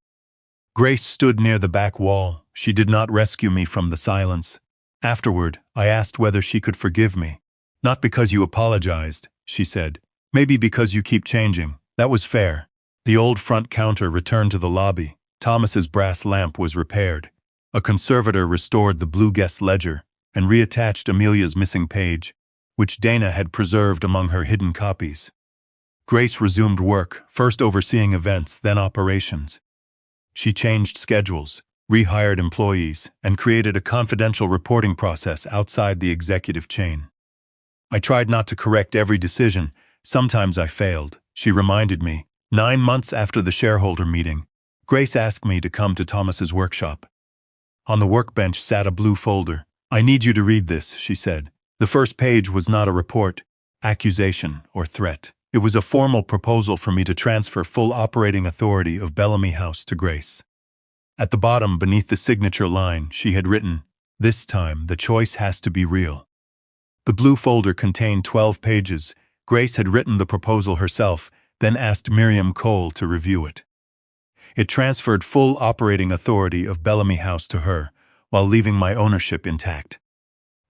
Grace stood near the back wall. She did not rescue me from the silence. Afterward, I asked whether she could forgive me. "Not because you apologized," she said. "Maybe because you keep changing." That was fair. The old front counter returned to the lobby. Thomas's brass lamp was repaired. A conservator restored the blue guest ledger and reattached Amelia's missing page, which Dana had preserved among her hidden copies. Grace resumed work, first overseeing events, then operations. She changed schedules, rehired employees, and created a confidential reporting process outside the executive chain. I tried not to correct every decision. Sometimes I failed, she reminded me. 9 months after the shareholder meeting, Grace asked me to come to Thomas's workshop. On the workbench sat a blue folder. "I need you to read this," she said. The first page was not a report, accusation, or threat. It was a formal proposal for me to transfer full operating authority of Bellamy House to Grace. At the bottom, beneath the signature line, she had written, "This time, the choice has to be real." The blue folder contained 12 pages. Grace had written the proposal herself, then asked Miriam Cole to review it. It transferred full operating authority of Bellamy House to her, while leaving my ownership intact.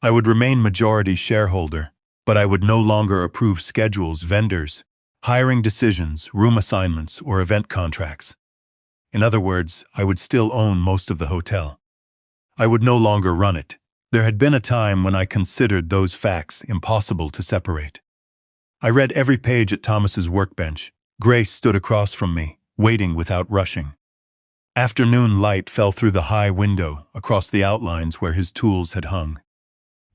I would remain majority shareholder, but I would no longer approve schedules, vendors, hiring decisions, room assignments, or event contracts. In other words, I would still own most of the hotel. I would no longer run it. There had been a time when I considered those facts impossible to separate. I read every page at Thomas's workbench. Grace stood across from me, waiting without rushing. Afternoon light fell through the high window, across the outlines where his tools had hung.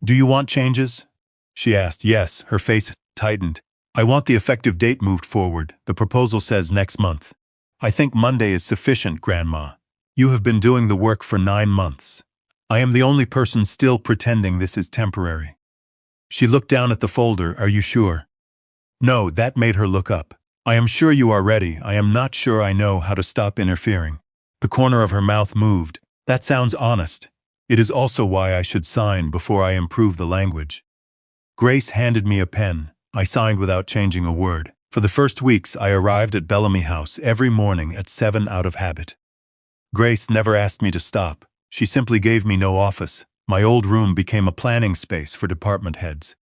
"Do you want changes?" she asked. "Yes," her face tightened. "I want the effective date moved forward. The proposal says next month." I think Monday is sufficient, Grandma. You have been doing the work for 9 months. I am the only person still pretending this is temporary. She looked down at the folder. Are you sure? No, that made her look up. I am sure you are ready. I am not sure I know how to stop interfering. The corner of her mouth moved. That sounds honest. It is also why I should sign before I improve the language. Grace handed me a pen. I signed without changing a word. For the first weeks, I arrived at Bellamy House every morning at 7 out of habit. Grace never asked me to stop. She simply gave me no office. My old room became a planning space for department heads.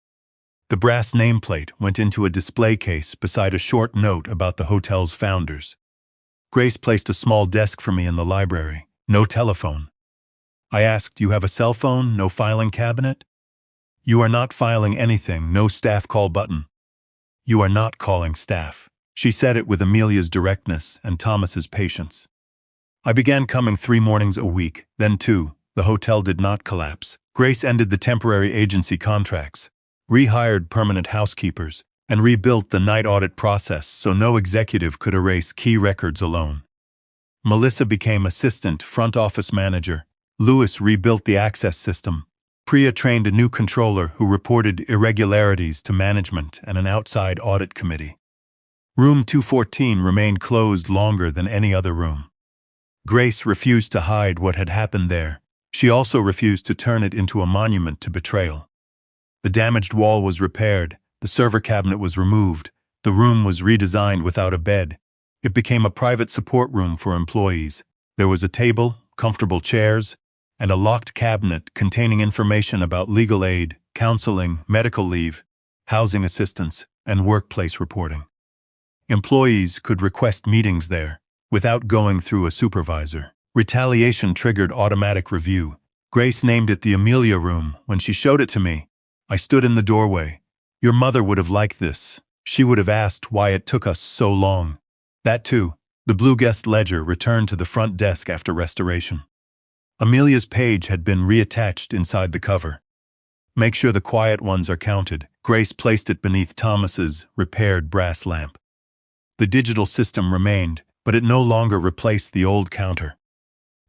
The brass nameplate went into a display case beside a short note about the hotel's founders. Grace placed a small desk for me in the library. No telephone. I asked, "You have a cell phone? No filing cabinet?" "You are not filing anything. No staff call button." "You are not calling staff." She said it with Amelia's directness and Thomas's patience. I began coming 3 mornings a week, then 2. The hotel did not collapse. Grace ended the temporary agency contracts, rehired permanent housekeepers, and rebuilt the night audit process so no executive could erase key records alone. Melissa became assistant front office manager. Louis rebuilt the access system. Priya trained a new controller who reported irregularities to management and an outside audit committee. Room 214 remained closed longer than any other room. Grace refused to hide what had happened there. She also refused to turn it into a monument to betrayal. The damaged wall was repaired, the server cabinet was removed, the room was redesigned without a bed. It became a private support room for employees. There was a table, comfortable chairs, and a locked cabinet containing information about legal aid, counseling, medical leave, housing assistance, and workplace reporting. Employees could request meetings there without going through a supervisor. Retaliation triggered automatic review. Grace named it the Amelia Room. When she showed it to me, I stood in the doorway. Your mother would have liked this. She would have asked why it took us so long. That too. The blue guest ledger returned to the front desk after restoration. Amelia's page had been reattached inside the cover. Make sure the quiet ones are counted. Grace placed it beneath Thomas's repaired brass lamp. The digital system remained, but it no longer replaced the old counter.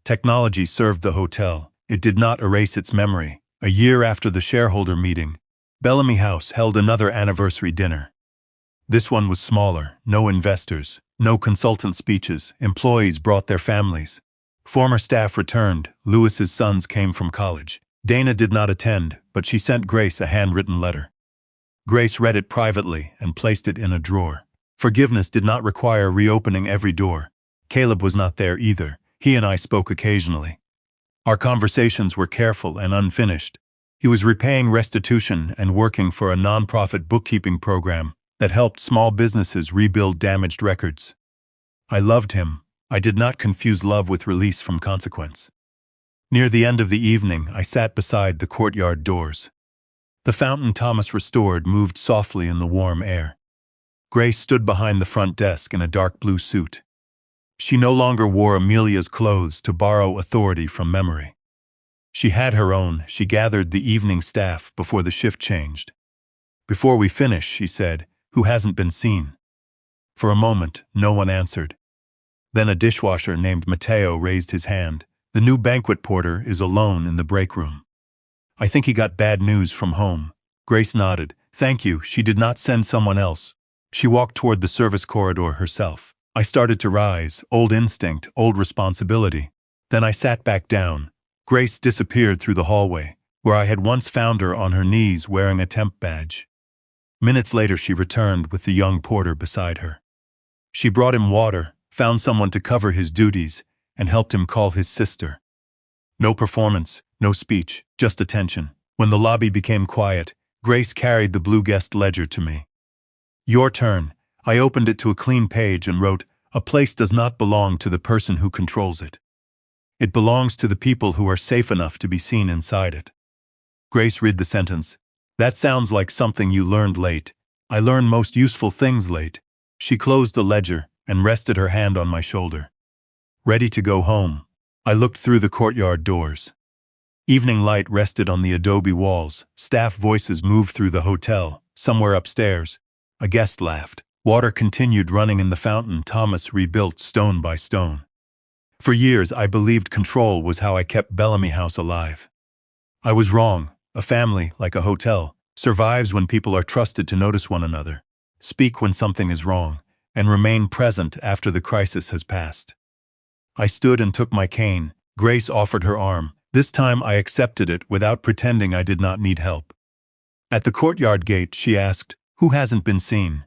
Technology served the hotel. It did not erase its memory. A year after the shareholder meeting, Bellamy House held another anniversary dinner. This one was smaller, no investors, no consultant speeches, employees brought their families. Former staff returned, Louis's sons came from college. Dana did not attend, but she sent Grace a handwritten letter. Grace read it privately and placed it in a drawer. Forgiveness did not require reopening every door. Caleb was not there either. He and I spoke occasionally. Our conversations were careful and unfinished. He was repaying restitution and working for a nonprofit bookkeeping program that helped small businesses rebuild damaged records. I loved him. I did not confuse love with release from consequence. Near the end of the evening, I sat beside the courtyard doors. The fountain Thomas restored moved softly in the warm air. Grace stood behind the front desk in a dark blue suit. She no longer wore Amelia's clothes to borrow authority from memory. She had her own. She gathered the evening staff before the shift changed. "Before we finish," she said, "who hasn't been seen?" For a moment, no one answered. Then a dishwasher named Matteo raised his hand. "The new banquet porter is alone in the break room. I think he got bad news from home." Grace nodded. "Thank you." She did not send someone else. She walked toward the service corridor herself. I started to rise, old instinct, old responsibility. Then I sat back down. Grace disappeared through the hallway, where I had once found her on her knees wearing a TEMP badge. Minutes later she returned with the young porter beside her. She brought him water, found someone to cover his duties, and helped him call his sister. No performance, no speech, just attention. When the lobby became quiet, Grace carried the blue guest ledger to me. "Your turn." I opened it to a clean page and wrote, "A place does not belong to the person who controls it. It belongs to the people who are safe enough to be seen inside it." Grace read the sentence. "That sounds like something you learned late." "I learn most useful things late." She closed the ledger and rested her hand on my shoulder. Ready to go home, I looked through the courtyard doors. Evening light rested on the adobe walls. Staff voices moved through the hotel. Somewhere upstairs, a guest laughed. Water continued running in the fountain Thomas rebuilt stone by stone. For years, I believed control was how I kept Bellamy House alive. I was wrong. A family, like a hotel, survives when people are trusted to notice one another, speak when something is wrong, and remain present after the crisis has passed. I stood and took my cane. Grace offered her arm. This time I accepted it without pretending I did not need help. At the courtyard gate, she asked, "Who hasn't been seen?"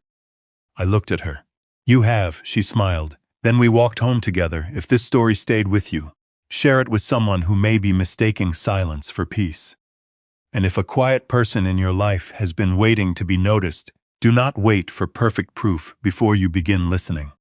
I looked at her. "You have," she smiled. "Then we walked home together. If this story stayed with you, share it with someone who may be mistaking silence for peace. And if a quiet person in your life has been waiting to be noticed, do not wait for perfect proof before you begin listening."